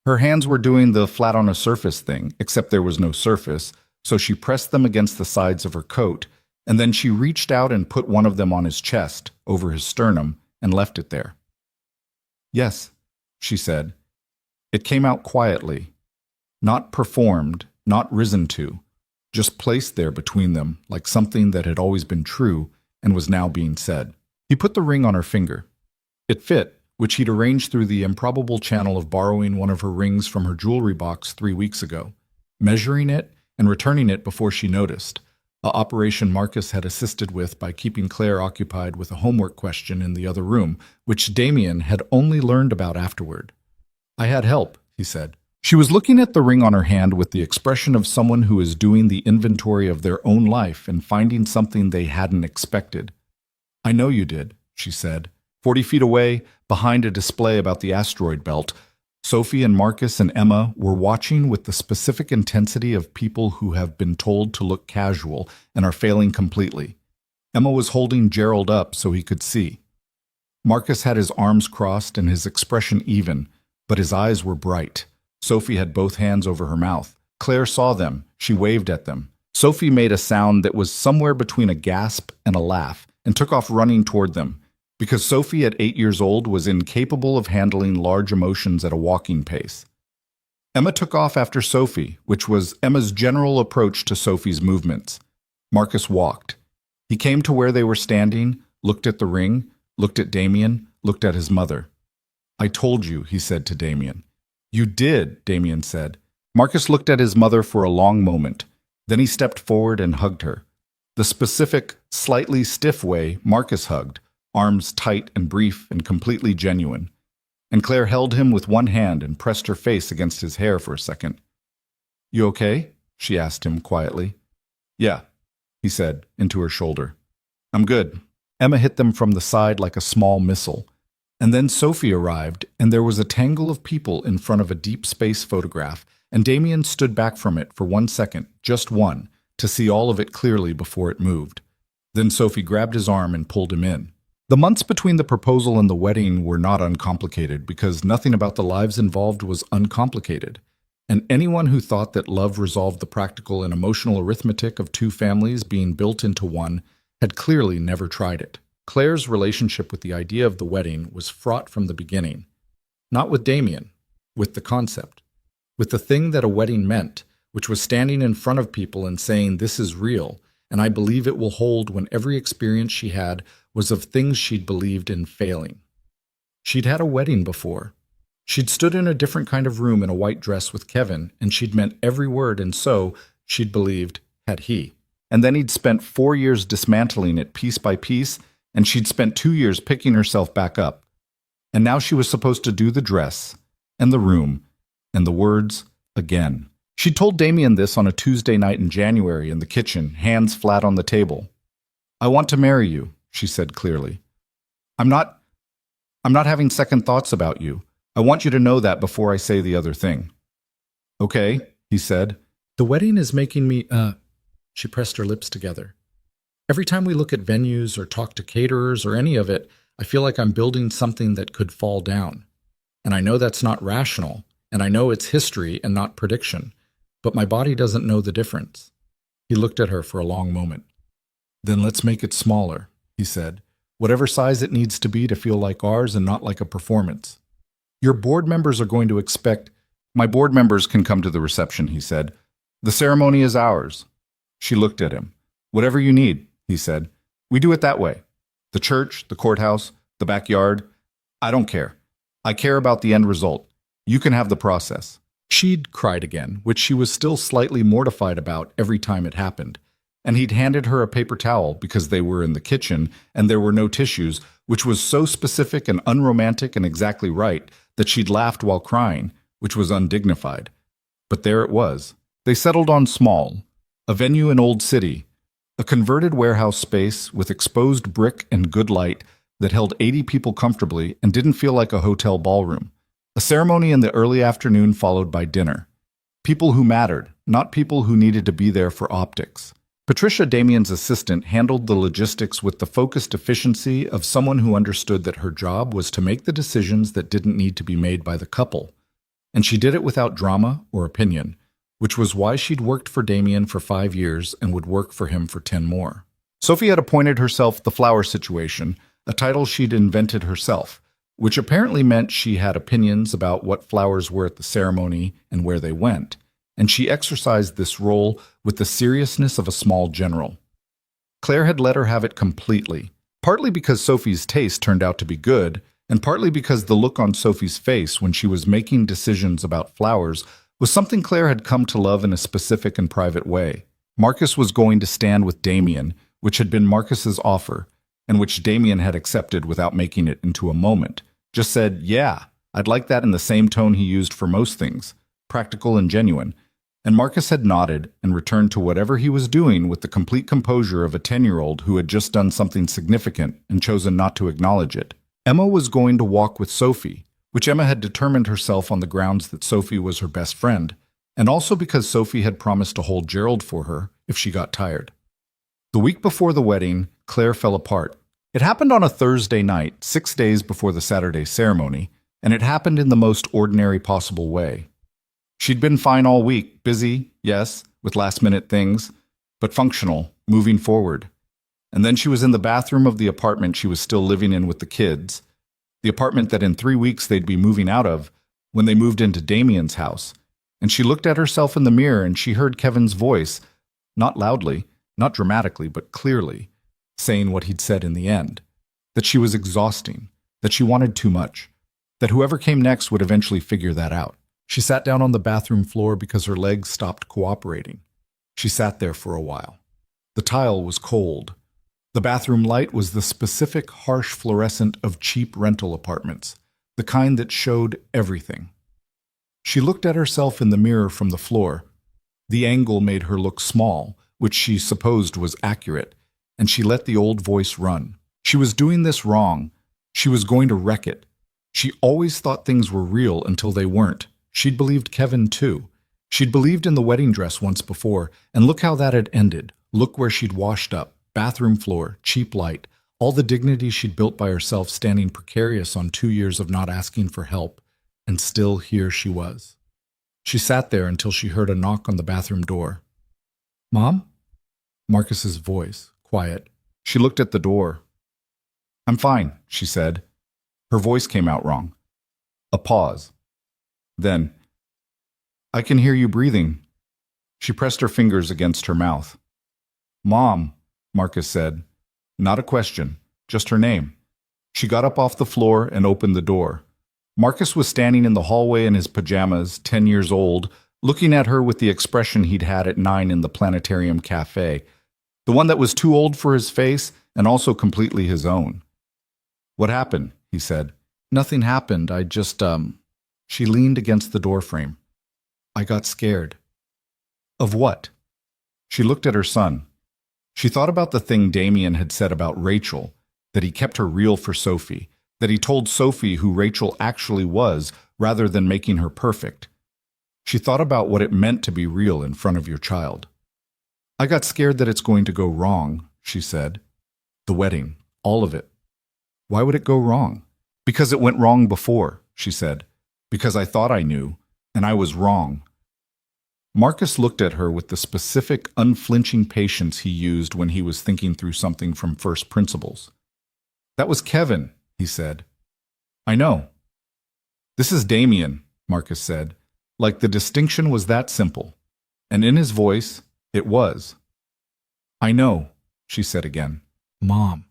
Her hands were doing the flat on a surface thing, except there was no surface, so she pressed them against the sides of her coat, and then she reached out and put one of them on his chest, over his sternum, and left it there. Yes, she said. It came out quietly. Not performed, not risen to, just placed there between them like something that had always been true and was now being said. He put the ring on her finger. It fit, which he'd arranged through the improbable channel of borrowing one of her rings from her jewelry box 3 weeks ago, measuring it and returning it before she noticed, a operation Marcus had assisted with by keeping Claire occupied with a homework question in the other room, which Damien had only learned about afterward. I had help, he said. She was looking at the ring on her hand with the expression of someone who is doing the inventory of their own life and finding something they hadn't expected. I know you did, she said. 40 feet away, behind a display about the asteroid belt, Sophie and Marcus and Emma were watching with the specific intensity of people who have been told to look casual and are failing completely. Emma was holding Gerald up so he could see. Marcus had his arms crossed and his expression even, but his eyes were bright. Sophie had both hands over her mouth. Claire saw them. She waved at them. Sophie made a sound that was somewhere between a gasp and a laugh and took off running toward them, because Sophie at 8 years old was incapable of handling large emotions at a walking pace. Emma took off after Sophie, which was Emma's general approach to Sophie's movements. Marcus walked. He came to where they were standing, looked at the ring, looked at Damien, looked at his mother. I told you, he said to Damien. You did, Damien said. Marcus looked at his mother for a long moment. Then he stepped forward and hugged her. The specific, slightly stiff way Marcus hugged, arms tight and brief and completely genuine. And Claire held him with one hand and pressed her face against his hair for a second. You okay? She asked him quietly. Yeah, he said, into her shoulder. I'm good. Emma hit them from the side like a small missile. And then Sophie arrived, and there was a tangle of people in front of a deep space photograph, and Damien stood back from it for 1 second, just one, to see all of it clearly before it moved. Then Sophie grabbed his arm and pulled him in. The months between the proposal and the wedding were not uncomplicated because nothing about the lives involved was uncomplicated. And anyone who thought that love resolved the practical and emotional arithmetic of 2 families being built into one had clearly never tried it. Claire's relationship with the idea of the wedding was fraught from the beginning. Not with Damien, with the concept. With the thing that a wedding meant, which was standing in front of people and saying, this is real, and I believe it will hold when every experience she had was of things she'd believed in failing. She'd had a wedding before. She'd stood in a different kind of room in a white dress with Kevin, and she'd meant every word, and so, she'd believed, had he. And then he'd spent 4 years dismantling it piece by piece, and she'd spent 2 years picking herself back up. And now she was supposed to do the dress, and the room, and the words again. She told Damien this on a Tuesday night in January in the kitchen, hands flat on the table. I want to marry you, she said clearly. I'm not having second thoughts about you. I want you to know that before I say the other thing. Okay, he said. The wedding is making me, She pressed her lips together. Every time we look at venues or talk to caterers or any of it, I feel like I'm building something that could fall down. And I know that's not rational, and I know it's history and not prediction, but my body doesn't know the difference. He looked at her for a long moment. Then let's make it smaller, he said. whatever size it needs to be feel like ours and not like a performance. Your board members are going to expect. My board members can come to the reception, he said. The ceremony is ours. She looked at him. Whatever you need, he said. We do it that way. The church, the courthouse, the backyard. I don't care. I care about the end result. You can have the process. She'd cried again, which she was still slightly mortified about every time it happened. And he'd handed her a paper towel because they were in the kitchen and there were no tissues, which was so specific and unromantic and exactly right that she'd laughed while crying, which was undignified. But there it was. They settled on small, a venue in Old City, a converted warehouse space with exposed brick and good light that held 80 people comfortably and didn't feel like a hotel ballroom. A ceremony in the early afternoon followed by dinner. People who mattered, not people who needed to be there for optics. Patricia, Damien's assistant, handled the logistics with the focused efficiency of someone who understood that her job was to make the decisions that didn't need to be made by the couple. And she did it without drama or opinion, which was why she'd worked for Damien for 5 years and would work for him for 10 more. Sophie had appointed herself the flower situation, a title she'd invented herself, which apparently meant she had opinions about what flowers were at the ceremony and where they went, and she exercised this role with the seriousness of a small general. Claire had let her have it completely, partly because Sophie's taste turned out to be good, and partly because the look on Sophie's face when she was making decisions about flowers was something Claire had come to love in a specific and private way. Marcus was going to stand with Damien, which had been Marcus's offer, and which Damien had accepted without making it into a moment. Just said, yeah, I'd like that in the same tone he used for most things, practical and genuine. And Marcus had nodded and returned to whatever he was doing with the complete composure of a 10-year-old who had just done something significant and chosen not to acknowledge it. Emma was going to walk with Sophie, which Emma had determined herself on the grounds that Sophie was her best friend, and also because Sophie had promised to hold Gerald for her if she got tired. The week before the wedding, Claire fell apart. It happened on a Thursday night, 6 days before the Saturday ceremony, and it happened in the most ordinary possible way. She'd been fine all week, busy, yes, with last-minute things, but functional, moving forward. And then she was in the bathroom of the apartment she was still living in with the kids, the apartment that in 3 weeks they'd be moving out of when they moved into Damien's house, and she looked at herself in the mirror and she heard Kevin's voice, not loudly, not dramatically, but clearly, saying what he'd said in the end, that she was exhausting, that she wanted too much, that whoever came next would eventually figure that out. She sat down on the bathroom floor because her legs stopped cooperating. She sat there for a while. The tile was cold. The bathroom light was the specific harsh fluorescent of cheap rental apartments, the kind that showed everything. She looked at herself in the mirror from the floor. The angle made her look small, which she supposed was accurate, and she let the old voice run. She was doing this wrong. She was going to wreck it. She always thought things were real until they weren't. She'd believed Kevin, too. She'd believed in the wedding dress once before, and look how that had ended. Look where she'd washed up. Bathroom floor, cheap light, all the dignity she'd built by herself standing precarious on 2 years of not asking for help, and still here she was. She sat there until she heard a knock on the bathroom door. "Mom?" Marcus's voice, quiet. She looked at the door. "I'm fine," she said. Her voice came out wrong. A pause. Then, "I can hear you breathing." She pressed her fingers against her mouth. "Mom," Marcus said. Not a question, just her name. She got up off the floor and opened the door. Marcus was standing in the hallway in his pajamas, 10 years old, looking at her with the expression he'd had at 9 in the planetarium cafe, the one that was too old for his face and also completely his own. "What happened?" he said. "Nothing happened. I just, She leaned against the doorframe. "I got scared." "Of what?" She looked at her son. She thought about the thing Damien had said about Rachel, that he kept her real for Sophie, that he told Sophie who Rachel actually was rather than making her perfect. She thought about what it meant to be real in front of your child. "I got scared that it's going to go wrong," she said. "The wedding, all of it." "Why would it go wrong?" "Because it went wrong before," she said. "Because I thought I knew, and I was wrong." Marcus looked at her with the specific, unflinching patience he used when he was thinking through something from first principles. That was Kevin, he said. I know. This is Damien, Marcus said, like the distinction was that simple. And in his voice, it was. I know, she said again. Mom.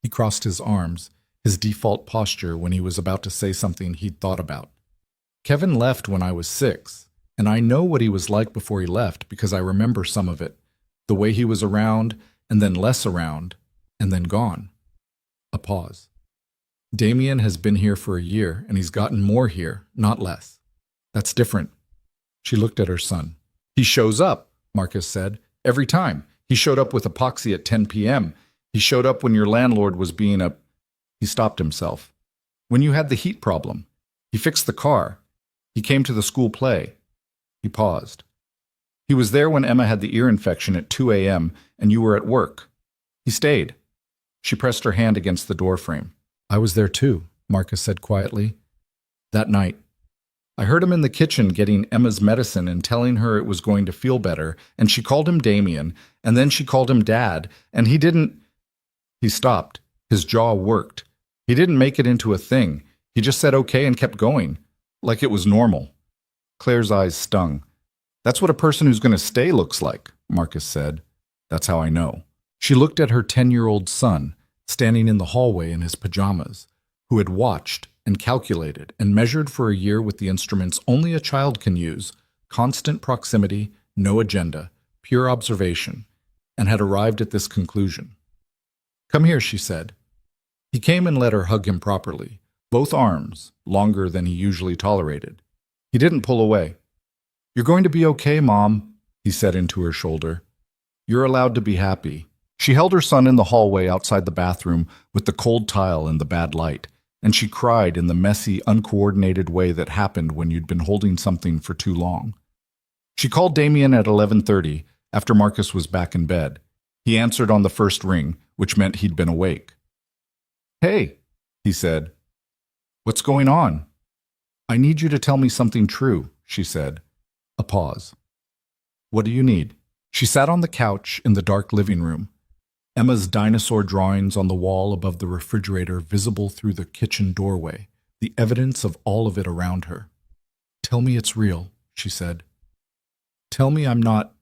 He crossed his arms, his default posture when he was about to say something he'd thought about. Kevin left when I was 6, and I know what he was like before he left because I remember some of it. The way he was around, and then less around, and then gone. A pause. Damien has been here for a year, and he's gotten more here, not less. That's different. She looked at her son. He shows up, Marcus said, every time. He showed up with epoxy at 10 p.m. He showed up when your landlord was being a... He stopped himself. When you had the heat problem. He fixed the car. He came to the school play. He paused. He was there when Emma had the ear infection at 2 a.m. and you were at work. He stayed. She pressed her hand against the doorframe. I was there too, Marcus said quietly. That night. I heard him in the kitchen getting Emma's medicine and telling her it was going to feel better, and she called him Damien, and then she called him Dad, and he didn't... He stopped. His jaw worked. He didn't make it into a thing. He just said okay and kept going, like it was normal. Claire's eyes stung. That's what a person who's going to stay looks like, Marcus said. That's how I know. She looked at her 10-year-old son, standing in the hallway in his pajamas, who had watched and calculated and measured for a year with the instruments only a child can use, constant proximity, no agenda, pure observation, and had arrived at this conclusion. Come here, she said. He came and let her hug him properly, both arms, longer than he usually tolerated. He didn't pull away. You're going to be okay, Mom, he said into her shoulder. You're allowed to be happy. She held her son in the hallway outside the bathroom with the cold tile and the bad light, and she cried in the messy, uncoordinated way that happened when you'd been holding something for too long. She called Damien at 11:30 after Marcus was back in bed. He answered on the first ring, which meant he'd been awake. Hey, he said. What's going on? I need you to tell me something true, she said. A pause. What do you need? She sat on the couch in the dark living room, Emma's dinosaur drawings on the wall above the refrigerator visible through the kitchen doorway, the evidence of all of it around her. Tell me it's real, she said. Tell me I'm not...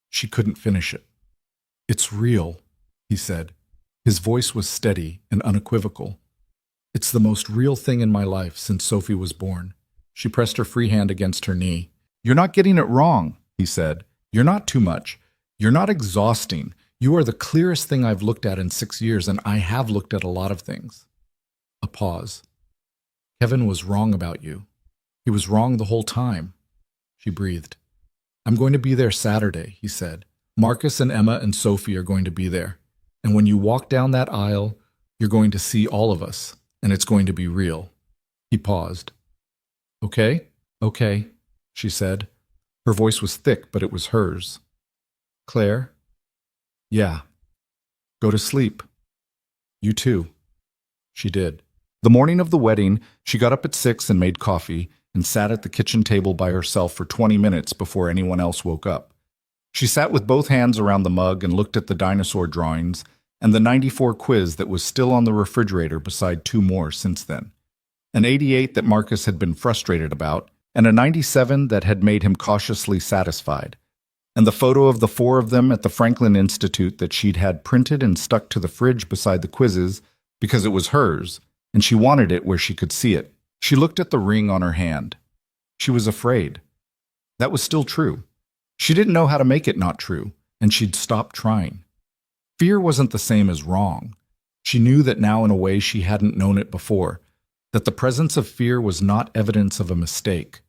She couldn't finish it. It's real, he said. His voice was steady and unequivocal. It's the most real thing in my life since Sophie was born. She pressed her free hand against her knee. You're not getting it wrong, he said. You're not too much. You're not exhausting. You are the clearest thing I've looked at in 6 years, and I have looked at a lot of things. A pause. Kevin was wrong about you. He was wrong the whole time. She breathed. I'm going to be there Saturday, he said. Marcus and Emma and Sophie are going to be there. And when you walk down that aisle, you're going to see all of us, and it's going to be real. He paused. Okay, she said. Her voice was thick, but it was hers. Claire? Yeah. Go to sleep. You too. She did. The morning of the wedding, she got up at 6 and made coffee and sat at the kitchen table by herself for 20 minutes before anyone else woke up. She sat with both hands around the mug and looked at the dinosaur drawings and the 94 quiz that was still on the refrigerator beside 2 more since then. An 88 that Marcus had been frustrated about, and a 97 that had made him cautiously satisfied. And the photo of the 4 of them at the Franklin Institute that she'd had printed and stuck to the fridge beside the quizzes because it was hers, and she wanted it where she could see it. She looked at the ring on her hand. She was afraid. That was still true. She didn't know how to make it not true, and she'd stopped trying. Fear wasn't the same as wrong. She knew that now in a way she hadn't known it before, that the presence of fear was not evidence of a mistake.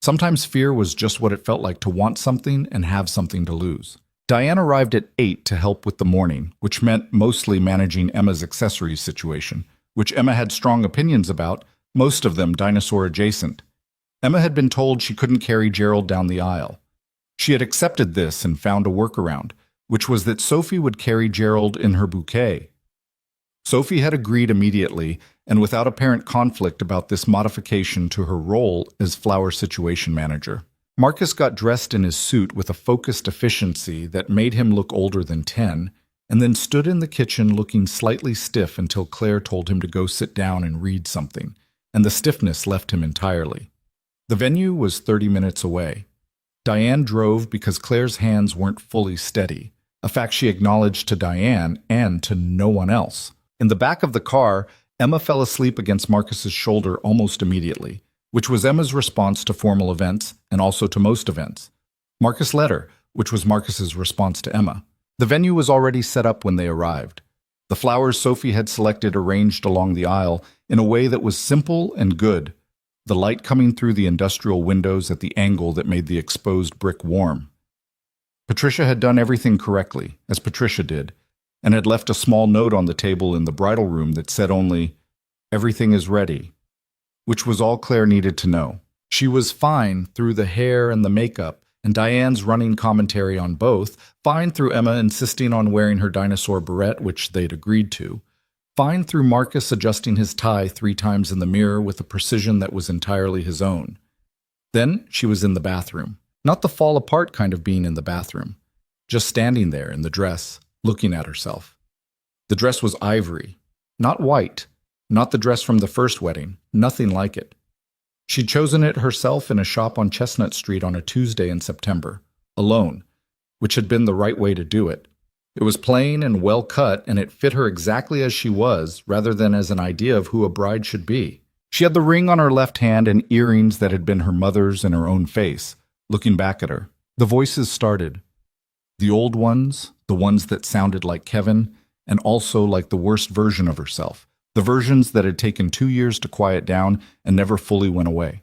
Sometimes fear was just what it felt like to want something and have something to lose. Diane arrived at 8 to help with the morning, which meant mostly managing Emma's accessories situation, which Emma had strong opinions about, most of them dinosaur adjacent. Emma had been told she couldn't carry Gerald down the aisle. She had accepted this and found a workaround, which was that Sophie would carry Gerald in her bouquet. Sophie had agreed immediately and without apparent conflict about this modification to her role as flower situation manager. Marcus got dressed in his suit with a focused efficiency that made him look older than 10, and then stood in the kitchen looking slightly stiff until Claire told him to go sit down and read something, and the stiffness left him entirely. The venue was 30 minutes away. Diane drove because Claire's hands weren't fully steady, a fact she acknowledged to Diane and to no one else. In the back of the car, Emma fell asleep against Marcus's shoulder almost immediately, which was Emma's response to formal events and also to most events. Marcus led her, which was Marcus's response to Emma. The venue was already set up when they arrived. The flowers Sophie had selected arranged along the aisle in a way that was simple and good, the light coming through the industrial windows at the angle that made the exposed brick warm. Patricia had done everything correctly, as Patricia did, and had left a small note on the table in the bridal room that said only, "Everything is ready," which was all Claire needed to know. She was fine through the hair and the makeup, and Diane's running commentary on both, fine through Emma insisting on wearing her dinosaur beret, which they'd agreed to, fine through Marcus adjusting his tie 3 times in the mirror with a precision that was entirely his own. Then she was in the bathroom. Not the fall-apart kind of being in the bathroom. Just standing there in the dress, looking at herself. The dress was ivory, not white, not the dress from the first wedding, nothing like it. She'd chosen it herself in a shop on Chestnut Street on a Tuesday in September, alone, which had been the right way to do it. It was plain and well cut, and it fit her exactly as she was, rather than as an idea of who a bride should be. She had the ring on her left hand and earrings that had been her mother's in her own face, looking back at her. The voices started. The old ones, the ones that sounded like Kevin, and also like the worst version of herself. The versions that had taken 2 years to quiet down and never fully went away.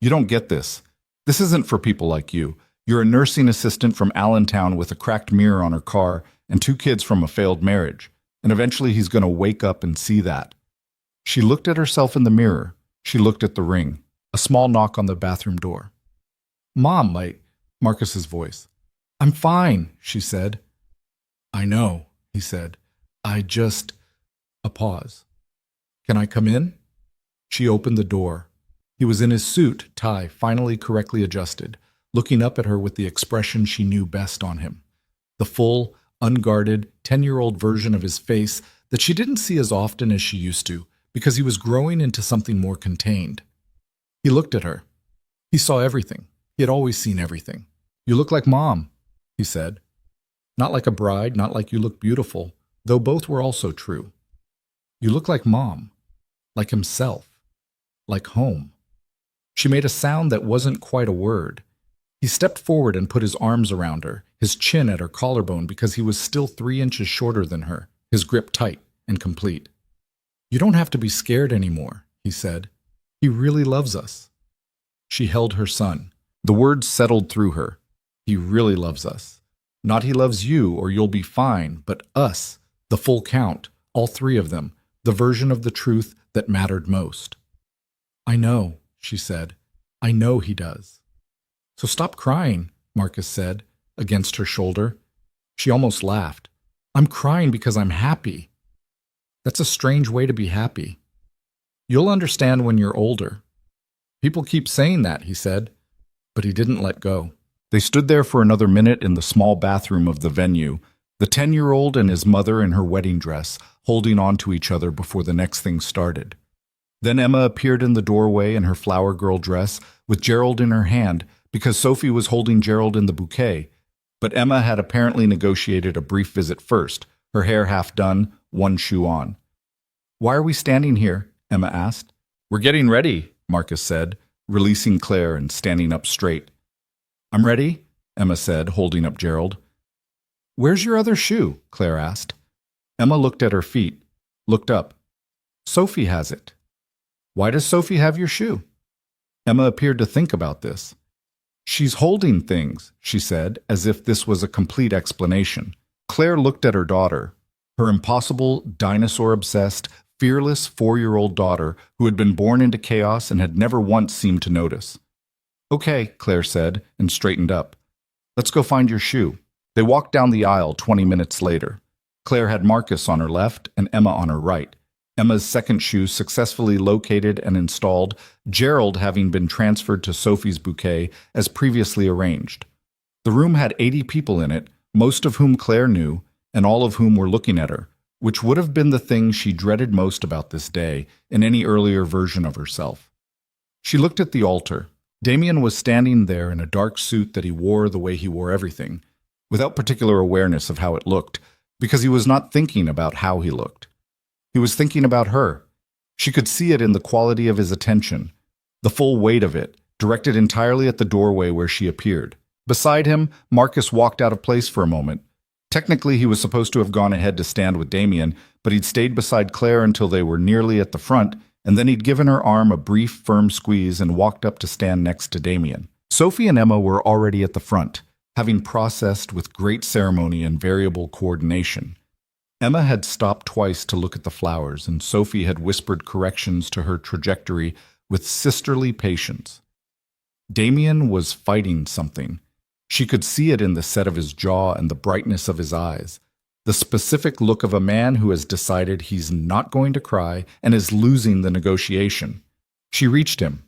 You don't get this. This isn't for people like you. You're a nursing assistant from Allentown with a cracked mirror on her car and 2 kids from a failed marriage. And eventually he's going to wake up and see that. She looked at herself in the mirror. She looked at the ring. A small knock on the bathroom door. "Mom, Marcus's voice. "I'm fine," she said. "I know," he said. "I just..." A pause. "Can I come in?" She opened the door. He was in his suit, tie finally correctly adjusted, looking up at her with the expression she knew best on him. The full, unguarded, 10-year-old version of his face that she didn't see as often as she used to, because he was growing into something more contained. He looked at her. He saw everything. He had always seen everything. "You look like Mom," he said. "Not like a bride, not like you look beautiful, though both were also true. You look like Mom, like himself, like home." She made a sound that wasn't quite a word. He stepped forward and put his arms around her, his chin at her collarbone because he was still 3 inches shorter than her, his grip tight and complete. "You don't have to be scared anymore," he said. "He really loves us." She held her son. The words settled through her. He really loves us. Not he loves you or you'll be fine, but us, the full count, all 3 of them, the version of the truth that mattered most. "I know," she said. "I know he does." "So stop crying," Marcus said, against her shoulder. She almost laughed. "I'm crying because I'm happy." "That's a strange way to be happy." "You'll understand when you're older." "People keep saying that," he said, but he didn't let go. They stood there for another minute in the small bathroom of the venue, the 10-year-old and his mother in her wedding dress, holding on to each other before the next thing started. Then Emma appeared in the doorway in her flower girl dress, with Gerald in her hand, because Sophie was holding Gerald in the bouquet. But Emma had apparently negotiated a brief visit first, her hair half done, one shoe on. "Why are we standing here?" Emma asked. "We're getting ready," Marcus said, releasing Claire and standing up straight. "I'm ready," Emma said, holding up Gerald. "Where's your other shoe?" Claire asked. Emma looked at her feet, looked up. "Sophie has it." "Why does Sophie have your shoe?" Emma appeared to think about this. "She's holding things," she said, as if this was a complete explanation. Claire looked at her daughter, her impossible, dinosaur-obsessed, fearless 4-year-old daughter who had been born into chaos and had never once seemed to notice. "Okay," Claire said, and straightened up. "Let's go find your shoe." They walked down the aisle 20 minutes later. Claire had Marcus on her left and Emma on her right. Emma's second shoe successfully located and installed, Gerald having been transferred to Sophie's bouquet as previously arranged. The room had 80 people in it, most of whom Claire knew, and all of whom were looking at her, which would have been the thing she dreaded most about this day in any earlier version of herself. She looked at the altar. Damien was standing there in a dark suit that he wore the way he wore everything, without particular awareness of how it looked, because he was not thinking about how he looked. He was thinking about her. She could see it in the quality of his attention, the full weight of it, directed entirely at the doorway where she appeared. Beside him, Marcus walked out of place for a moment. Technically, he was supposed to have gone ahead to stand with Damien, but he'd stayed beside Claire until they were nearly at the front, and then he'd given her arm a brief, firm squeeze and walked up to stand next to Damien. Sophie and Emma were already at the front, having processed with great ceremony and variable coordination. Emma had stopped twice to look at the flowers, and Sophie had whispered corrections to her trajectory with sisterly patience. Damien was fighting something. She could see it in the set of his jaw and the brightness of his eyes, the specific look of a man who has decided he's not going to cry and is losing the negotiation. She reached him.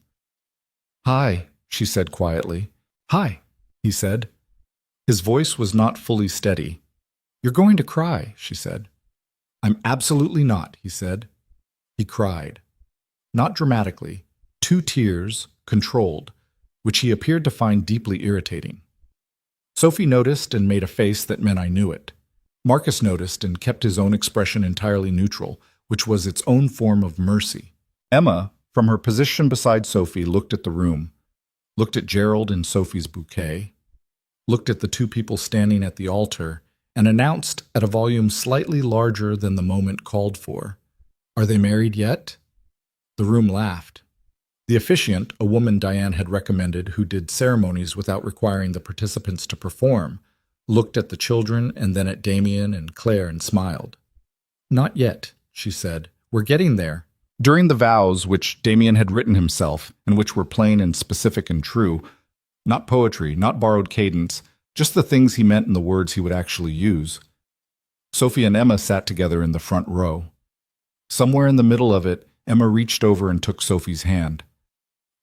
"Hi," she said quietly. "Hi," he said. His voice was not fully steady. "You're going to cry," she said. "I'm absolutely not," he said. He cried. Not dramatically. 2 tears, controlled, which he appeared to find deeply irritating. Sophie noticed and made a face that meant I knew it. Marcus noticed and kept his own expression entirely neutral, which was its own form of mercy. Emma, from her position beside Sophie, looked at the room, looked at Gerald and Sophie's bouquet, looked at the 2 people standing at the altar, and announced at a volume slightly larger than the moment called for, "Are they married yet?" The room laughed. The officiant, a woman Diane had recommended who did ceremonies without requiring the participants to perform, looked at the children and then at Damien and Claire and smiled. "Not yet," she said. "We're getting there." During the vows, which Damien had written himself, and which were plain and specific and true, not poetry, not borrowed cadence, just the things he meant in the words he would actually use, Sophie and Emma sat together in the front row. Somewhere in the middle of it, Emma reached over and took Sophie's hand.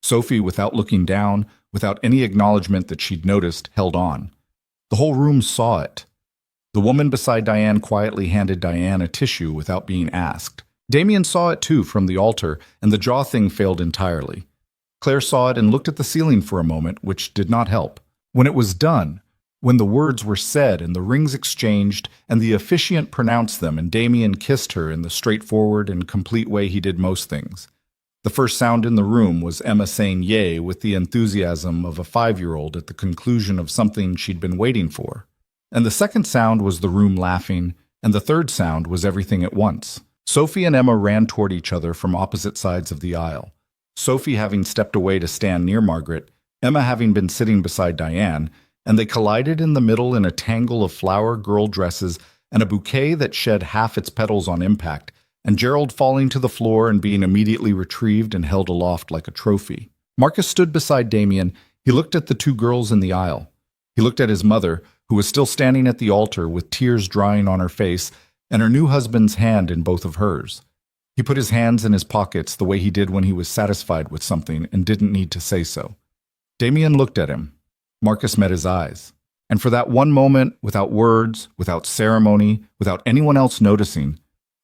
Sophie, without looking down, without any acknowledgement that she'd noticed, held on. The whole room saw it. The woman beside Diane quietly handed Diane a tissue without being asked. Damien saw it too from the altar, and the jaw thing failed entirely. Claire saw it and looked at the ceiling for a moment, which did not help. When it was done, when the words were said and the rings exchanged, and the officiant pronounced them, and Damien kissed her in the straightforward and complete way he did most things, the first sound in the room was Emma saying yay with the enthusiasm of a 5-year-old at the conclusion of something she'd been waiting for. And the second sound was the room laughing, and the third sound was everything at once. Sophie and Emma ran toward each other from opposite sides of the aisle. Sophie having stepped away to stand near Margaret, Emma having been sitting beside Diane, and they collided in the middle in a tangle of flower girl dresses and a bouquet that shed half its petals on impact, and Gerald falling to the floor and being immediately retrieved and held aloft like a trophy. Marcus stood beside Damien. He looked at the 2 girls in the aisle. He looked at his mother, who was still standing at the altar with tears drying on her face and her new husband's hand in both of hers. He put his hands in his pockets the way he did when he was satisfied with something and didn't need to say so. Damien looked at him. Marcus met his eyes. And for that one moment, without words, without ceremony, without anyone else noticing,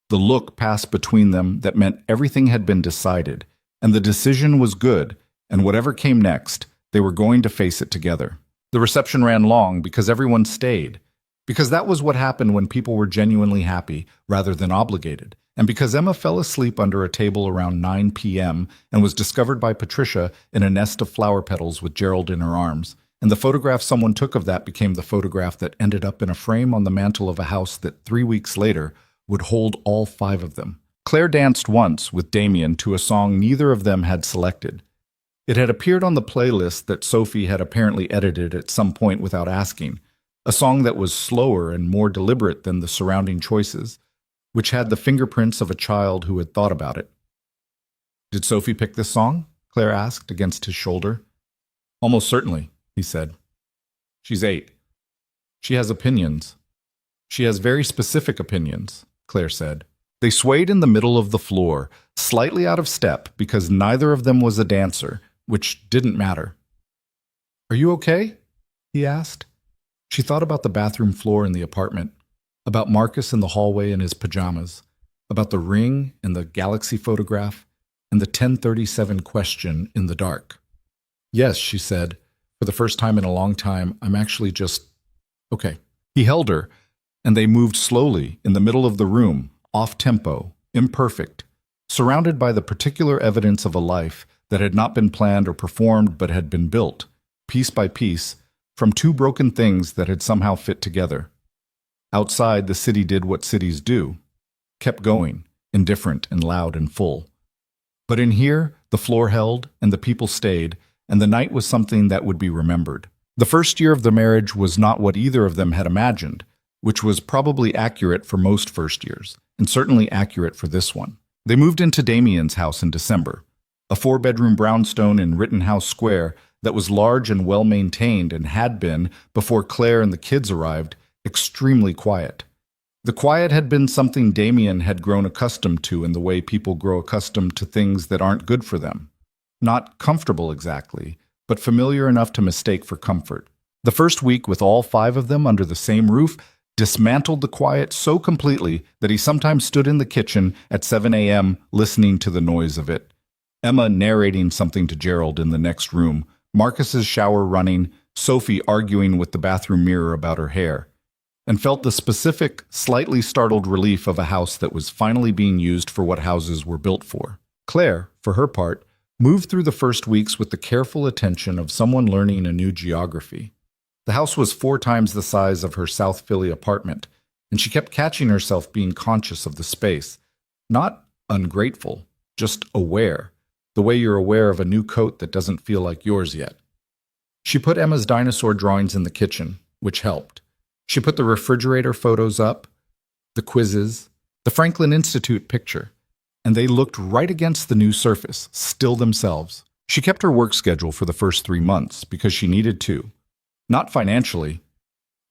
the look passed between them that meant everything had been decided, and the decision was good, and whatever came next, they were going to face it together. The reception ran long because everyone stayed, because that was what happened when people were genuinely happy rather than obligated, and because Emma fell asleep under a table around 9 p.m. and was discovered by Patricia in a nest of flower petals with Gerald in her arms, and the photograph someone took of that became the photograph that ended up in a frame on the mantel of a house that 3 weeks later would hold all 5 of them. Claire danced once with Damien to a song neither of them had selected. It had appeared on the playlist that Sophie had apparently edited at some point without asking, a song that was slower and more deliberate than the surrounding choices, which had the fingerprints of a child who had thought about it. "Did Sophie pick this song?" Claire asked against his shoulder. "Almost certainly," he said. "She's 8. She has opinions. She has very specific opinions," Claire said. They swayed in the middle of the floor, slightly out of step because neither of them was a dancer, which didn't matter. "Are you okay?" he asked. She thought about the bathroom floor in the apartment. about Marcus in the hallway in his pajamas, about the ring and the galaxy photograph, and the 1037 question in the dark. Yes, she said, for the first time in a long time, I'm actually just okay. He held her, and they moved slowly in the middle of the room, off-tempo, imperfect, surrounded by the particular evidence of a life that had not been planned or performed but had been built, piece by piece, from two broken things that had somehow fit together. Outside, the city did what cities do, kept going, indifferent and loud and full. But in here, the floor held, and the people stayed, and the night was something that would be remembered. The first year of the marriage was not what either of them had imagined, which was probably accurate for most first years, and certainly accurate for this one. They moved into Damien's house in December, a 4-bedroom brownstone in Rittenhouse Square that was large and well-maintained and had been, before Claire and the kids arrived, extremely quiet. The quiet had been something Damien had grown accustomed to in the way people grow accustomed to things that aren't good for them. Not comfortable exactly, but familiar enough to mistake for comfort. The first week with all 5 of them under the same roof dismantled the quiet so completely that he sometimes stood in the kitchen at 7 a.m. listening to the noise of it. Emma narrating something to Gerald in the next room, Marcus's shower running, Sophie arguing with the bathroom mirror about her hair, and felt the specific, slightly startled relief of a house that was finally being used for what houses were built for. Claire, for her part, moved through the first weeks with the careful attention of someone learning a new geography. The house was 4 times the size of her South Philly apartment, and she kept catching herself being conscious of the space. Not ungrateful, just aware, the way you're aware of a new coat that doesn't feel like yours yet. She put Emma's dinosaur drawings in the kitchen, which helped. She put the refrigerator photos up, the quizzes, the Franklin Institute picture, and they looked right against the new surface, still themselves. She kept her work schedule for the first 3 months because she needed to. Not financially.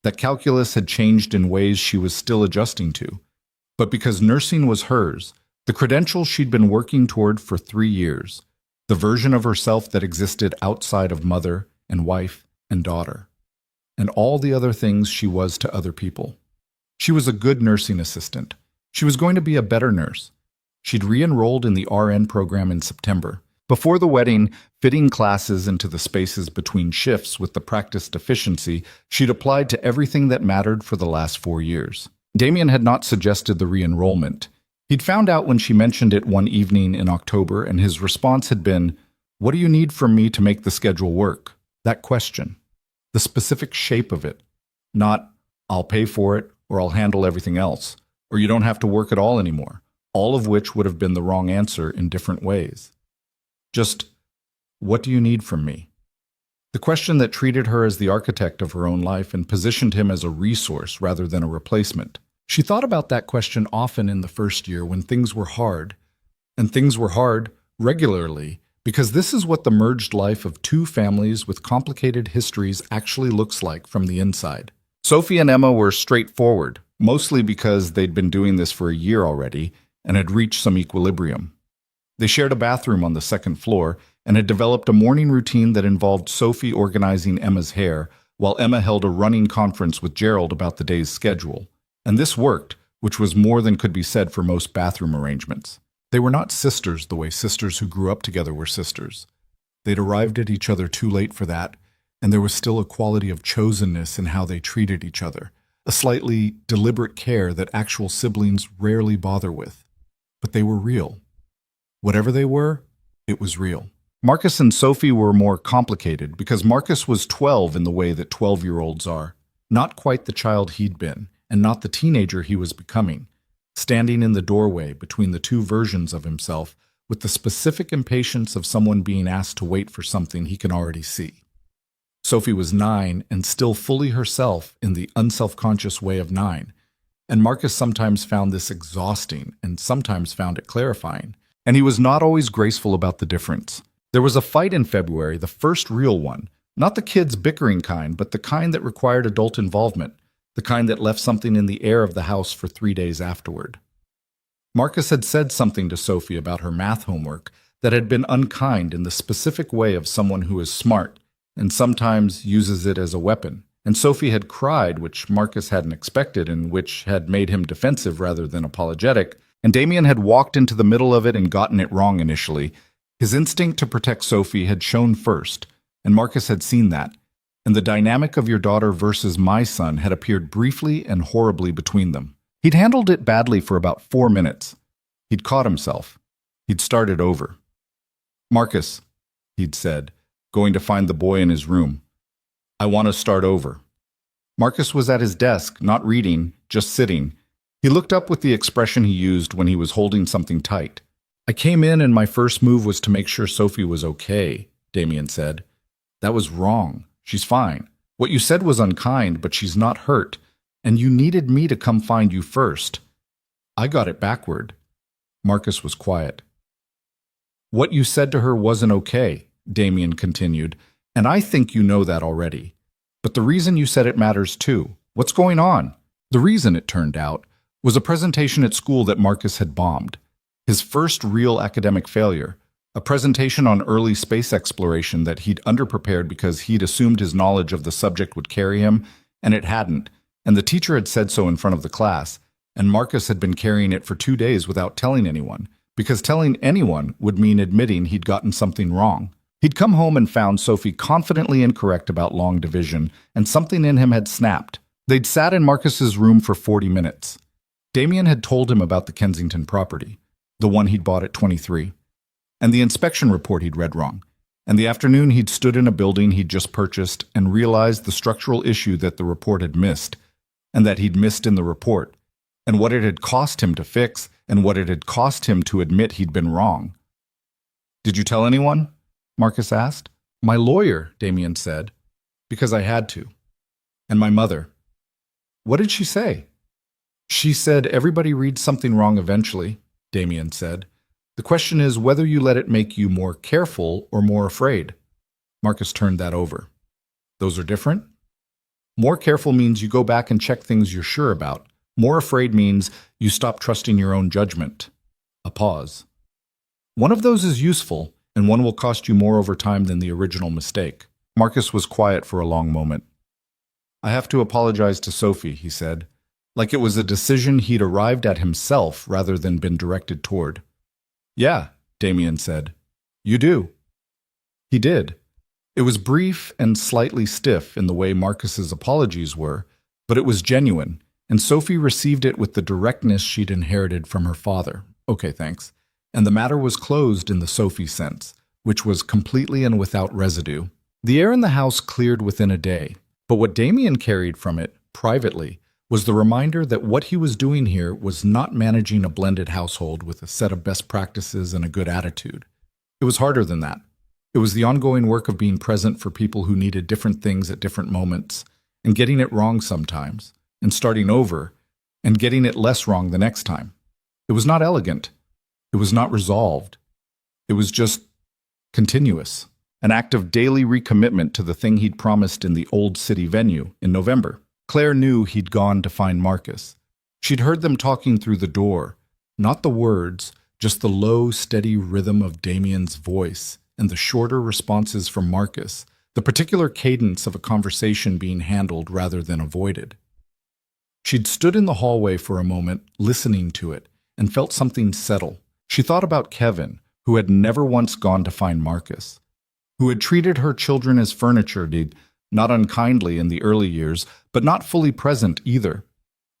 That calculus had changed in ways she was still adjusting to, but because nursing was hers, the credential she'd been working toward for 3 years, the version of herself that existed outside of mother and wife and daughter, and all the other things she was to other people. She was a good nursing assistant. She was going to be a better nurse. She'd re-enrolled in the RN program in September. Before the wedding, fitting classes into the spaces between shifts with the practiced efficiency, she'd applied to everything that mattered for the last 4 years. Damien had not suggested the re-enrollment. He'd found out when she mentioned it one evening in October, and his response had been, "What do you need from me to make the schedule work?" That question. The specific shape of it. Not, "I'll pay for it," or "I'll handle everything else," or "You don't have to work at all anymore," all of which would have been the wrong answer in different ways. Just, "What do you need from me?" The question that treated her as the architect of her own life and positioned him as a resource rather than a replacement. She thought about that question often in the first year when things were hard, and things were hard regularly, because this is what the merged life of 2 families with complicated histories actually looks like from the inside. Sophie and Emma were straightforward, mostly because they'd been doing this for a year already and had reached some equilibrium. They shared a bathroom on the 2nd floor and had developed a morning routine that involved Sophie organizing Emma's hair while Emma held a running conference with Gerald about the day's schedule. And this worked, which was more than could be said for most bathroom arrangements. They were not sisters the way sisters who grew up together were sisters. They'd arrived at each other too late for that, and there was still a quality of chosenness in how they treated each other, a slightly deliberate care that actual siblings rarely bother with. But they were real. Whatever they were, it was real. Marcus and Sophie were more complicated because Marcus was 12 in the way that 12-year-olds are. Not quite the child he'd been, and not the teenager he was becoming, standing in the doorway between the 2 versions of himself with the specific impatience of someone being asked to wait for something he can already see. Sophie was 9 and still fully herself in the unselfconscious way of 9, and Marcus sometimes found this exhausting and sometimes found it clarifying, and he was not always graceful about the difference. There was a fight in February, the first real one, not the kids bickering kind, but the kind that required adult involvement, the kind that left something in the air of the house for 3 days afterward. Marcus had said something to Sophie about her math homework that had been unkind in the specific way of someone who is smart and sometimes uses it as a weapon, and Sophie had cried, which Marcus hadn't expected and which had made him defensive rather than apologetic, and Damien had walked into the middle of it and gotten it wrong initially. His instinct to protect Sophie had shown first, and Marcus had seen that, and the dynamic of your daughter versus my son had appeared briefly and horribly between them. He'd handled it badly for about 4 minutes. He'd caught himself. He'd started over. "Marcus," he'd said, going to find the boy in his room. "I want to start over." Marcus was at his desk, not reading, just sitting. He looked up with the expression he used when he was holding something tight. "I came in and my first move was to make sure Sophie was okay," Damien said. "That was wrong. She's fine. What you said was unkind, but she's not hurt, and you needed me to come find you first. I got it backward." Marcus was quiet. "What you said to her wasn't okay," Damien continued, "and I think you know that already. But the reason you said it matters too. What's going on?" The reason, it turned out, was a presentation at school that Marcus had bombed. His first real academic failure. A presentation on early space exploration that he'd underprepared because he'd assumed his knowledge of the subject would carry him, and it hadn't, and the teacher had said so in front of the class, and Marcus had been carrying it for 2 days without telling anyone, because telling anyone would mean admitting he'd gotten something wrong. He'd come home and found Sophie confidently incorrect about long division, and something in him had snapped. They'd sat in Marcus's room for 40 minutes. Damien had told him about the Kensington property, the one he'd bought at 23. And the inspection report he'd read wrong. And the afternoon he'd stood in a building he'd just purchased and realized the structural issue that the report had missed, and that he'd missed in the report, and what it had cost him to fix, and what it had cost him to admit he'd been wrong. "Did you tell anyone?" Marcus asked. "My lawyer," Damien said, "because I had to. And my mother." "What did she say?" "She said everybody reads something wrong eventually," Damien said. "The question is whether you let it make you more careful or more afraid." Marcus turned that over. "Those are different?" "More careful means you go back and check things you're sure about. More afraid means you stop trusting your own judgment." A pause. "One of those is useful, and one will cost you more over time than the original mistake." Marcus was quiet for a long moment. "I have to apologize to Sophie," he said, like it was a decision he'd arrived at himself rather than been directed toward. "Yeah," Damien said. "You do." He did. It was brief and slightly stiff in the way Marcus's apologies were, but it was genuine, and Sophie received it with the directness she'd inherited from her father. "Okay, thanks." And the matter was closed in the Sophie sense, which was completely and without residue. The air in the house cleared within a day, but what Damien carried from it, privately, was the reminder that what he was doing here was not managing a blended household with a set of best practices and a good attitude. It was harder than that. It was the ongoing work of being present for people who needed different things at different moments, and getting it wrong sometimes, and starting over, and getting it less wrong the next time. It was not elegant. It was not resolved. It was just continuous, an act of daily recommitment to the thing he'd promised in the old city venue in November. Claire knew he'd gone to find Marcus. She'd heard them talking through the door, not the words, just the low, steady rhythm of Damien's voice and the shorter responses from Marcus, the particular cadence of a conversation being handled rather than avoided. She'd stood in the hallway for a moment, listening to it, and felt something settle. She thought about Kevin, who had never once gone to find Marcus, who had treated her children as furniture, not unkindly in the early years, but not fully present either,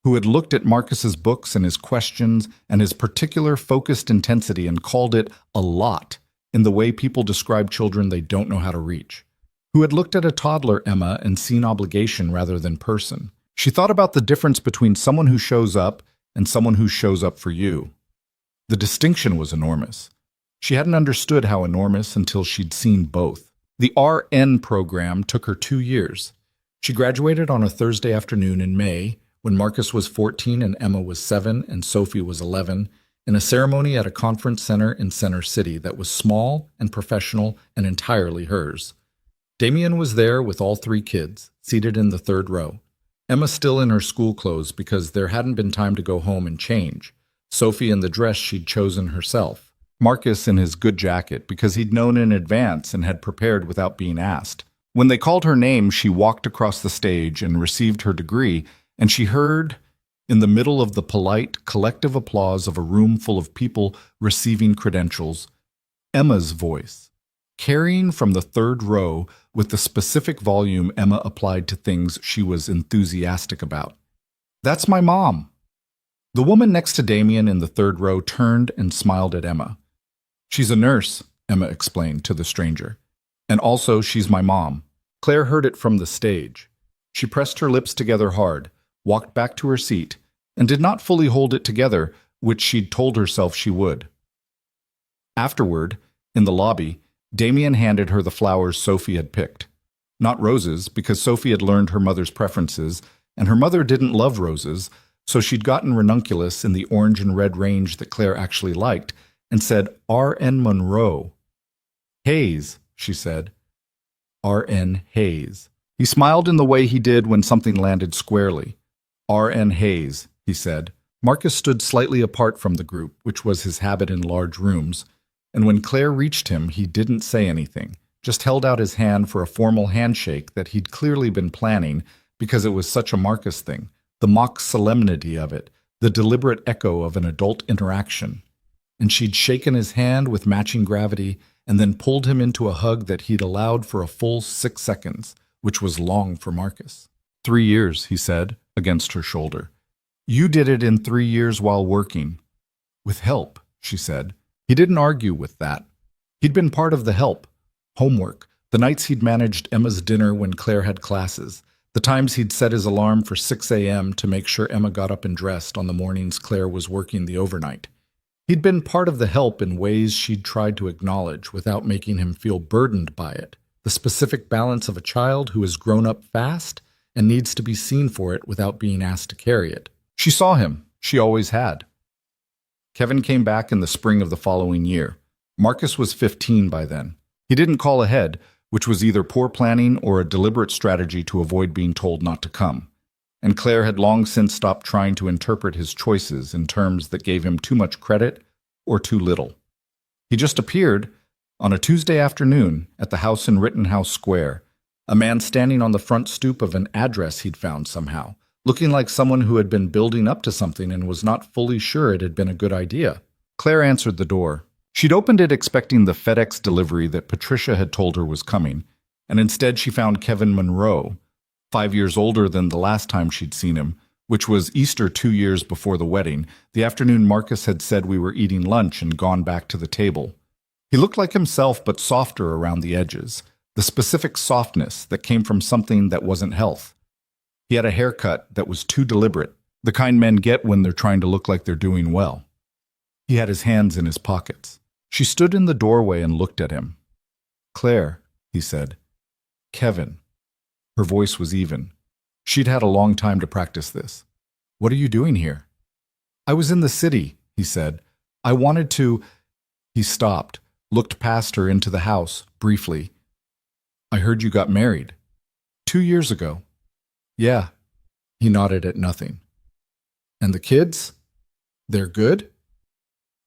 who had looked at Marcus's books and his questions and his particular focused intensity and called it a lot in the way people describe children they don't know how to reach, who had looked at a toddler, Emma, and seen obligation rather than person. She thought about the difference between someone who shows up and someone who shows up for you. The distinction was enormous. She hadn't understood how enormous until she'd seen both. The RN program took her 2 years. She graduated on a Thursday afternoon in May, when Marcus was 14 and Emma was 7 and Sophie was 11, in a ceremony at a conference center in Center City that was small and professional and entirely hers. Damien was there with all 3 kids, seated in the 3rd row. Emma still in her school clothes because there hadn't been time to go home and change. Sophie in the dress she'd chosen herself. Marcus in his good jacket because he'd known in advance and had prepared without being asked. When they called her name, she walked across the stage and received her degree, and she heard, in the middle of the polite, collective applause of a room full of people receiving credentials, Emma's voice, carrying from the third row with the specific volume Emma applied to things she was enthusiastic about. "That's my mom." The woman next to Damien in the third row turned and smiled at Emma. "She's a nurse," Emma explained to the stranger. "And also, she's my mom." Claire heard it from the stage. She pressed her lips together hard, walked back to her seat, and did not fully hold it together, which she'd told herself she would. Afterward, in the lobby, Damien handed her the flowers Sophie had picked. Not roses, because Sophie had learned her mother's preferences, and her mother didn't love roses, so she'd gotten ranunculus in the orange and red range that Claire actually liked, and said R.N. Monroe. "Hayes," she said. R.N. Hayes. He smiled in the way he did when something landed squarely. R.N. Hayes, he said. Marcus stood slightly apart from the group, which was his habit in large rooms, and when Claire reached him, he didn't say anything, just held out his hand for a formal handshake that he'd clearly been planning because it was such a Marcus thing, the mock solemnity of it, the deliberate echo of an adult interaction. And she'd shaken his hand with matching gravity and then pulled him into a hug that he'd allowed for a full 6 seconds, which was long for Marcus. 3 years, he said, against her shoulder. "You did it in 3 years while working." "With help," she said. He didn't argue with that. He'd been part of the help. Homework, the nights he'd managed Emma's dinner when Claire had classes, the times he'd set his alarm for 6 a.m. to make sure Emma got up and dressed on the mornings Claire was working the overnight. He'd been part of the help in ways she'd tried to acknowledge without making him feel burdened by it, the specific balance of a child who has grown up fast and needs to be seen for it without being asked to carry it. She saw him. She always had. Kevin came back in the spring of the following year. Marcus was 15 by then. He didn't call ahead, which was either poor planning or a deliberate strategy to avoid being told not to come. And Claire had long since stopped trying to interpret his choices in terms that gave him too much credit or too little. He just appeared on a Tuesday afternoon at the house in Rittenhouse Square, a man standing on the front stoop of an address he'd found somehow, looking like someone who had been building up to something and was not fully sure it had been a good idea. Claire answered the door. She'd opened it expecting the FedEx delivery that Patricia had told her was coming, and instead she found Kevin Monroe, 5 years older than the last time she'd seen him, which was Easter 2 years before the wedding, the afternoon Marcus had said we were eating lunch and gone back to the table. He looked like himself but softer around the edges, the specific softness that came from something that wasn't health. He had a haircut that was too deliberate, the kind men get when they're trying to look like they're doing well. He had his hands in his pockets. She stood in the doorway and looked at him. "Claire," he said. "Kevin." Her voice was even. She'd had a long time to practice this. "What are you doing here?" "I was in the city," he said. "I wanted to—" He stopped, looked past her into the house, briefly. "I heard you got married." 2 years ago. "Yeah." He nodded at nothing. "And the kids? They're good?"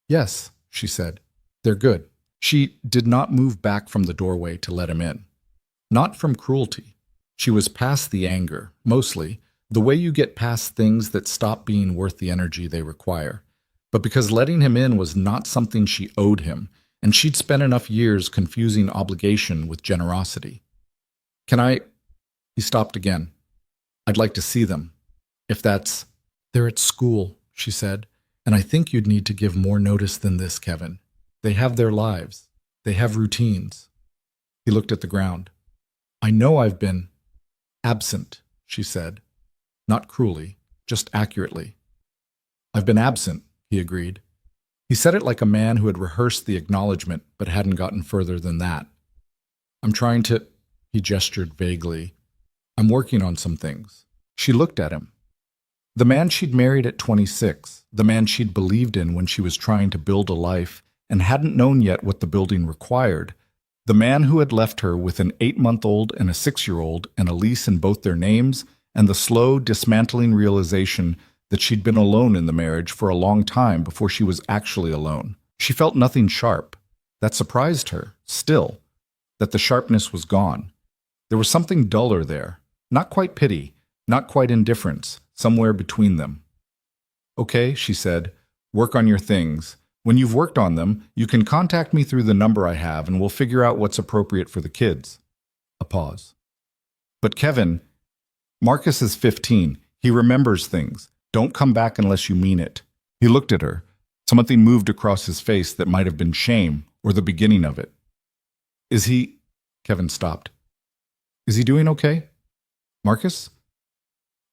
"Yes," she said. "They're good." She did not move back from the doorway to let him in. Not from cruelty. She was past the anger, mostly, the way you get past things that stop being worth the energy they require. But because letting him in was not something she owed him, and she'd spent enough years confusing obligation with generosity. "Can I—" He stopped again. "I'd like to see them. If that's—" "They're at school," she said, "and I think you'd need to give more notice than this, Kevin. They have their lives. They have routines." He looked at the ground. "I know I've been absent," she said. Not cruelly, just accurately. "I've been absent," he agreed. He said it like a man who had rehearsed the acknowledgement but hadn't gotten further than that. "I'm trying to—" He gestured vaguely. "I'm working on some things." She looked at him. The man she'd married at 26, the man she'd believed in when she was trying to build a life and hadn't known yet what the building required, the man who had left her with an 8-month-old and a 6-year-old and a lease in both their names, and the slow, dismantling realization that she'd been alone in the marriage for a long time before she was actually alone. She felt nothing sharp. That surprised her, still, that the sharpness was gone. There was something duller there. Not quite pity, not quite indifference, somewhere between them. Okay, she said, work on your things. When you've worked on them, you can contact me through the number I have and we'll figure out what's appropriate for the kids. A pause. But Kevin, Marcus is 15. He remembers things. Don't come back unless you mean it. He looked at her. Something moved across his face that might have been shame or the beginning of it. Is he... Kevin stopped. Is he doing okay? Marcus?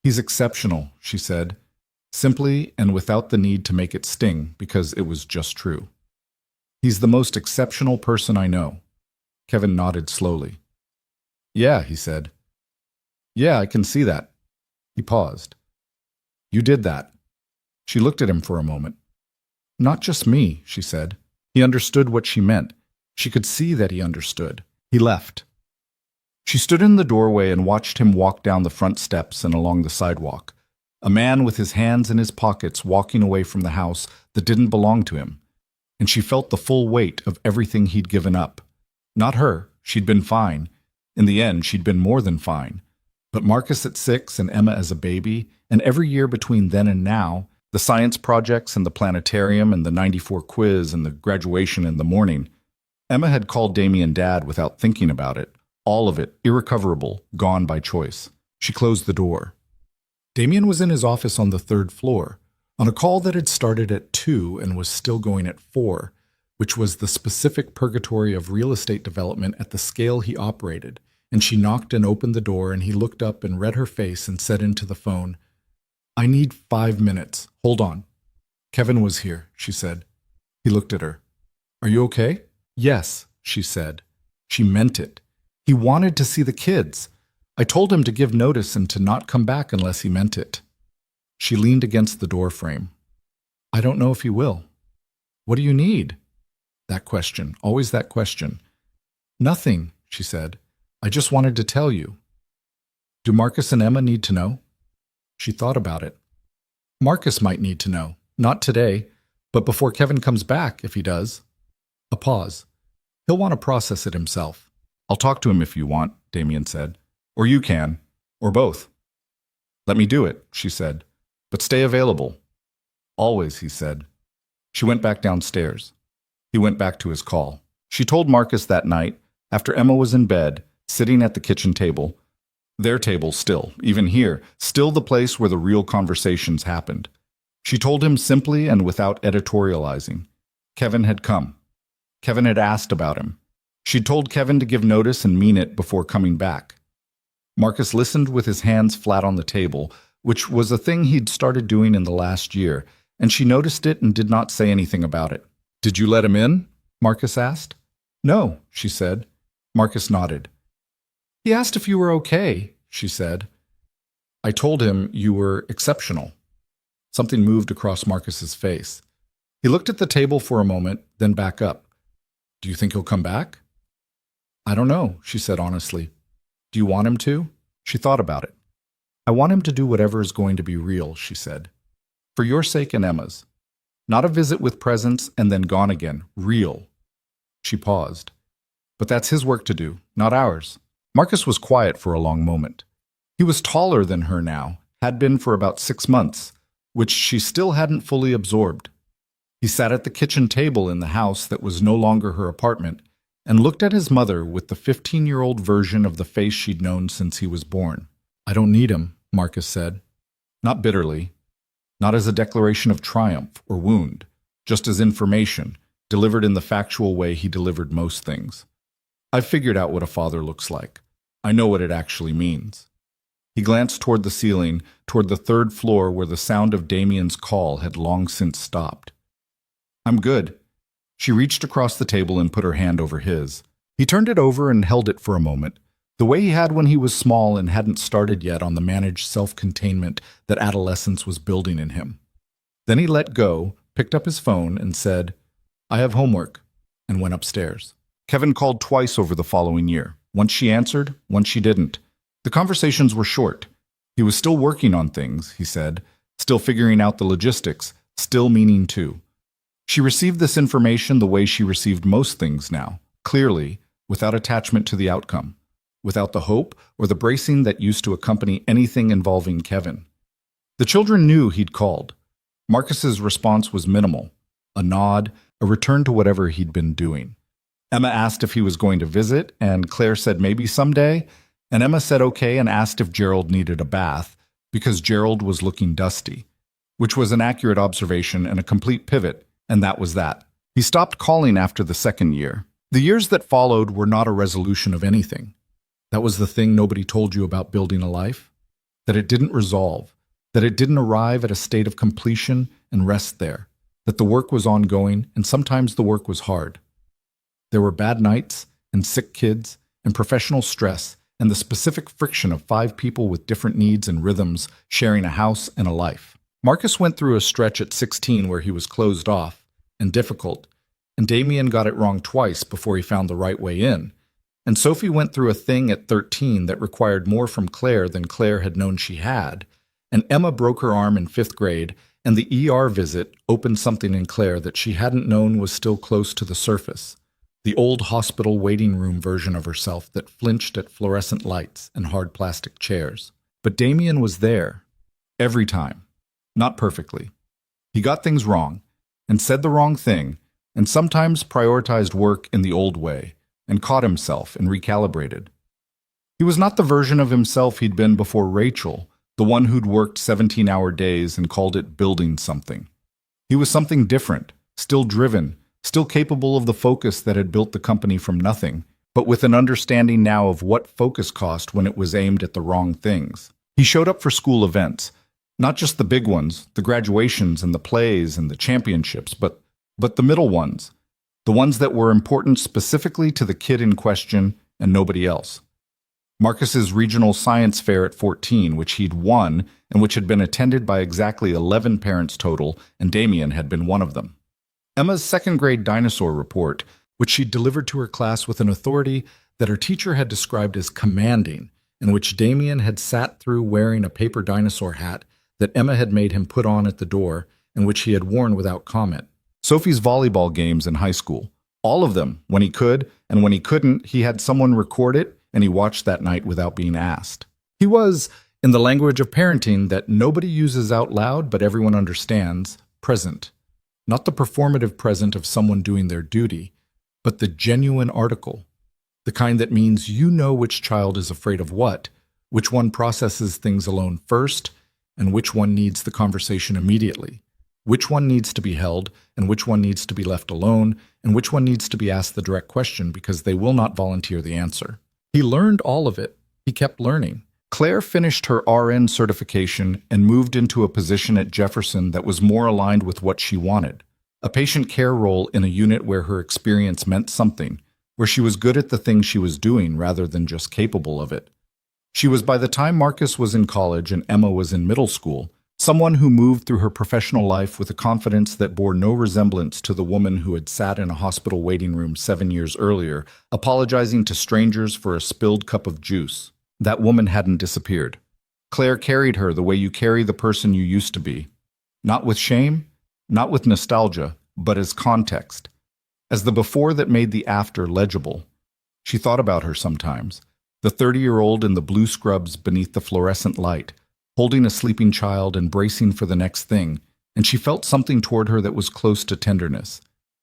He's exceptional, she said, simply and without the need to make it sting because it was just true. He's the most exceptional person I know. Kevin nodded slowly. Yeah, he said. Yeah, I can see that. He paused. You did that. She looked at him for a moment. Not just me, she said. He understood what she meant. She could see that he understood. He left. She stood in the doorway and watched him walk down the front steps and along the sidewalk. A man with his hands in his pockets walking away from the house that didn't belong to him. And she felt the full weight of everything he'd given up. Not her. She'd been fine. In the end, she'd been more than fine. But Marcus at 6 and Emma as a baby, and every year between then and now, the science projects and the planetarium and the 94 quiz and the graduation in the morning. Emma had called Damien Dad without thinking about it. All of it, irrecoverable, gone by choice. She closed the door. Damien was in his office on the 3rd floor, on a call that had started at 2 and was still going at 4, which was the specific purgatory of real estate development at the scale he operated, and she knocked and opened the door and he looked up and read her face and said into the phone, I need 5 minutes. Hold on. Kevin was here, she said. He looked at her. Are you okay? Yes, she said. She meant it. He wanted to see the kids. I told him to give notice and to not come back unless he meant it. She leaned against the door frame. I don't know if he will. What do you need? That question, always that question. Nothing, she said. I just wanted to tell you. Do Marcus and Emma need to know? She thought about it. Marcus might need to know. Not today, but before Kevin comes back, if he does. A pause. He'll want to process it himself. I'll talk to him if you want, Damien said. Or you can. Or both. Let me do it, she said. But stay available. Always, he said. She went back downstairs. He went back to his call. She told Marcus that night, after Emma was in bed, sitting at the kitchen table, their table still, even here, still the place where the real conversations happened. She told him simply and without editorializing. Kevin had come. Kevin had asked about him. She'd told Kevin to give notice and mean it before coming back. Marcus listened with his hands flat on the table, which was a thing he'd started doing in the last year, and she noticed it and did not say anything about it. Did you let him in? Marcus asked. No, she said. Marcus nodded. He asked if you were okay, she said. I told him you were exceptional. Something moved across Marcus's face. He looked at the table for a moment, then back up. Do you think he'll come back? I don't know, she said honestly. Do you want him to? She thought about it. I want him to do whatever is going to be real, she said. For your sake and Emma's. Not a visit with presents and then gone again. Real. She paused. But that's his work to do, not ours. Marcus was quiet for a long moment. He was taller than her now, had been for about 6 months, which she still hadn't fully absorbed. He sat at the kitchen table in the house that was no longer her apartment and looked at his mother with the 15-year-old version of the face she'd known since he was born. I don't need him, Marcus said. Not bitterly. Not as a declaration of triumph or wound, just as information, delivered in the factual way he delivered most things. I've figured out what a father looks like. I know what it actually means. He glanced toward the ceiling, toward the 3rd floor where the sound of Damien's call had long since stopped. I'm good. She reached across the table and put her hand over his. He turned it over and held it for a moment, the way he had when he was small and hadn't started yet on the managed self-containment that adolescence was building in him. Then he let go, picked up his phone, and said, I have homework, and went upstairs. Kevin called twice over the following year. Once she answered, once she didn't. The conversations were short. He was still working on things, he said, still figuring out the logistics, still meaning to. She received this information the way she received most things now, clearly, without attachment to the outcome. without the hope or the bracing that used to accompany anything involving Kevin. The children knew he'd called. Marcus's response was minimal, a nod, a return to whatever he'd been doing. Emma asked if he was going to visit, and Claire said maybe someday, and Emma said okay and asked if Gerald needed a bath, because Gerald was looking dusty, which was an accurate observation and a complete pivot, and that was that. He stopped calling after the second year. The years that followed were not a resolution of anything. That was the thing nobody told you about building a life, that it didn't resolve, that it didn't arrive at a state of completion and rest there, that the work was ongoing and sometimes the work was hard. There were bad nights and sick kids and professional stress and the specific friction of 5 people with different needs and rhythms sharing a house and a life. Marcus went through a stretch at 16 where he was closed off and difficult, and Damien got it wrong twice before he found the right way in. And Sophie went through a thing at 13 that required more from Claire than Claire had known she had, and Emma broke her arm in 5th grade, and the ER visit opened something in Claire that she hadn't known was still close to the surface. The old hospital waiting room version of herself that flinched at fluorescent lights and hard plastic chairs. But Damien was there. Every time. Not perfectly. He got things wrong, and said the wrong thing, and sometimes prioritized work in the old way, and caught himself and recalibrated. He was not the version of himself he'd been before Rachel, the one who'd worked 17-hour days and called it building something. He was something different, still driven, still capable of the focus that had built the company from nothing, but with an understanding now of what focus cost when it was aimed at the wrong things. He showed up for school events, not just the big ones, the graduations and the plays and the championships, but the middle ones, the ones that were important specifically to the kid in question and nobody else. Marcus's regional science fair at 14, which he'd won and which had been attended by exactly 11 parents total, and Damien had been one of them. Emma's 2nd grade dinosaur report, which she delivered to her class with an authority that her teacher had described as commanding, and which Damien had sat through wearing a paper dinosaur hat that Emma had made him put on at the door and which he had worn without comment. Sophie's volleyball games in high school, all of them, when he could, and when he couldn't, he had someone record it, and he watched that night without being asked. He was, in the language of parenting that nobody uses out loud but everyone understands, present. Not the performative present of someone doing their duty, but the genuine article, the kind that means you know which child is afraid of what, which one processes things alone first, and which one needs the conversation immediately, which one needs to be held, and which one needs to be left alone, and which one needs to be asked the direct question because they will not volunteer the answer. He learned all of it. He kept learning. Claire finished her RN certification and moved into a position at Jefferson that was more aligned with what she wanted. A patient care role in a unit where her experience meant something, where she was good at the thing she was doing rather than just capable of it. She was, by the time Marcus was in college and Emma was in middle school, someone who moved through her professional life with a confidence that bore no resemblance to the woman who had sat in a hospital waiting room 7 years earlier, apologizing to strangers for a spilled cup of juice. That woman hadn't disappeared. Claire carried her the way you carry the person you used to be. Not with shame, not with nostalgia, but as context. As the before that made the after legible. She thought about her sometimes. The 30-year-old in the blue scrubs beneath the fluorescent light, holding a sleeping child and bracing for the next thing, and she felt something toward her that was close to tenderness.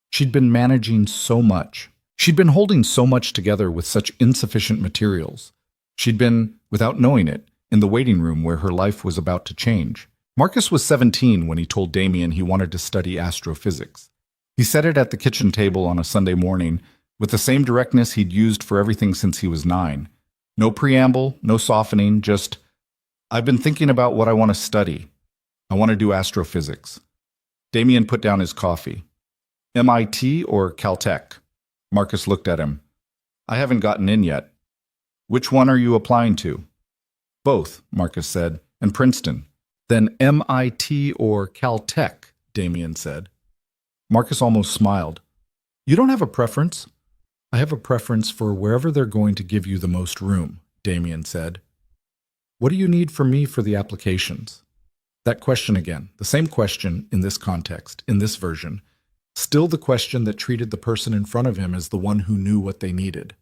She'd been managing so much. She'd been holding so much together with such insufficient materials. She'd been, without knowing it, in the waiting room where her life was about to change. Marcus was 17 when he told Damien he wanted to study astrophysics. He said it at the kitchen table on a Sunday morning with the same directness he'd used for everything since he was 9. No preamble, no softening, just, I've been thinking about what I want to study. I want to do astrophysics. Damien put down his coffee. MIT or Caltech? Marcus looked at him. I haven't gotten in yet. Which one are you applying to? Both, Marcus said, and Princeton. Then MIT or Caltech, Damien said. Marcus almost smiled. You don't have a preference? I have a preference for wherever they're going to give you the most room, Damien said. What do you need from me for the applications? That question again, the same question in this context, in this version, still the question that treated the person in front of him as the one who knew what they needed.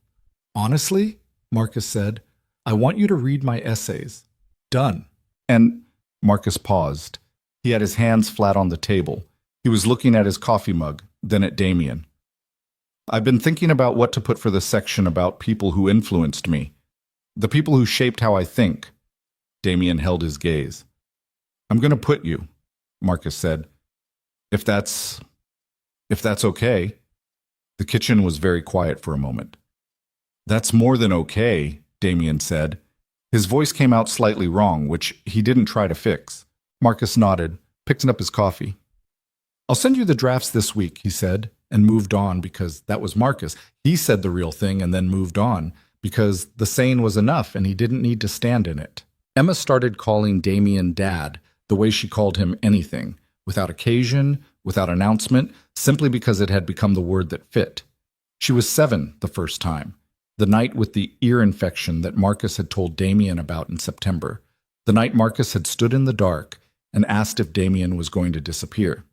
Honestly, Marcus said. I want you to read my essays. Done. And Marcus paused. He had his hands flat on the table. He was looking at his coffee mug, then at Damien. I've been thinking about what to put for the section about people who influenced me. The people who shaped how I think. Damien held his gaze. I'm going to put you, Marcus said. If that's okay. The kitchen was very quiet for a moment. That's more than okay, Damien said. His voice came out slightly wrong, which he didn't try to fix. Marcus nodded, picked up his coffee. I'll send you the drafts this week, he said, and moved on because that was Marcus. He said the real thing and then moved on because the saying was enough and he didn't need to stand in it. Emma started calling Damien Dad the way she called him anything, without occasion, without announcement, simply because it had become the word that fit. She was 7 the first time, the night with the ear infection that Marcus had told Damien about in September, the night Marcus had stood in the dark and asked if Damien was going to disappear.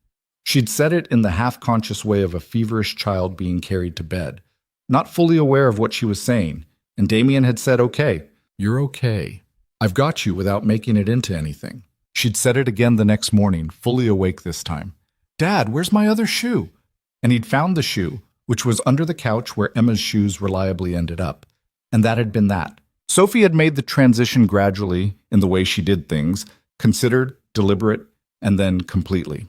She'd said it in the half-conscious way of a feverish child being carried to bed, not fully aware of what she was saying, and Damien had said, okay, you're okay. I've got you without making it into anything. She'd said it again the next morning, fully awake this time. Dad, where's my other shoe? And he'd found the shoe, which was under the couch where Emma's shoes reliably ended up. And that had been that. Sophie had made the transition gradually in the way she did things, considered, deliberate, and then completely.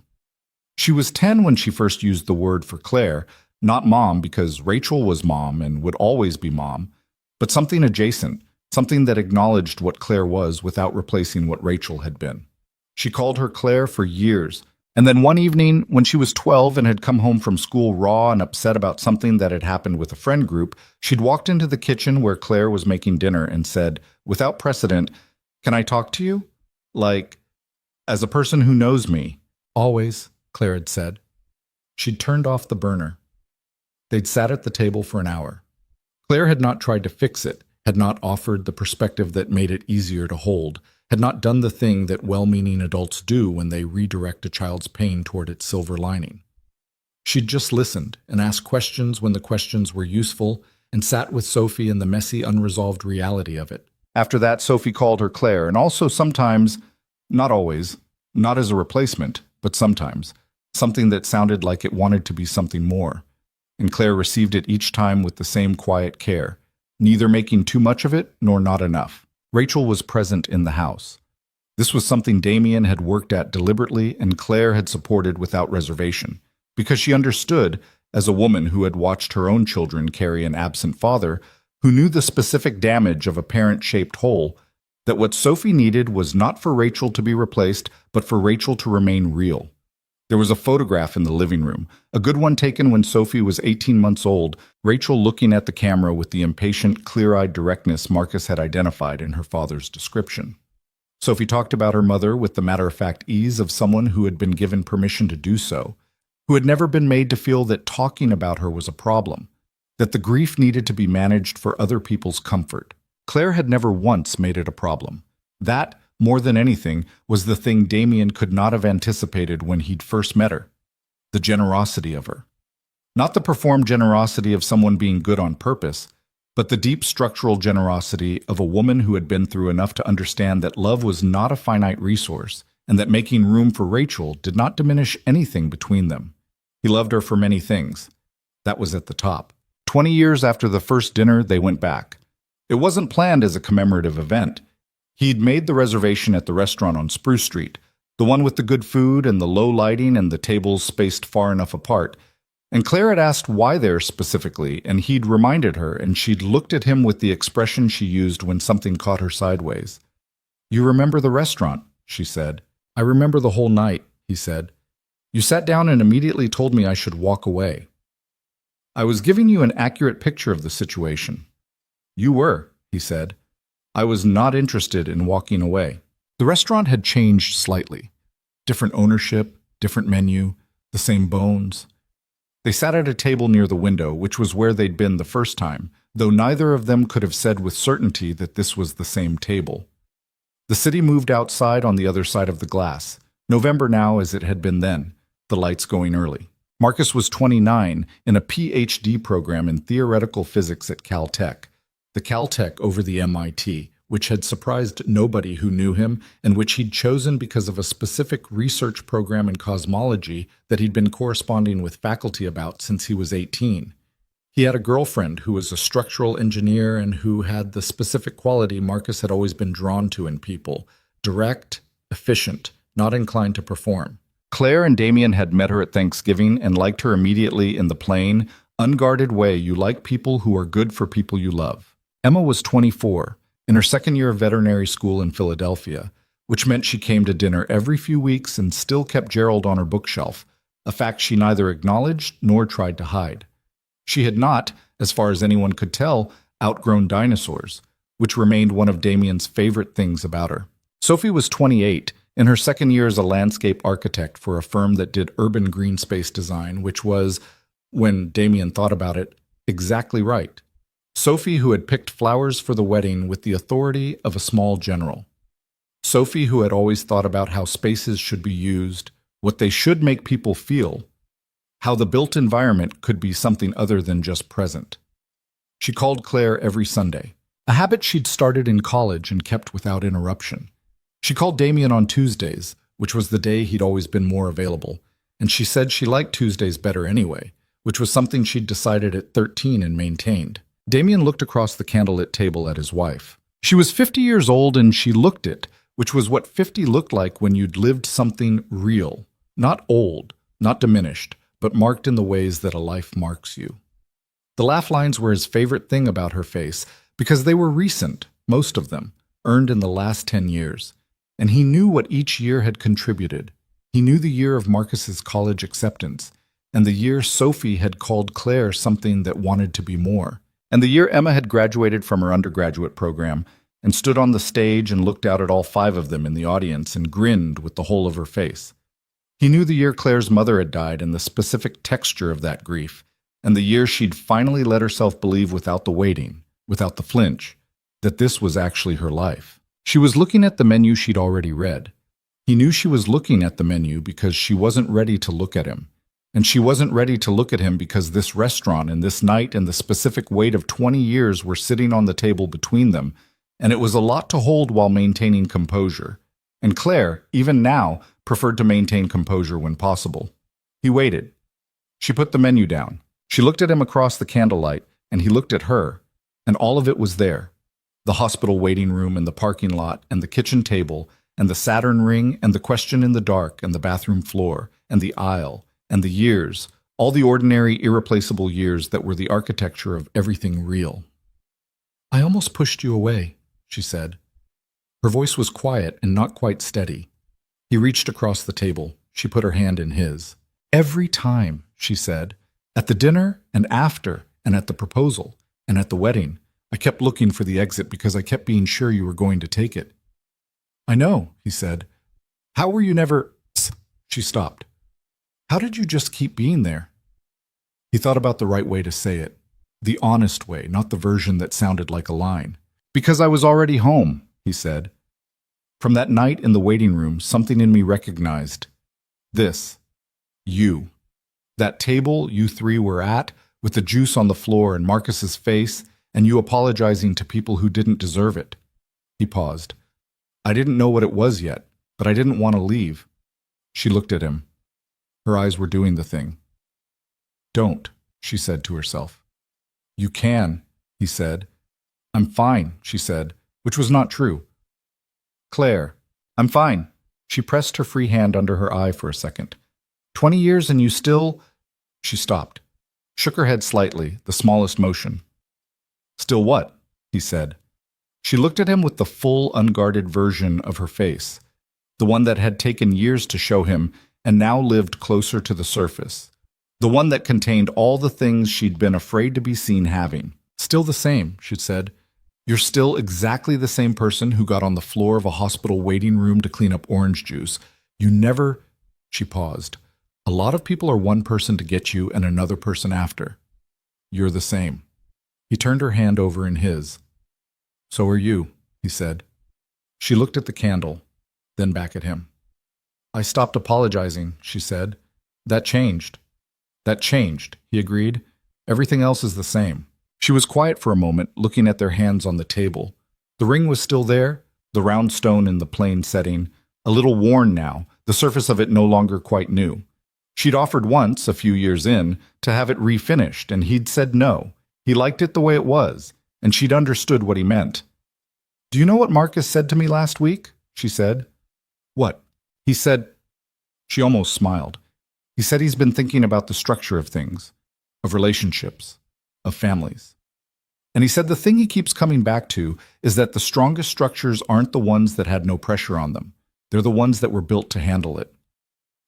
She was 10 when she first used the word for Claire, not mom because Rachel was mom and would always be mom, but something adjacent, something that acknowledged what Claire was without replacing what Rachel had been. She called her Claire for years, and then one evening, when she was 12 and had come home from school raw and upset about something that had happened with a friend group, she'd walked into the kitchen where Claire was making dinner and said, without precedent, "Can I talk to you? Like, as a person who knows me." Always, Claire had said. She'd turned off the burner. They'd sat at the table for an hour. Claire had not tried to fix it, had not offered the perspective that made it easier to hold, had not done the thing that well-meaning adults do when they redirect a child's pain toward its silver lining. She'd just listened and asked questions when the questions were useful and sat with Sophie in the messy, unresolved reality of it. After that, Sophie called her Claire, and also sometimes, not always, not as a replacement, but sometimes, something that sounded like it wanted to be something more. And Claire received it each time with the same quiet care, neither making too much of it nor not enough. Rachel was present in the house. This was something Damien had worked at deliberately and Claire had supported without reservation, because she understood, as a woman who had watched her own children carry an absent father, who knew the specific damage of a parent-shaped hole, that what Sophie needed was not for Rachel to be replaced, but for Rachel to remain real. There was a photograph in the living room, a good one taken when Sophie was 18 months old, Rachel looking at the camera with the impatient, clear-eyed directness Marcus had identified in her father's description. Sophie talked about her mother with the matter-of-fact ease of someone who had been given permission to do so, who had never been made to feel that talking about her was a problem, that the grief needed to be managed for other people's comfort. Claire had never once made it a problem. That, more than anything, was the thing Damien could not have anticipated when he'd first met her. The generosity of her. Not the performed generosity of someone being good on purpose, but the deep structural generosity of a woman who had been through enough to understand that love was not a finite resource, and that making room for Rachel did not diminish anything between them. He loved her for many things. That was at the top. 20 years after the first dinner, they went back. It wasn't planned as a commemorative event. He'd made the reservation at the restaurant on Spruce Street, the one with the good food and the low lighting and the tables spaced far enough apart. And Claire had asked why there specifically, and he'd reminded her, and she'd looked at him with the expression she used when something caught her sideways. "You remember the restaurant," she said. "I remember the whole night," he said. "You sat down and immediately told me I should walk away. I was giving you an accurate picture of the situation." "You were," he said. "I was not interested in walking away." The restaurant had changed slightly. Different ownership, different menu, the same bones. They sat at a table near the window, which was where they'd been the first time, though neither of them could have said with certainty that this was the same table. The city moved outside on the other side of the glass, November now as it had been then, the lights going early. Marcus was 29 in a PhD program in theoretical physics at Caltech. the Caltech over the MIT, which had surprised nobody who knew him and which he'd chosen because of a specific research program in cosmology that he'd been corresponding with faculty about since he was 18. He had a girlfriend who was a structural engineer and who had the specific quality Marcus had always been drawn to in people: direct, efficient, not inclined to perform. Claire and Damien had met her at Thanksgiving and liked her immediately in the plain, unguarded way you like people who are good for people you love. Emma was 24, in her second year of veterinary school in Philadelphia, which meant she came to dinner every few weeks and still kept Gerald on her bookshelf, a fact she neither acknowledged nor tried to hide. She had not, as far as anyone could tell, outgrown dinosaurs, which remained one of Damien's favorite things about her. Sophie was 28, in her second year as a landscape architect for a firm that did urban green space design, which was, when Damien thought about it, exactly right. Sophie, who had picked flowers for the wedding with the authority of a small general. Sophie, who had always thought about how spaces should be used, what they should make people feel, how the built environment could be something other than just present. She called Claire every Sunday, a habit she'd started in college and kept without interruption. She called Damien on Tuesdays, which was the day he'd always been more available, and she said she liked Tuesdays better anyway, which was something she'd decided at 13 and maintained. Damien looked across the candlelit table at his wife. She was 50 years old and she looked it, which was what 50 looked like when you'd lived something real, not old, not diminished, but marked in the ways that a life marks you. The laugh lines were his favorite thing about her face because they were recent, most of them, earned in the last 10 years. And he knew what each year had contributed. He knew the year of Marcus's college acceptance, and the year Sophie had called Claire something that wanted to be more, and the year Emma had graduated from her undergraduate program and stood on the stage and looked out at all 5 of them in the audience and grinned with the whole of her face. He knew the year Claire's mother had died and the specific texture of that grief, and the year she'd finally let herself believe without the waiting, without the flinch, that this was actually her life. She was looking at the menu she'd already read. He knew she was looking at the menu because she wasn't ready to look at him. And she wasn't ready to look at him because this restaurant and this night and the specific weight of 20 years were sitting on the table between them, and it was a lot to hold while maintaining composure. And Claire, even now, preferred to maintain composure when possible. He waited. She put the menu down. She looked at him across the candlelight, and he looked at her, and all of it was there. The hospital waiting room and the parking lot and the kitchen table and the Saturn ring and the question in the dark and the bathroom floor and the aisle and the years, all the ordinary, irreplaceable years that were the architecture of everything real. "I almost pushed you away," she said. Her voice was quiet and not quite steady. He reached across the table. She put her hand in his. "Every time," she said, "at the dinner and after and at the proposal and at the wedding, I kept looking for the exit because I kept being sure you were going to take it." "I know," he said. "How were you never—" She stopped. "How did you just keep being there?" He thought about the right way to say it. The honest way, not the version that sounded like a line. "Because I was already home," he said. "From that night in the waiting room, something in me recognized this. You. That table you 3 were at, with the juice on the floor and Marcus's face, and you apologizing to people who didn't deserve it." He paused. "I didn't know what it was yet, but I didn't want to leave." She looked at him. Her eyes were doing the thing. "Don't," she said to herself. "You can," he said. "I'm fine," she said, which was not true. "Claire, I'm fine." She pressed her free hand under her eye for a second. 20 years and you still—" She stopped, shook her head slightly, the smallest motion. "Still what?" he said. She looked at him with the full, unguarded version of her face, the one that had taken years to show him and now lived closer to the surface, the one that contained all the things she'd been afraid to be seen having. "Still the same," she said. "You're still exactly the same person who got on the floor of a hospital waiting room to clean up orange juice. You never—" She paused. "A lot of people are one person to get you and another person after. You're the same." He turned her hand over in his. "So are you," he said. She looked at the candle, then back at him. "I stopped apologizing," she said. "That changed." "That changed," he agreed. "Everything else is the same." She was quiet for a moment, looking at their hands on the table. The ring was still there, the round stone in the plain setting, a little worn now, the surface of it no longer quite new. She'd offered once, a few years in, to have it refinished, and he'd said no. He liked it the way it was, and she'd understood what he meant. "Do you know what Marcus said to me last week?" she said. "What?" He said. She almost smiled. He said he's been thinking about the structure of things, of relationships, of families. And he said the thing he keeps coming back to is that the strongest structures aren't the ones that had no pressure on them. They're the ones that were built to handle it.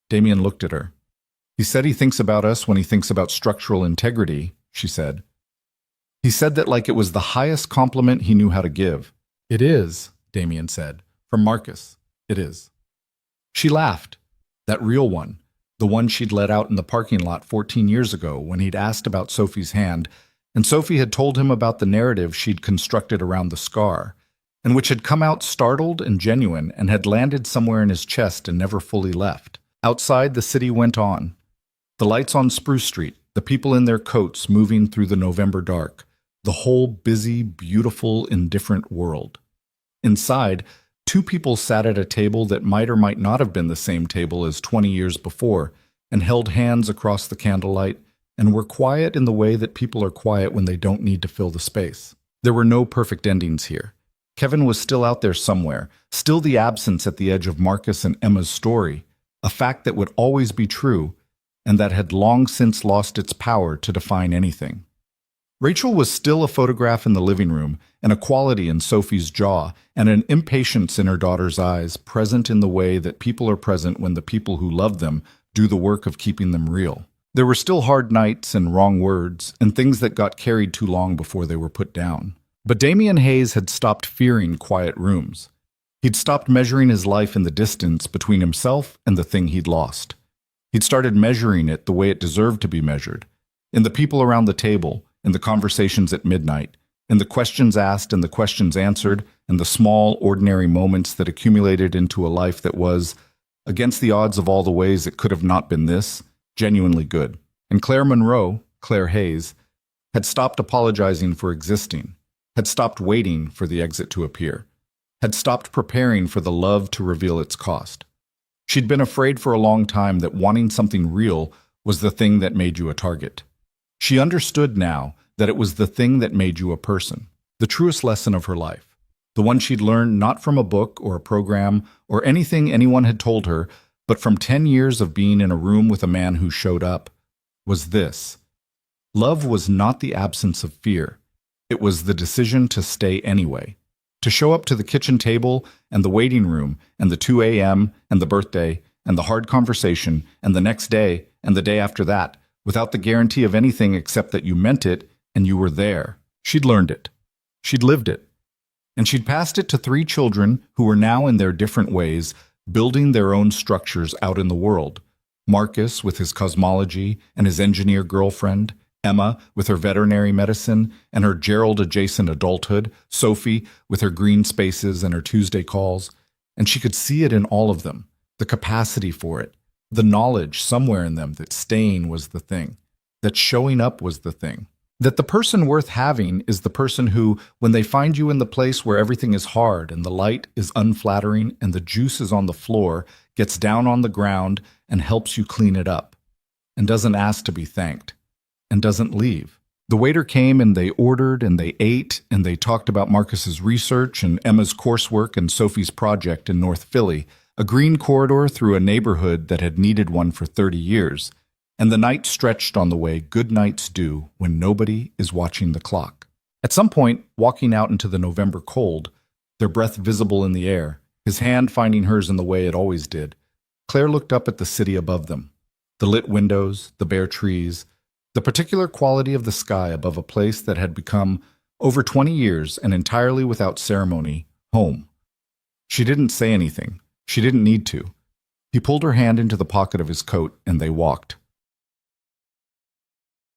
Damien looked at her. "He said he thinks about us when he thinks about structural integrity," she said. He said that like it was the highest compliment he knew how to give. "It is," Damien said. "From Marcus. It is." She laughed. That real one. The one she'd let out in the parking lot 14 years ago when he'd asked about Sophie's hand, and Sophie had told him about the narrative she'd constructed around the scar, and which had come out startled and genuine and had landed somewhere in his chest and never fully left. Outside, the city went on. The lights on Spruce Street, the people in their coats moving through the November dark, the whole busy, beautiful, indifferent world. Inside, two people sat at a table that might or might not have been the same table as 20 years before, and held hands across the candlelight, and were quiet in the way that people are quiet when they don't need to fill the space. There were no perfect endings here. Kevin was still out there somewhere, still the absence at the edge of Marcus and Emma's story, a fact that would always be true, and that had long since lost its power to define anything. Rachel was still a photograph in the living room, and a quality in Sophie's jaw, and an impatience in her daughter's eyes, present in the way that people are present when the people who love them do the work of keeping them real. There were still hard nights and wrong words, and things that got carried too long before they were put down. But Damien Hayes had stopped fearing quiet rooms. He'd stopped measuring his life in the distance between himself and the thing he'd lost. He'd started measuring it the way it deserved to be measured, in the people around the table, in the conversations at midnight, in the questions asked and the questions answered, and the small, ordinary moments that accumulated into a life that was, against the odds of all the ways it could have not been this, genuinely good. And Claire Monroe, Claire Hayes, had stopped apologizing for existing, had stopped waiting for the exit to appear, had stopped preparing for the love to reveal its cost. She'd been afraid for a long time that wanting something real was the thing that made you a target. She understood now that it was the thing that made you a person, the truest lesson of her life, the one she'd learned not from a book or a program or anything anyone had told her, but from 10 years of being in a room with a man who showed up, was this. Love was not the absence of fear. It was the decision to stay anyway, to show up to the kitchen table and the waiting room and the 2 a.m. and the birthday and the hard conversation and the next day and the day after that, without the guarantee of anything except that you meant it and you were there. She'd learned it. She'd lived it. And she'd passed it to 3 children who were now in their different ways building their own structures out in the world. Marcus with his cosmology and his engineer girlfriend, Emma with her veterinary medicine and her Gerald-adjacent adulthood, Sophie with her green spaces and her Tuesday calls. And she could see it in all of them, the capacity for it, the knowledge somewhere in them that staying was the thing, that showing up was the thing, that the person worth having is the person who, when they find you in the place where everything is hard and the light is unflattering and the juice is on the floor, gets down on the ground and helps you clean it up, and doesn't ask to be thanked, and doesn't leave. The waiter came and they ordered and they ate and they talked about Marcus's research and Emma's coursework and Sophie's project in North Philly, a green corridor through a neighborhood that had needed one for 30 years. And the night stretched on the way good nights do when nobody is watching the clock. At some point, walking out into the November cold, their breath visible in the air, his hand finding hers in the way it always did, Claire looked up at the city above them, the lit windows, the bare trees, the particular quality of the sky above a place that had become, over 20 years and entirely without ceremony, home. She didn't say anything. She didn't need to. He pulled her hand into the pocket of his coat, and they walked.